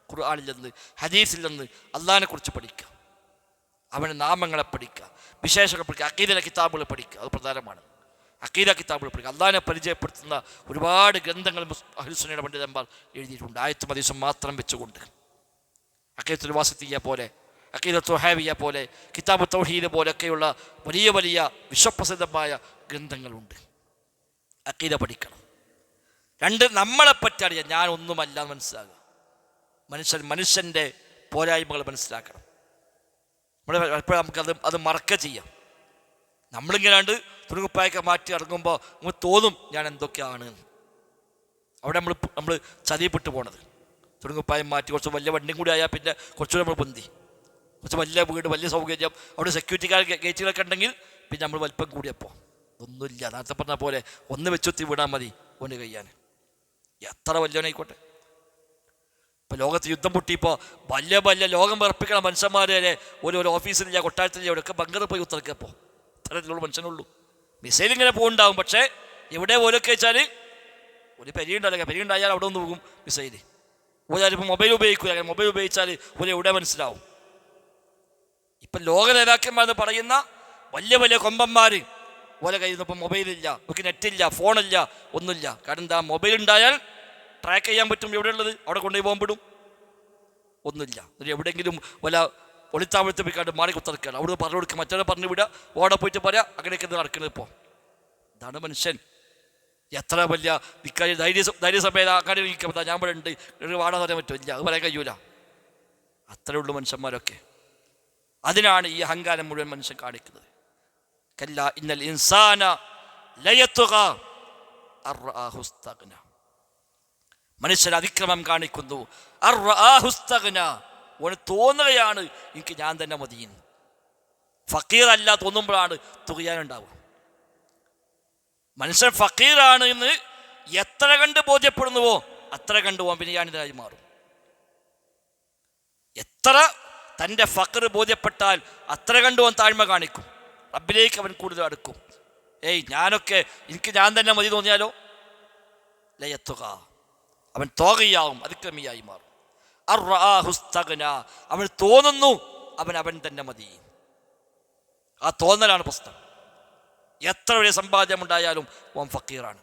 ഖുർആനിൽ നിന്ന് ഹദീസിൽ നിന്ന് അള്ളാഹിനെ കുറിച്ച് പഠിക്കുക, അവൻ്റെ നാമങ്ങളെ പഠിക്കുക, വിശേഷങ്ങൾ പഠിക്കുക, അഖീദയുടെ കിതാബുകൾ പഠിക്കുക. അത് പ്രധാനമാണ്. അഖീദ കിതാബുകൾ പഠിക്കുക. അള്ളാഹിനെ പരിചയപ്പെടുത്തുന്ന ഒരുപാട് ഗ്രന്ഥങ്ങൾ അഹ്ലുസുന്നയുടെ പണ്ഡിതന്മാർ എഴുതിയിട്ടുണ്ട്, ആയത്തും ഹദീസും മാത്രം വെച്ചുകൊണ്ട്. അഖീദത്തുൽ വാസിത്തിയ്യ പോലെ, അഖീദത്തുൽ വഹാബിയ്യ പോലെ, കിതാബ് തൗഹീദ് പോലെയൊക്കെയുള്ള വലിയ വലിയ വിശ്വപ്രസിദ്ധമായ ഗ്രന്ഥങ്ങളുണ്ട്. അഖീദ പഠിക്കണം. 2, നമ്മളെപ്പറ്റി അറിയാം, ഞാൻ ഒന്നുമല്ല എന്ന് മനസ്സിലാകുക. മനുഷ്യൻ്റെ പോരായ്മകൾ മനസ്സിലാക്കണം. എപ്പോഴും അത് മറക്ക ചെയ്യാം. നമ്മളിങ്ങനാണ്ട് തുണികുപ്പായൊക്കെ മാറ്റി ഇറങ്ങുമ്പോൾ നമുക്ക് തോന്നും ഞാൻ എന്തൊക്കെയാണ്. അവിടെ നമ്മൾ ചതിയപ്പെട്ടു പോണത്. തുണികുപ്പായം മാറ്റി കുറച്ച് വലിയ വണ്ടിയും കൂടി ആയാൽ പിന്നെ കുറച്ചുകൂടി നമ്മൾ പൊന്തി, കുറച്ച് വലിയ വീട്, വലിയ സൗകര്യം, അവിടെ സെക്യൂരിറ്റിക്കാർ ഗേറ്റുകളൊക്കെ ഉണ്ടെങ്കിൽ പിന്നെ നമ്മൾ വലിപ്പം കൂടിയപ്പോൾ ഒന്നുമില്ല. നേരത്തെ പറഞ്ഞ പോലെ ഒന്ന് വെച്ചുത്തി വിടാൻ മതി ഓന് കഴിയാൻ, എത്ര വലിയവനായിക്കോട്ടെ. ഇപ്പോൾ ലോകത്ത് യുദ്ധം പൊട്ടിയപ്പോൾ വലിയ വലിയ ലോകം വിറപ്പിക്കണ മനുഷ്യന്മാർ വരെ ഒരു ഓഫീസിലില്ല, കൊട്ടാരത്തിലില്ല, എവിടെയൊക്കെ ബങ്കറിൽ പോയി ഉത്തരക്കപ്പോൾ ഇത്തരത്തിലുള്ള മനുഷ്യനുള്ളൂ. മിസൈൽ ഇങ്ങനെ പോകുന്നുണ്ടാവും, പക്ഷേ എവിടെ പോലൊക്കെ വെച്ചാൽ ഒരു പെരിയുണ്ടല്ലോ, പെരിയുണ്ടായാൽ അവിടെ ഒന്ന് പോകും മിസൈൽ. ഓരോരിപ്പോൾ മൊബൈൽ ഉപയോഗിക്കുക, മൊബൈൽ ഉപയോഗിച്ചാൽ ഒരു എവിടെ മനസ്സിലാവും. ഇപ്പം ലോക നേതാക്കന്മാരെന്ന് പറയുന്ന വലിയ വലിയ കൊമ്പന്മാർ ഓരോ കയ്യിൽ നിന്ന് ഇപ്പം മൊബൈലില്ല, നമുക്ക് നെറ്റില്ല, ഫോണില്ല, ഒന്നുമില്ല. കാരണം എന്താ, മൊബൈൽ ഉണ്ടായാൽ ട്രാക്ക് ചെയ്യാൻ പറ്റും എവിടെയുള്ളത്, അവിടെ കൊണ്ടുപോയി പോകുമ്പോഴും ഒന്നുമില്ല. ഒരു എവിടെയെങ്കിലും വല്ല ഒളിത്താവളത്ത് പോയിക്കാണ്ട് മാറി കുത്തിറക്കുക, അവിടെ പറഞ്ഞു കൊടുക്കുക, മറ്റൊരാൾ പറഞ്ഞു വിടുക, ഓടെ പോയിട്ട് പറയാം, അങ്ങനെയൊക്കെ ഇത് നടക്കുന്നത്. ഇപ്പോൾ ഇതാണ് മനുഷ്യൻ. എത്ര വലിയ ധൈര്യസഭയിൽ അങ്ങനെ ഇരിക്കുമ്പോൾ ഞാൻ ഇവിടെ ഉണ്ട്, വാടാന്ന് പറയാൻ പറ്റുമോ? ഇല്ല, അത് പറയാൻ കഴിയൂല. അത്രേ ഉള്ളൂ മനുഷ്യന്മാരൊക്കെ. അതിനാണ് ഈ അഹങ്കാരം മുഴുവൻ മനുഷ്യൻ കാണിക്കുന്നത്. കല്ല ഇന്നൽ ഇൻസാന ലയത്തുക അർആഹു ഇസ്തഗ്ന. മനുഷ്യൻ അതിക്രമം കാണിക്കുന്നു. അർആഹു ഇസ്തഗ്ന, ഓന് തോന്നുകയാണ് എനിക്ക് ഞാൻ തന്നെ മതിയെന്ന്. ഫക്കീറല്ല തോന്നുമ്പോഴാണ് തുകയാനുണ്ടാവുക. മനുഷ്യൻ ഫക്കീറാണ് എന്ന് എത്ര കണ്ട് ബോധ്യപ്പെടുന്നുവോ അത്ര കണ്ട് ഓൻ വിനയാനിതനായി മാറും. എത്ര തൻ്റെ ഫക്കർ ബോധ്യപ്പെട്ടാൽ അത്ര കണ്ട് ഓൻ താഴ്മ കാണിക്കും, റബ്ബിലേക്ക് അവൻ കൂടുതൽ അടുക്കും. ഞാനൊക്കെ എനിക്ക് ഞാൻ തന്നെ മതി തോന്നിയാലോ ലയത്തുക, അവൻ തോകയാവും, അതിക്രമിയായി മാറും. അർആഹു ഇസ്തഗ്ന, അവൻ തോന്നുന്നു അവൻ തന്നെ മതി. ആ തോന്നലാണ് പ്രശ്നം. എത്ര വലിയ സമ്പാദ്യമുണ്ടായാലും അവൻ ഫക്കീറാണ്.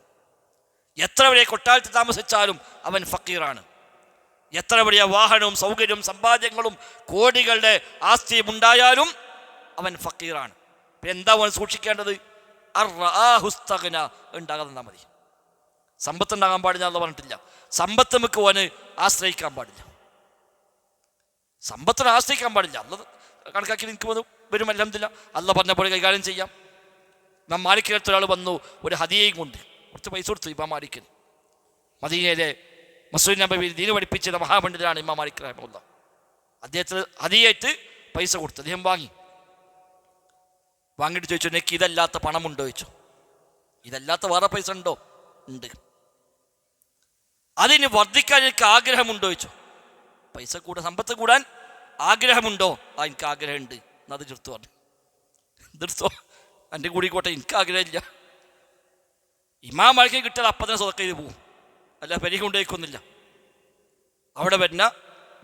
എത്ര വലിയ കൊട്ടാരത്തിൽ താമസിച്ചാലും അവൻ ഫക്കീറാണ്. എത്ര വലിയ വാഹനവും സൗകര്യവും സമ്പാദ്യങ്ങളും കോടികളുടെ ആസ്തിയും ഉണ്ടായാലും അവൻ ഫക്കീറാണ്. പിന്നെ എന്താ അവൻ സൂക്ഷിക്കേണ്ടത്? അർആഹു ഇസ്തഗ്ന ഉണ്ടാകാതെ മതി. സമ്പത്തുണ്ടാകാൻ പാടില്ല എന്ന് പറഞ്ഞിട്ടില്ല. സമ്പത്ത് നമുക്ക് ഓന് ആശ്രയിക്കാൻ പാടില്ല, സമ്പത്തിനെ ആശ്രയിക്കാൻ പാടില്ല. അല്ല കണക്കാക്കി എനിക്ക് വരും, അൽഹംദുലില്ലാ, അല്ല പറഞ്ഞ പോലെ കൈകാര്യം ചെയ്യാം. ഇമാം മാലിക്കിനടുത്ത് ഒരാൾ വന്നു ഒരു ഹദിയയും കൊണ്ട്, കുറച്ച് പൈസ കൊടുത്തു. ഇമാം മാലിക്കിന് മദീനയിലെ മസ്ജിദ് നബവിയിൽ ദീന് പഠിപ്പിച്ച മഹാപണ്ഡിതനാണ് ഇമാം മാലിക് റഹിമഹുല്ലാ. അദ്ദേഹത്തിന് ഹദിയായിട്ട് പൈസ കൊടുത്തു. അദ്ദേഹം വാങ്ങിയിട്ട് ചോദിച്ചു, എനിക്ക് ഇതല്ലാത്ത പണമുണ്ടോ ചോദിച്ചു. ഇതല്ലാത്ത വേറെ പൈസ ഉണ്ടോ? ഉണ്ട്. അതിന് വർദ്ധിക്കാൻ എനിക്ക് ആഗ്രഹമുണ്ടോ ചോദിച്ചു. പൈസ കൂടാൻ, സമ്പത്ത് കൂടാൻ ആഗ്രഹമുണ്ടോ? എനിക്ക് ആഗ്രഹമുണ്ട്. അത് ചെറുത്തു പറഞ്ഞു, തീർത്തോ എൻ്റെ കൂടിക്കോട്ടെ, എനിക്ക് ആഗ്രഹമില്ല. ഇമാം മാലിക്കിന് കിട്ടിയാൽ അപ്പം തന്നെ സ്വതക്ക ചെയ്ത് പോവും, അല്ല പെരിക കൊണ്ടുപോയിക്കൊന്നില്ല. അവിടെ വരുന്ന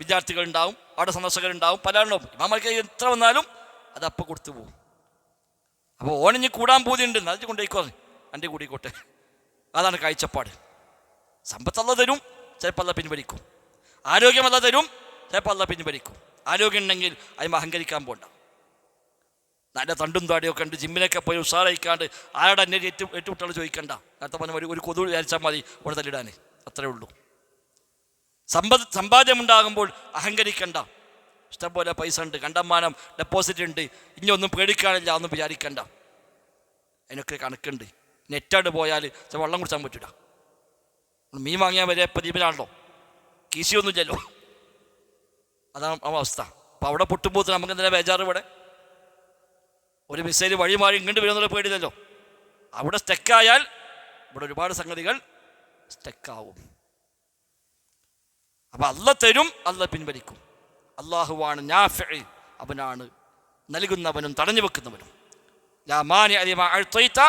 വിദ്യാർത്ഥികളുണ്ടാവും, അവിടെ സന്ദർശകരുണ്ടാവും, പലരുണ്ടാവും. ഇമാം മാലിക്ക് എത്ര വന്നാലും അത് അപ്പം കൊടുത്തു പോവും. അപ്പോൾ ഓണിഞ്ഞ് കൂടാൻ പൂതിയുണ്ട്, അത് കൊണ്ടുപോയിക്കോ, എൻ്റെ കൂടിക്കോട്ടെ. അതാണ് കാഴ്ചപ്പാട്. സമ്പത്തല്ല തരും, ചിലപ്പോൾ അല്ല പിൻവലിക്കും. ആരോഗ്യമല്ല തരും, ചിലപ്പോൾ അല്ല പിൻവലിക്കും. ആരോഗ്യം ഉണ്ടെങ്കിൽ അതിന് അഹങ്കരിക്കാൻ പോണ്ട. നല്ല തണ്ടും താടിയൊക്കെ ഉണ്ട്, ജിമ്മിനൊക്കെ പോയി ഉഷാറായിക്കാണ്ട് ആരുടെ എന്നെ ഏറ്റുവിട്ടാൾ ചോദിക്കണ്ട. നേരത്തെ പറഞ്ഞ ഒരു കൊതു വിചാരിച്ചാൽ മതി ഇവിടെ തല്ലിടാൻ, അത്രേ ഉള്ളൂ. സമ്പാദ്യമുണ്ടാകുമ്പോൾ അഹങ്കരിക്കണ്ട. ഇഷ്ടംപോലെ പൈസ ഉണ്ട്, കണ്ടമാനം ഡെപ്പോസിറ്റ് ഉണ്ട്, ഇനി ഒന്നും പേടിക്കാനില്ല ഒന്നും വിചാരിക്കണ്ട. അതിനൊക്കെ കണക്കുണ്ട്. നെറ്റാണ്ട് പോയാൽ വെള്ളം കുടിച്ചാൻ പറ്റില്ല. മീൻ വാങ്ങിയാൽ വരെ ഇപ്പം ദ്വീപിലാണല്ലോ, കീശിയൊന്നുമില്ലല്ലോ. അതാണ് അവസ്ഥ. അപ്പം അവിടെ പൊട്ടുമ്പോൾ നമുക്ക് എന്തിനാ ബേജാറ്? ഇവിടെ ഒരു മിസൈൽ വഴി മാറി ഇങ്ങോട്ട് വരുന്നുള്ള പേടിയില്ലല്ലോ. അവിടെ സ്റ്റക്കായാൽ ഇവിടെ ഒരുപാട് സംഗതികൾ സ്റ്റക്കാവും. അപ്പം അല്ല തരും, അല്ല പിൻവലിക്കും. അള്ളാഹുവാണ് നാഫിഇ, അവനാണ് നൽകുന്നവനും തടഞ്ഞു വെക്കുന്നവനും. ലാ മാനിഅ ലിമാ അഅ്തൈത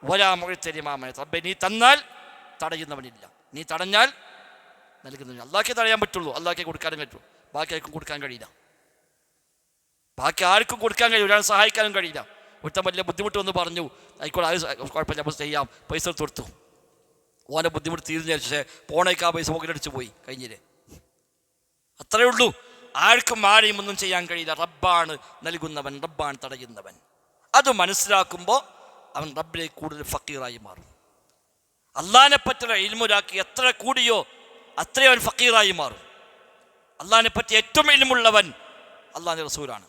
വലാ മുഅ്തി ലിമാ മനഅത. റബ്ബേ, നീ തന്നാൽ തടയുന്നവനില്ല, നീ തടഞ്ഞാൽ നൽകുന്നവനില്ല. അള്ളാഹ്ക്കേ തടയാൻ പറ്റുള്ളൂ, അള്ളാഹ്ക്കേ കൊടുക്കാനും പറ്റുള്ളൂ. ബാക്കി ആർക്കും കൊടുക്കാൻ കഴിയില്ല, ബാക്കി ആർക്കും കൊടുക്കാൻ കഴിയില്ല, ഒരാൾ സഹായിക്കാനും കഴിയില്ല. ഒരുത്തം വലിയ ബുദ്ധിമുട്ട് വന്ന് പറഞ്ഞു, ആയിക്കോട്ടെ, അത് കുഴപ്പമില്ല, അപ്പോൾ ചെയ്യാം, പൈസ കൊടുത്തു. ഓൻ്റെ ബുദ്ധിമുട്ട് തീർന്നു. പക്ഷേ പോണേക്ക് ആ പൈസ പോക്കറ്റടിച്ച് പോയി, കഴിഞ്ഞില്ലേ? അത്രയേ ഉള്ളൂ. ആർക്കും ആരെയും ഒന്നും ചെയ്യാൻ കഴിയില്ല. റബ്ബാണ് നൽകുന്നവൻ, റബ്ബാണ് തടയുന്നവൻ. അത് മനസ്സിലാക്കുമ്പോൾ അവൻ റബ്ബിലേക്ക് കൂടുതൽ ഫക്കീറായി മാറും. അള്ളാഹിനെ പറ്റിയുള്ള ഇൽമുരാക്കി എത്ര കൂടിയോ അത്രയും അവൻ ഫക്കീറായി മാറും. അള്ളാഹിനെ പറ്റി ഏറ്റവും ഇൽമുള്ളവൻ അള്ളാഹിൻ്റെ റസൂലാണ്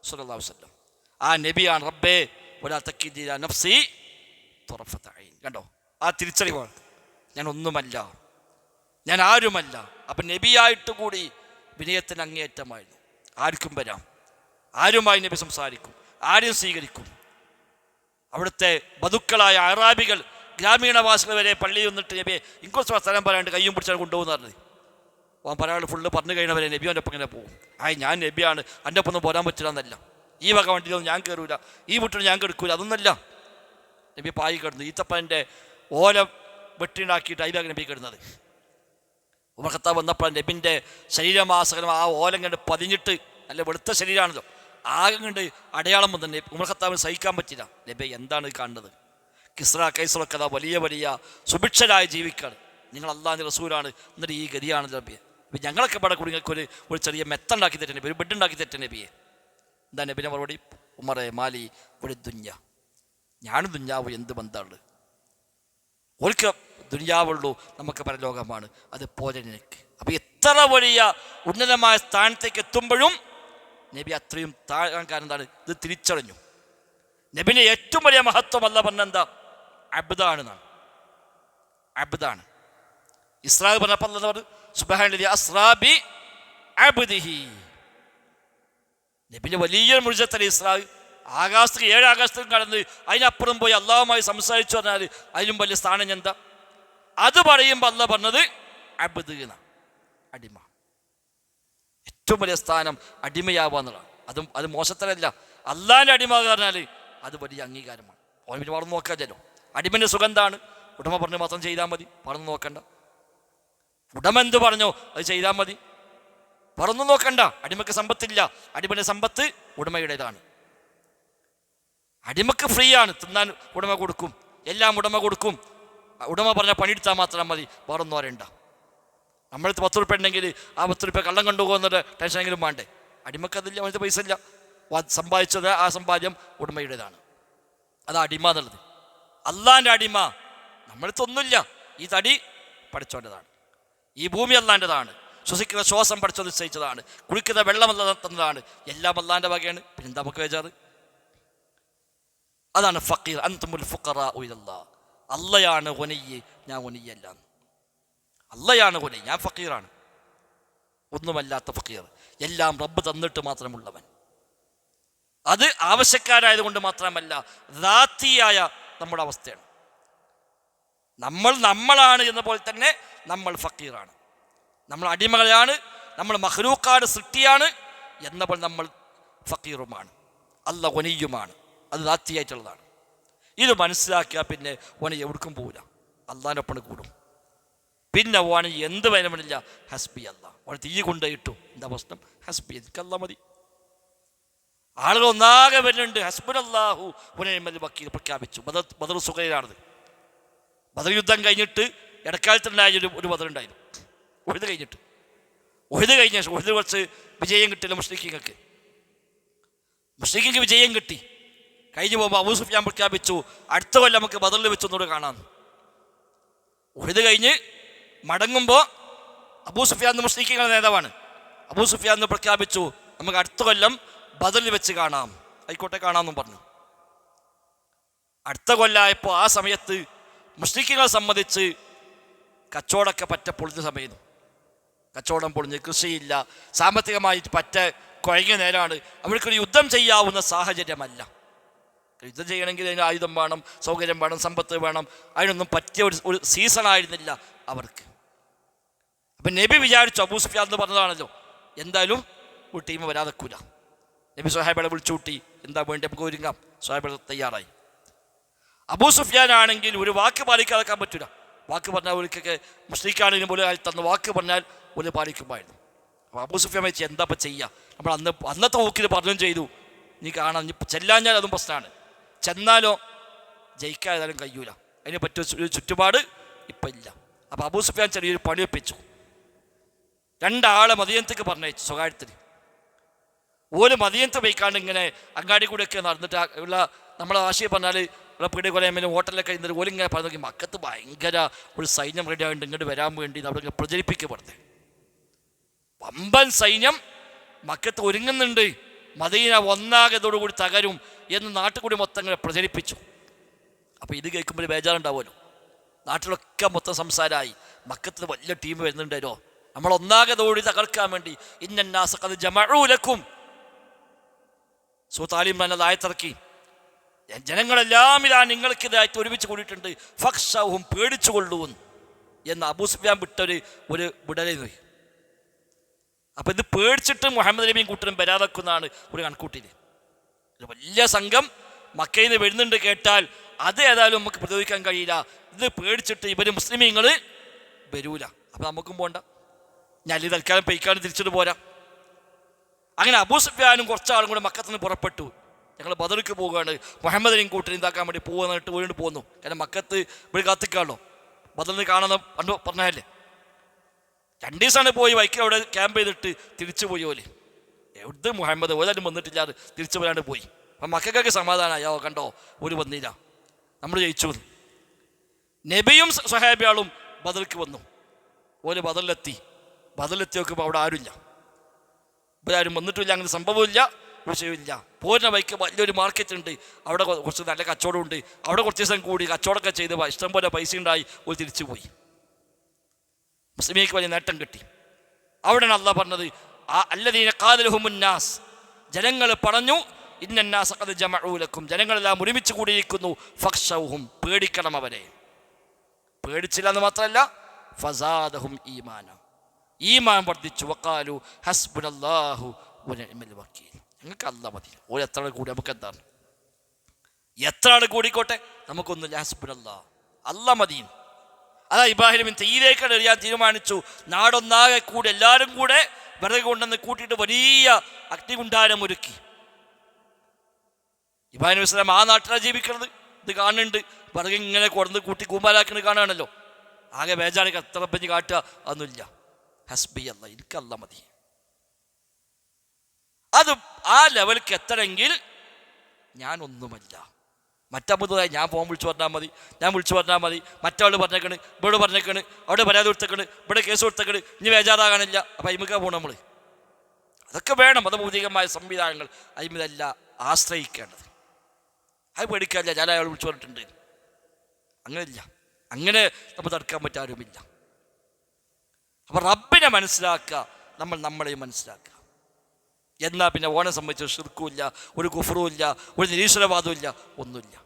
സ്വല്ലല്ലാഹു അലൈഹി വസല്ലം. ആ നബിയാണ് റബ്ബേ വലാ തക്കിൽനി ഇലാ നഫ്സി തുറഫത ഐൻ. കണ്ടോ ആ തിരിച്ചറിവാണ്, ഞാൻ ഒന്നുമല്ല, ഞാൻ ആരുമല്ല. അപ്പം നബിയായിട്ട് കൂടി വിനയത്തിന് അങ്ങേയറ്റമായിരുന്നു. ആർക്കും വരാം, ആരുമായി നബി സംസാരിക്കും, ആരും സ്വീകരിക്കും. അവിടുത്തെ ബധുക്കളായ അറാബികൾ, ഗ്രാമീണവാസികൾ വരെ പള്ളിയിൽ നിന്നിട്ട് നബിയെ ഇൻകുറച്ച് സ്ഥലം പറയാണ്ട് കയ്യും പിടിച്ചാണ് കൊണ്ടുപോകുന്ന പറഞ്ഞത്. ഓൻ പറയാൾ ഫുള്ള് പറഞ്ഞു കഴിഞ്ഞവരെ നബി അവൻ്റെ ഒപ്പം ഇങ്ങനെ പോകും. ഞാൻ നബിയാണ്, എൻ്റെ ഒപ്പം ഒന്നും പോരാൻ പറ്റില്ല എന്നല്ല. ഈ വക വണ്ടിയിലൊന്നും ഞാൻ കയറൂല, ഈ വീട്ടിൽ ഞാൻ കെടുക്കൂല, അതൊന്നല്ല. നബി പായി കിടന്നു, ഈത്തപ്പൻ്റെ ഓല വെട്ടിണ്ടാക്കിയിട്ട് അതിലാണ് നബി കിടന്നത്. ഉമർ ഖത്താബ് വന്നപ്പോൾ നബിൻ്റെ ശരീരമാസകലം ആ ഓലം കണ്ട് പതിഞ്ഞിട്ട്, അല്ല വെളുത്ത ശരീരമാണല്ലോ, ആകെ കണ്ട് അടയാളം വന്നു. ഉമർ ഖത്താബിന് സഹിക്കാൻ പറ്റില്ല. നബി എന്താണ് കാണുന്നത്? കിസ്ര കൈസറൊക്കെ അതാ വലിയ വലിയ സുഭിക്ഷരായി ജീവിക്കാണ്, നിങ്ങൾ അള്ളാഹിൻ്റെ റസൂലാണ്, എന്നിട്ട് ഈ ഗതിയാണ് നബിയെ. അപ്പം ഞങ്ങളൊക്കെ ഇവിടെ കൂടി നിങ്ങൾക്ക് ഒരു ചെറിയ മെത്തുണ്ടാക്കി തെറ്റ നബി, ഒരു ബെഡ് ഉണ്ടാക്കി തെറ്റ നബിയെ. എന്താ നബിനെ മറുപടി? ഉമറെ മാലി ഒരു ദുഞ്ഞ, ഞാനും ദുഞ്ഞാവ് എന്ത് ബന്ധമുള്ളത്? ഒരിക്കൽ ദുനിയാവുള്ളൂ, നമുക്ക് പരലോകമാണ്, അത് പോലെ നിനക്ക്. അപ്പം എത്ര വലിയ ഉന്നതമായ സ്ഥാനത്തേക്ക് എത്തുമ്പോഴും നബി അത്രയും താഴാൻ കാരണം എന്താണ്? ഇത് തിരിച്ചറിഞ്ഞു. നബിൻ്റെ ഏറ്റവും വലിയ മഹത്വം അല്ല പറഞ്ഞെന്താ? അബ്ദാണെന്നാണ്. അബ്ദാണ്. ഇസ്രാ പറഞ്ഞപ്പോൾ എന്താ പറഞ്ഞു? സുബ്ഹാനല്ലദീ അസ്റാ ബി അബ്ദിഹി. നബിൻ്റെ വലിയൊരു മുഅ്ജിസത്തല്ലേ ഇസ്രാ. ആകാശത്തേക്ക് 7 ആകാശത്തേക്കും കടന്ന് അതിനപ്പുറം പോയി അള്ളാഹുമായി സംസാരിച്ചു പറഞ്ഞാൽ അതിലും വലിയ സ്ഥാനം എന്താ? അത് പറയുമ്പോൾ അല്ലാഹ് പറഞ്ഞത് അബ്ദ് എന്നാണ്, അടിമ. ഏറ്റവും വലിയ സ്ഥാനം അടിമയാവുക എന്നുള്ളതാണ്. അത് മോശത്തരല്ല. അള്ളാഹിൻ്റെ അടിമ പറഞ്ഞാൽ അത് വലിയ അംഗീകാരമാണ്. ഓൻ പിന്നെ പറഞ്ഞു നോക്കാമല്ലോ. അടിമൻ്റെ സുഗന്ധാണ്. ഉടമ പറഞ്ഞ് മാത്രം ചെയ്താൽ മതി, പറഞ്ഞു നോക്കണ്ട. ഉടമ എന്ത് പറഞ്ഞോ അത് ചെയ്താൽ മതി, പറഞ്ഞു നോക്കണ്ട. അടിമക്ക് സമ്പത്തില്ല, അടിമൻ്റെ സമ്പത്ത് ഉടമയുടേതാണ്. അടിമക്ക് ഫ്രീ ആണ്, തിന്നാൻ ഉടമ കൊടുക്കും, എല്ലാം ഉടമ കൊടുക്കും. ഉടമ പറഞ്ഞാൽ പണിയെടുത്താൽ മാത്രം മതി, വേറൊന്നും അറിയണ്ട. നമ്മളടുത്ത് 10 ഉറുപ്പ്യ ഉണ്ടെങ്കിൽ ആ 10 ഉറുപ്പ്യ കള്ളം കൊണ്ടുപോകുന്നൊരു ടെൻഷനെങ്കിലും വേണ്ടേ? അടിമക്കതില്ല, അവനത്തെ പൈസ ഇല്ല, സമ്പാദിച്ചത് ആ സമ്പാദ്യം ഉടമയുടേതാണ്. അതാ അടിമ എന്നുള്ളത്. അള്ളാൻ്റെ അടിമ നമ്മളടുത്തൊന്നുമില്ല. ഈ തടി പഠിച്ചോൻ്റെതാണ്, ഈ ഭൂമി അള്ളാൻ്റെതാണ്, ശ്വസിക്കുന്ന ശ്വാസം പഠിച്ചോ നിശ്ചയിച്ചതാണ്, കുളിക്കുന്ന വെള്ളം അല്ല തന്നതാണ്, എല്ലാം അള്ളാൻ്റെ വകയാണ്. പിന്നെ എന്താ നമുക്ക് വേജാറ്? അതാണ് ഫക്കീർ. അൻതുമുൽ ഫുഖറാ ഇലല്ലാഹ്. അള്ളയാണ് ഗുനിയ്യ്, ഞാൻ ഗുനിയ്യല്ല. അള്ളയാണ് ഗുനിയ്യ്, ഞാൻ ഫക്കീറാണ്, ഒന്നുമല്ലാത്ത ഫക്കീർ. എല്ലാം റബ്ബ് തന്നിട്ട് മാത്രമുള്ളവൻ. അത് ആവശ്യക്കാരായത് കൊണ്ട് മാത്രമല്ല, ദാത്തിയായ നമ്മുടെ അവസ്ഥയാണ്. നമ്മളാണ് എന്ന പോലെ തന്നെ നമ്മൾ ഫക്കീറാണ്, നമ്മൾ അടിമകളാണ്, നമ്മൾ മഖ്ലൂഖാണ്, സൃഷ്ടിയാണ് എന്നപ്പോൾ നമ്മൾ ഫക്കീറുമാണ്, അല്ലാഹ് ഗുനിയ്യുമാണ്. അത് ദാത്തിയായിട്ടുള്ളതാണ്. ഇത് മനസ്സിലാക്കിയാൽ പിന്നെ ഓനെ എവിടേക്കും പോവില്ല, അള്ളാഹിനൊപ്പം കൂടും. പിന്നെ ഓന് എന്ത് വേണമെന്നില്ല, ഹസ്ബി അല്ലാഹ്. ഓനെ തീ കൊണ്ടുപോയിട്ടു, എന്താ പ്രശ്നം? ഹസ്ബി, എനിക്ക് അല്ലാഹ് മതി. ആളുകൾ ഒന്നാകെ വരുന്നുണ്ട്. ഹസ്ബുനല്ലാഹു വനിഅമൽ വക്കീൽ പ്രഖ്യാപിച്ചു. ബദർ സുഖയിലാണത്. ബദർ യുദ്ധം കഴിഞ്ഞിട്ട് ഇടക്കാലത്തുണ്ടായ ഒരു ബദർ ഉണ്ടായിരുന്നു. ഒഴുത് കഴിഞ്ഞിട്ട്, ഒഴുത് കഴിഞ്ഞ ഒഴുത് കുറച്ച് വിജയം കിട്ടില്ല മുസ്ലിങ്ങൾക്ക്. മുസ്ലിങ്ങൾക്ക് വിജയം കിട്ടി. കഴിഞ്ഞു പോകുമ്പോൾ അബൂ സുഫിയാൻ പ്രഖ്യാപിച്ചു, അടുത്ത കൊല്ലം നമുക്ക് ബദറിൽ വെച്ചൊന്നുകൂടെ കാണാം. ഒഴുത് കഴിഞ്ഞ് മടങ്ങുമ്പോൾ അബൂ സുഫിയാൻ മുസ്ലിങ്ങളുടെ നേതാവാണ്. അബൂ സുഫിയാൻ പ്രഖ്യാപിച്ചു, നമുക്ക് അടുത്ത കൊല്ലം ബദറിൽ വെച്ച് കാണാം. ആയിക്കോട്ടെ, കാണാമെന്നും പറഞ്ഞു. അടുത്ത കൊല്ലമായപ്പോൾ ആ സമയത്ത് മുസ്ലിങ്ങളെ സംബന്ധിച്ച് കച്ചവടമൊക്കെ പറ്റ പൊളിഞ്ഞ സമയം. കച്ചവടം പൊളിഞ്ഞ്, കൃഷിയില്ല, സാമ്പത്തികമായിട്ട് പറ്റ കുഴങ്ങിയ നേരമാണ്. അവർക്കൊരു യുദ്ധം ചെയ്യാവുന്ന സാഹചര്യമല്ല. യുദ്ധം ചെയ്യണമെങ്കിൽ അതിന് ആയുധം വേണം, സൗകര്യം വേണം, സമ്പത്ത് വേണം. അതിനൊന്നും പറ്റിയ ഒരു സീസണായിരുന്നില്ല അവർക്ക്. അപ്പം നബി വിചാരിച്ചു, അബൂ സുഫിയാൻ എന്ന് പറഞ്ഞതാണല്ലോ, എന്തായാലും ഒരു ടീം വരാതെക്കൂല. നബി സ്വഹാബികളെ വിളിച്ചു കൂട്ടി, എന്താ വേണ്ടി നമുക്ക് ഒരുങ്ങാം. സ്വഹാബികൾ തയ്യാറായി. അബൂ സുഫിയാൻ ആണെങ്കിൽ ഒരു വാക്ക് പാലിക്കാതെക്കാൻ പറ്റില്ല. വാക്ക് പറഞ്ഞാൽ ഒരിക്കൊക്കെ മുസ്ലിക്കാണെങ്കിലും പോലും അയാൾ തന്ന വാക്ക് പറഞ്ഞാൽ ഒരു പാലിക്കുമായിരുന്നു. അപ്പോൾ അബൂ സുഫിയാൻ വെച്ച് എന്താ ഇപ്പം ചെയ്യുക? നമ്മൾ അന്നത്തെ ഊക്കിൽ പറഞ്ഞും ചെയ്തു, നീ കാണാം, നീ ചെല്ലാഞ്ഞാൽ അതും പ്രശ്നമാണ്, ചെന്നാലോ ജയിക്കാതായാലും കഴിയൂല, അതിന് പറ്റിയ ചുറ്റുപാട് ഇപ്പം ഇല്ല. അപ്പോൾ അബൂ സുഫിയാൻ ചെറിയൊരു പണി ഒപ്പിച്ചു. 2 ആളെ മദീനത്തേക്ക് പറഞ്ഞയച്ചു സ്വകാര്യത്തിന്. ഒരു മദീനത്ത് പോയിക്കാണ്ട് ഇങ്ങനെ അങ്ങാടി കൂടെയൊക്കെ നടന്നിട്ട് ഉള്ള നമ്മളെ ആശയം പറഞ്ഞാൽ ഉള്ള പീടിക കൊലയമ്മലും ഹോട്ടലിലൊക്കെ ഇരുന്നിട്ട് ഓലിങ്ങനെ പറഞ്ഞു നോക്കി, മക്കത്ത് ഭയങ്കര ഒരു സൈന്യം റെഡി ആയിട്ട് ഇങ്ങോട്ട് വരാൻ വേണ്ടി അവിടെ പ്രചരിപ്പിക്കപ്പെടുന്നത്. വമ്പൻ സൈന്യം മക്കത്ത് ഒരുങ്ങുന്നുണ്ട്, മദീന ഒന്നാകത്തോടുകൂടി തകരും എന്ന് നാട്ടുകൂടി മൊത്തം ഇങ്ങനെ പ്രചരിപ്പിച്ചു. അപ്പോൾ ഇത് കേൾക്കുമ്പോൾ ബേജാറുണ്ടാവുമല്ലോ. നാട്ടിലൊക്കെ മൊത്തം സംസാരമായി, മക്കത്തിൽ വലിയ ടീം വരുന്നുണ്ടല്ലോ, നമ്മൾ ഒന്നാകത്തോടി തകർക്കാൻ വേണ്ടി. ഇന്നന്നാസഖദ് ജമഉ ലക്കും, സൂറത്ത് ആലി ഇംറാൻ ആയത്തിറക്കി, ജനങ്ങളെല്ലാം ഇതാ നിങ്ങൾക്കിതായിട്ട് ഒരുമിച്ച് കൂടിയിട്ടുണ്ട്, ഫഖ്ശൗഹും, പേടിച്ചു കൊള്ളൂ എന്ന് അബൂ സുഫിയാൻ വിട്ടൊരു വിടലേ. അപ്പം ഇത് പേടിച്ചിട്ട് മുഹമ്മദ് നബിയും കൂട്ടരും വരാതെക്കുന്നതാണ് ഒരു കണക്കൂട്ടിൽ. ഒരു വലിയ സംഘം മക്കയിൽ നിന്ന് വരുന്നുണ്ട് കേട്ടാൽ അത് ഏതായാലും നമുക്ക് പ്രതിരോധിക്കാൻ കഴിയില്ല. ഇത് പേടിച്ചിട്ട് ഇവർ മുസ്ലിമീങ്ങൾ വരൂല. അപ്പം നമുക്കും പോണ്ട, ഞാൻ ഈ തൽക്കാലം പെയ്ക്കാനും തിരിച്ചിട്ട് പോരാ. അങ്ങനെ അബൂ സുഫ്യാനും കുറച്ചാളും കൂടെ മക്കത്ത് നിന്ന് പുറപ്പെട്ടു. ഞങ്ങൾ ബദർക്ക് പോവുകയാണ്, മുഹമ്മദ് നബിയും കൂട്ടരും ഇതാക്കാൻ വേണ്ടി പോകുന്നിട്ട് വീണ്ടും പോന്നു. കാരണം മക്കത്ത് ഇവിടെ കാത്തിക്കാണല്ലോ, ബദറിന് കാണുന്ന പറഞ്ഞല്ലേ. 2 ദിവസമാണ് പോയി വൈക്ക് അവിടെ ക്യാമ്പ് ചെയ്തിട്ട് തിരിച്ചു പോയി. ഓല് എവിടെ മുഹമ്മദ് ഓലാരും വന്നിട്ടില്ലാതെ തിരിച്ചു പോരാണ്ട് പോയി. അപ്പം മക്കൾക്കൊക്കെ സമാധാനമായോ, കണ്ടോ ഒരു വന്നില്ല, നമ്മൾ ജയിച്ചു. നബിയും സ്വഹാബിയാളും ബദർക്ക് വന്നു. ഓല് ബദറിലെത്തി നോക്കുമ്പോൾ അവിടെ ആരുമില്ല, ഇവരാരും വന്നിട്ടില്ല, അങ്ങനെ സംഭവമില്ല, വിഷയമില്ല. പോരുന്ന വൈക്ക് വലിയൊരു മാർക്കറ്റ് ഉണ്ട്, അവിടെ കുറച്ച് നല്ല കച്ചവടമുണ്ട്. അവിടെ കുറച്ച് ദിവസം കൂടി കച്ചവടമൊക്കെ ചെയ്ത് ഇഷ്ടംപോലെ പൈസ ഉണ്ടായി ഒരു തിരിച്ചു പോയി. മുസ്ലിമീക്ക് വലിയ നേട്ടം കിട്ടി. അവിടെയാണ് അള്ളാഹ് പറഞ്ഞത്, അല്ലദീന ഖാലലഹുമുന്നാസ്, ജനങ്ങൾ പറഞ്ഞു, ഇന്നന്നാസ ഖദ് ജമഉ ലക്കും, ജനങ്ങളെല്ലാം ഒരുമിച്ച് കൂടിയിരിക്കുന്നു, ഫഖ്ശൗഹും, പേടിക്കണം അവരെ. പേടിച്ചില്ല എന്ന് മാത്രമല്ല, ഫസാദഹും ഈമാന, ഈമാൻ വർദ്ധിച്ചു. വഖാലു ഹസ്ബുനല്ലാഹു വനിഅ്മൽ വക്കീൽ, ഞങ്ങൾക്ക് അല്ലാഹ് മതി. ഓര് എത്ര ആൾ കൂടി നമുക്ക് എന്താണ്, എത്ര ആൾ കൂടിക്കോട്ടെ നമുക്കൊന്നുമില്ല, ഹസ്ബുനല്ലാഹ്, അല്ലാഹ് മതി. അതാ ഇബ്രാഹിം തീരേക്കാണ് എറിയാൻ തീരുമാനിച്ചു. നാടൊന്നാകെ കൂടി എല്ലാവരും കൂടെ വിറക് കൊണ്ടുവന്ന് കൂട്ടിയിട്ട് വലിയ അഗ്നികുണ്ഡാരം ഒരുക്കി. ഇബ്രാഹിം നബി സ്വലാം ആ നാട്ടിലാണ് ജീവിക്കുന്നത്. ഇത് കാണുന്നുണ്ട്, വിറക് ഇങ്ങനെ കൊടുന്ന് കൂട്ടി കൂമ്പാലാക്കുന്നത് കാണുകയാണല്ലോ. ആകെ ബേജാറ് എത്ര പഞ്ഞ് കാട്ടുക അതൊന്നുമില്ല. ഹസ്ബി അല്ല, എനിക്കല്ല മതി. അത് ആ ലെവലിലേക്ക് എത്തണമെങ്കിൽ ഞാനൊന്നുമല്ല. മറ്റമ്പതായി ഞാൻ ഫോൺ വിളിച്ചു പറഞ്ഞാൽ മതി, ഞാൻ വിളിച്ചു പറഞ്ഞാൽ മതി, മറ്റാൾ പറഞ്ഞേക്കണ്, ഇവിടെ പറഞ്ഞേക്കണ്, അവിടെ പരാതി കൊടുത്തേക്കണ്, ഇവിടെ കേസ് കൊടുത്തേക്കണ്, ഇനി ബേജാറാകാനില്ല. അപ്പം അയിമക്ക പോകണം നമ്മൾ. അതൊക്കെ വേണം, മതഭൗതികമായ സംവിധാനങ്ങൾ. അയിമതല്ല ആശ്രയിക്കേണ്ടത്. അത് പേടിക്കാനില്ല, ഞാൻ അയാൾ വിളിച്ചു പറഞ്ഞിട്ടുണ്ട്. അങ്ങനെയില്ല, അങ്ങനെ നമ്മൾ തടുക്കാൻ പറ്റാരുമില്ല. അപ്പം റബ്ബിനെ മനസ്സിലാക്കുക, നമ്മൾ നമ്മളെയും മനസ്സിലാക്കുക. എന്നാൽ പിന്നെ ഓനെ സംബന്ധിച്ച് ശിർക്കുമില്ല, ഒരു കുഫറും ഇല്ല, ഒരു നിരീശ്വരവാദവും ഇല്ല, ഒന്നുമില്ല.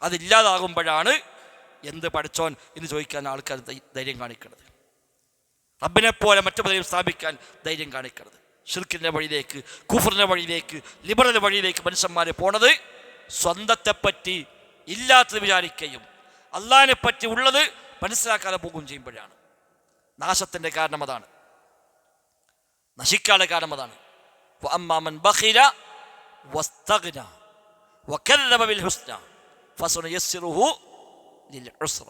അതില്ലാതാകുമ്പോഴാണ് എന്ത് പഠിച്ചോൻ എന്ന് ചോദിക്കാൻ ആൾക്കാർ ധൈര്യം കാണിക്കുന്നത്. റബ്ബിനെപ്പോലെ മറ്റു പലരും സ്ഥാപിക്കാൻ ധൈര്യം കാണിക്കുന്നത്. ഷിർക്കിൻ്റെ വഴിയിലേക്ക്, കുഫറിൻ്റെ വഴിയിലേക്ക്, ലിബറൽ വഴിയിലേക്ക് മനുഷ്യന്മാരെ പോണത് സ്വന്തത്തെപ്പറ്റി ഇല്ലാത്തത് വിചാരിക്കുകയും അള്ളാഹിനെ പറ്റി ഉള്ളത് മനസ്സിലാക്കാതെ പോകുകയും ചെയ്യുമ്പോഴാണ് നാശത്തിൻ്റെ കാരണം. അതാണ് നശിക്കാനുള്ള കാരണം. അതാണ് വഅമ്മാമൻ ബഖില വസ്തഗ്ന വകല്ലബ ബിൽ ഹുസ്ന ഫസനുയസ്സിറുഹു ലിൽ ഉസ്റ.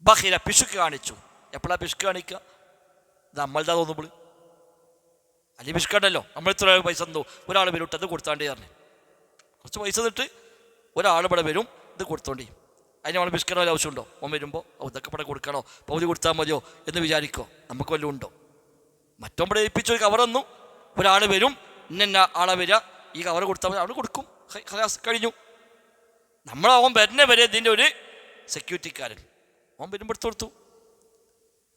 ബഖില, പിശുക്ക് കാണിച്ചു. എപ്പോഴാണ് പിശുക്ക് കാണിക്കുക? നമ്മളുടെ തോന്നുമ്പോൾ അല്ലെങ്കിൽ പിശുക്കണ്ടല്ലോ. നമ്മൾ ഇത്ര പൈസ എന്തോ ഒരാൾ വരും, അത് കൊടുത്താണ്ടേ പറഞ്ഞു. കുറച്ച് പൈസ തന്നിട്ട് ഒരാൾ ഇവിടെ വരും, ഇത് കൊടുത്തോണ്ടി. അതിന് നമ്മൾ പിശുക്കണോ ആവശ്യമുണ്ടോ? ഓൻ വരുമ്പോൾ ഇതൊക്കെ ഇവിടെ കൊടുക്കണോ, പകുതി കൊടുത്താൽ മതിയോ എന്ന് വിചാരിക്കോ? നമുക്ക് വല്ലതും ഉണ്ടോ? മറ്റൊമ്പടെ ഏൽപ്പിച്ചു ഒരു കവറൊന്നും, ഒരാൾ വരും, ഇന്ന ആളെ വരിക, ഈ കവർ കൊടുത്താൽ മതി, അവിടെ കൊടുക്കും, കഴിഞ്ഞു. അവൻ വരുന്ന വരെ ഇതിൻ്റെ ഒരു സെക്യൂരിറ്റിക്കാരൻ, അവൻ വരുമ്പോൾ എടുത്തു കൊടുത്തു.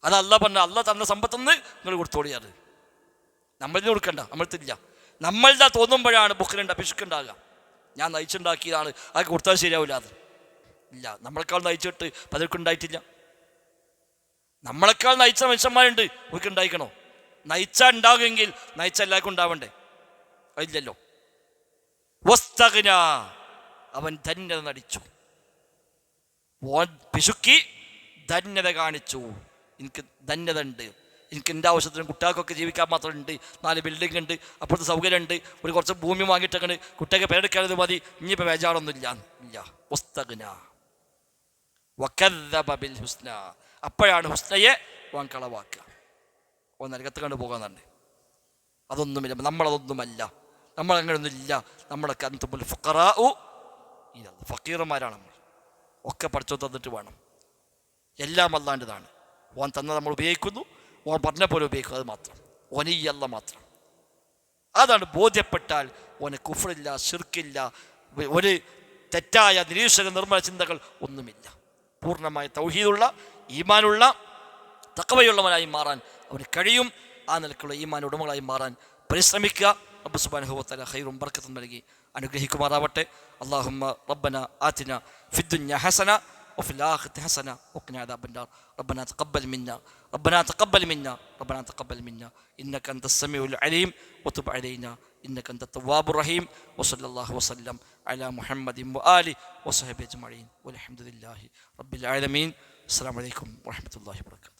അത് അല്ല പറഞ്ഞ, അല്ല തന്ന സമ്പത്തെന്ന് നിങ്ങൾ കൊടുത്തോളിയാറ്. നമ്മളിന് കൊടുക്കണ്ട, നമ്മൾത്തില്ല. നമ്മളുടെ തോന്നുമ്പോഴാണ് ബുക്കിലുണ്ട പിശുക്കുണ്ടാകുക. ഞാൻ നയിച്ചുണ്ടാക്കിയതാണ്, അത് കൊടുത്താൽ ശരിയാവില്ല. അത് ഇല്ല, നമ്മളെക്കാൾ നയിച്ചിട്ട് പലർക്കും ഉണ്ടായിട്ടില്ല. നമ്മളെക്കാൾ നയിച്ച മനുഷ്യന്മാരുണ്ട്, അവർക്ക് ഉണ്ടായിക്കണോ? നയിച്ചാൽ ഉണ്ടാകുമെങ്കിൽ നയിച്ച എല്ലാവർക്കും ഉണ്ടാവണ്ടേ? അതില്ലല്ലോ. വസ്തഗ്ന, അവൻ ധന്യത നടിച്ചു. പിശുക്കി ധന്യത കാണിച്ചു. എനിക്ക് ധന്യത ഉണ്ട്, എനിക്ക് എൻ്റെ ആവശ്യത്തിന് കുട്ടികൾക്കൊക്കെ ജീവിക്കാൻ മാത്രമുണ്ട്, 4 ബിൽഡിംഗ് ഉണ്ട്, അപ്പുറത്ത് സൗകര്യമുണ്ട്, ഒരു കുറച്ച് ഭൂമി വാങ്ങിയിട്ടങ്ങനെ കുട്ടിയൊക്കെ പേരെടുക്കാനത് മതി, ഇനിയിപ്പോൾ ബേജാറൊന്നുമില്ല. ഇല്ല. വസ്തഗ്ന വകല്ലബ ബിൽ ഹുസ്ന, അപ്പോഴാണ് ഹുസ്നയെ ഓൻ കളവാക്കുക. ഓൻ നരകത്ത് കണ്ടു പോകാന്നുണ്ട്. അതൊന്നുമില്ല, നമ്മളതൊന്നുമല്ല, നമ്മളങ്ങനെയൊന്നുമില്ല. നമ്മളൊക്കെ അൻതുമുൽ ഫുഖറാഉ ഇലല്ലാഹ്, ഫക്കീറന്മാരാണ് നമ്മൾ. ഒക്കെ പഠിച്ചോ തന്നിട്ട് വേണം. എല്ലാം അല്ലാണ്ടതാണ്. ഓൻ തന്നത് നമ്മൾ ഉപയോഗിക്കുന്നു, ഓൻ പറഞ്ഞ പോലെ ഉപയോഗിക്കും, അത് മാത്രം. ഓനീയല്ല മാത്രം. അതാണ് ബോധ്യപ്പെട്ടാൽ ഓന് കുഫറില്ല, ശിർക്കില്ല, ഒരു തെറ്റായ നിരീക്ഷക നിർമ്മല ചിന്തകൾ ഒന്നുമില്ല. പൂർണ്ണമായ തൗഹീദുള്ള, ഈമാനുള്ള, തഖ്വയുള്ളവനായി മാറാൻ അവന് കഴിയും. ആ നിലക്കുള്ള ഈമാൻ ഉടമകളായി മാറാൻ പരിശ്രമിക്കുക. റബ്ബ് സുബ്ഹാനഹു വ തആല ഖൈറും ബർക്കത്തും നൽകി അനുഗ്രഹിക്കുമാറാവട്ടെ. അല്ലാഹുമ്മ റബ്ബന ആതിന ഫിദ്ദുനിയ ഹസന وفي الآخرة حسنة وقنا عذاب النار ربنا تقبل منا ربنا تقبل منا ربنا تقبل منا إنك أنت السميع العليم وتب علينا إنك أنت التواب الرحيم وصلى الله وسلم على محمد وآله وصحبه أجمعين والحمد لله رب العالمين. السلام عليكم ورحمة الله وبركاته.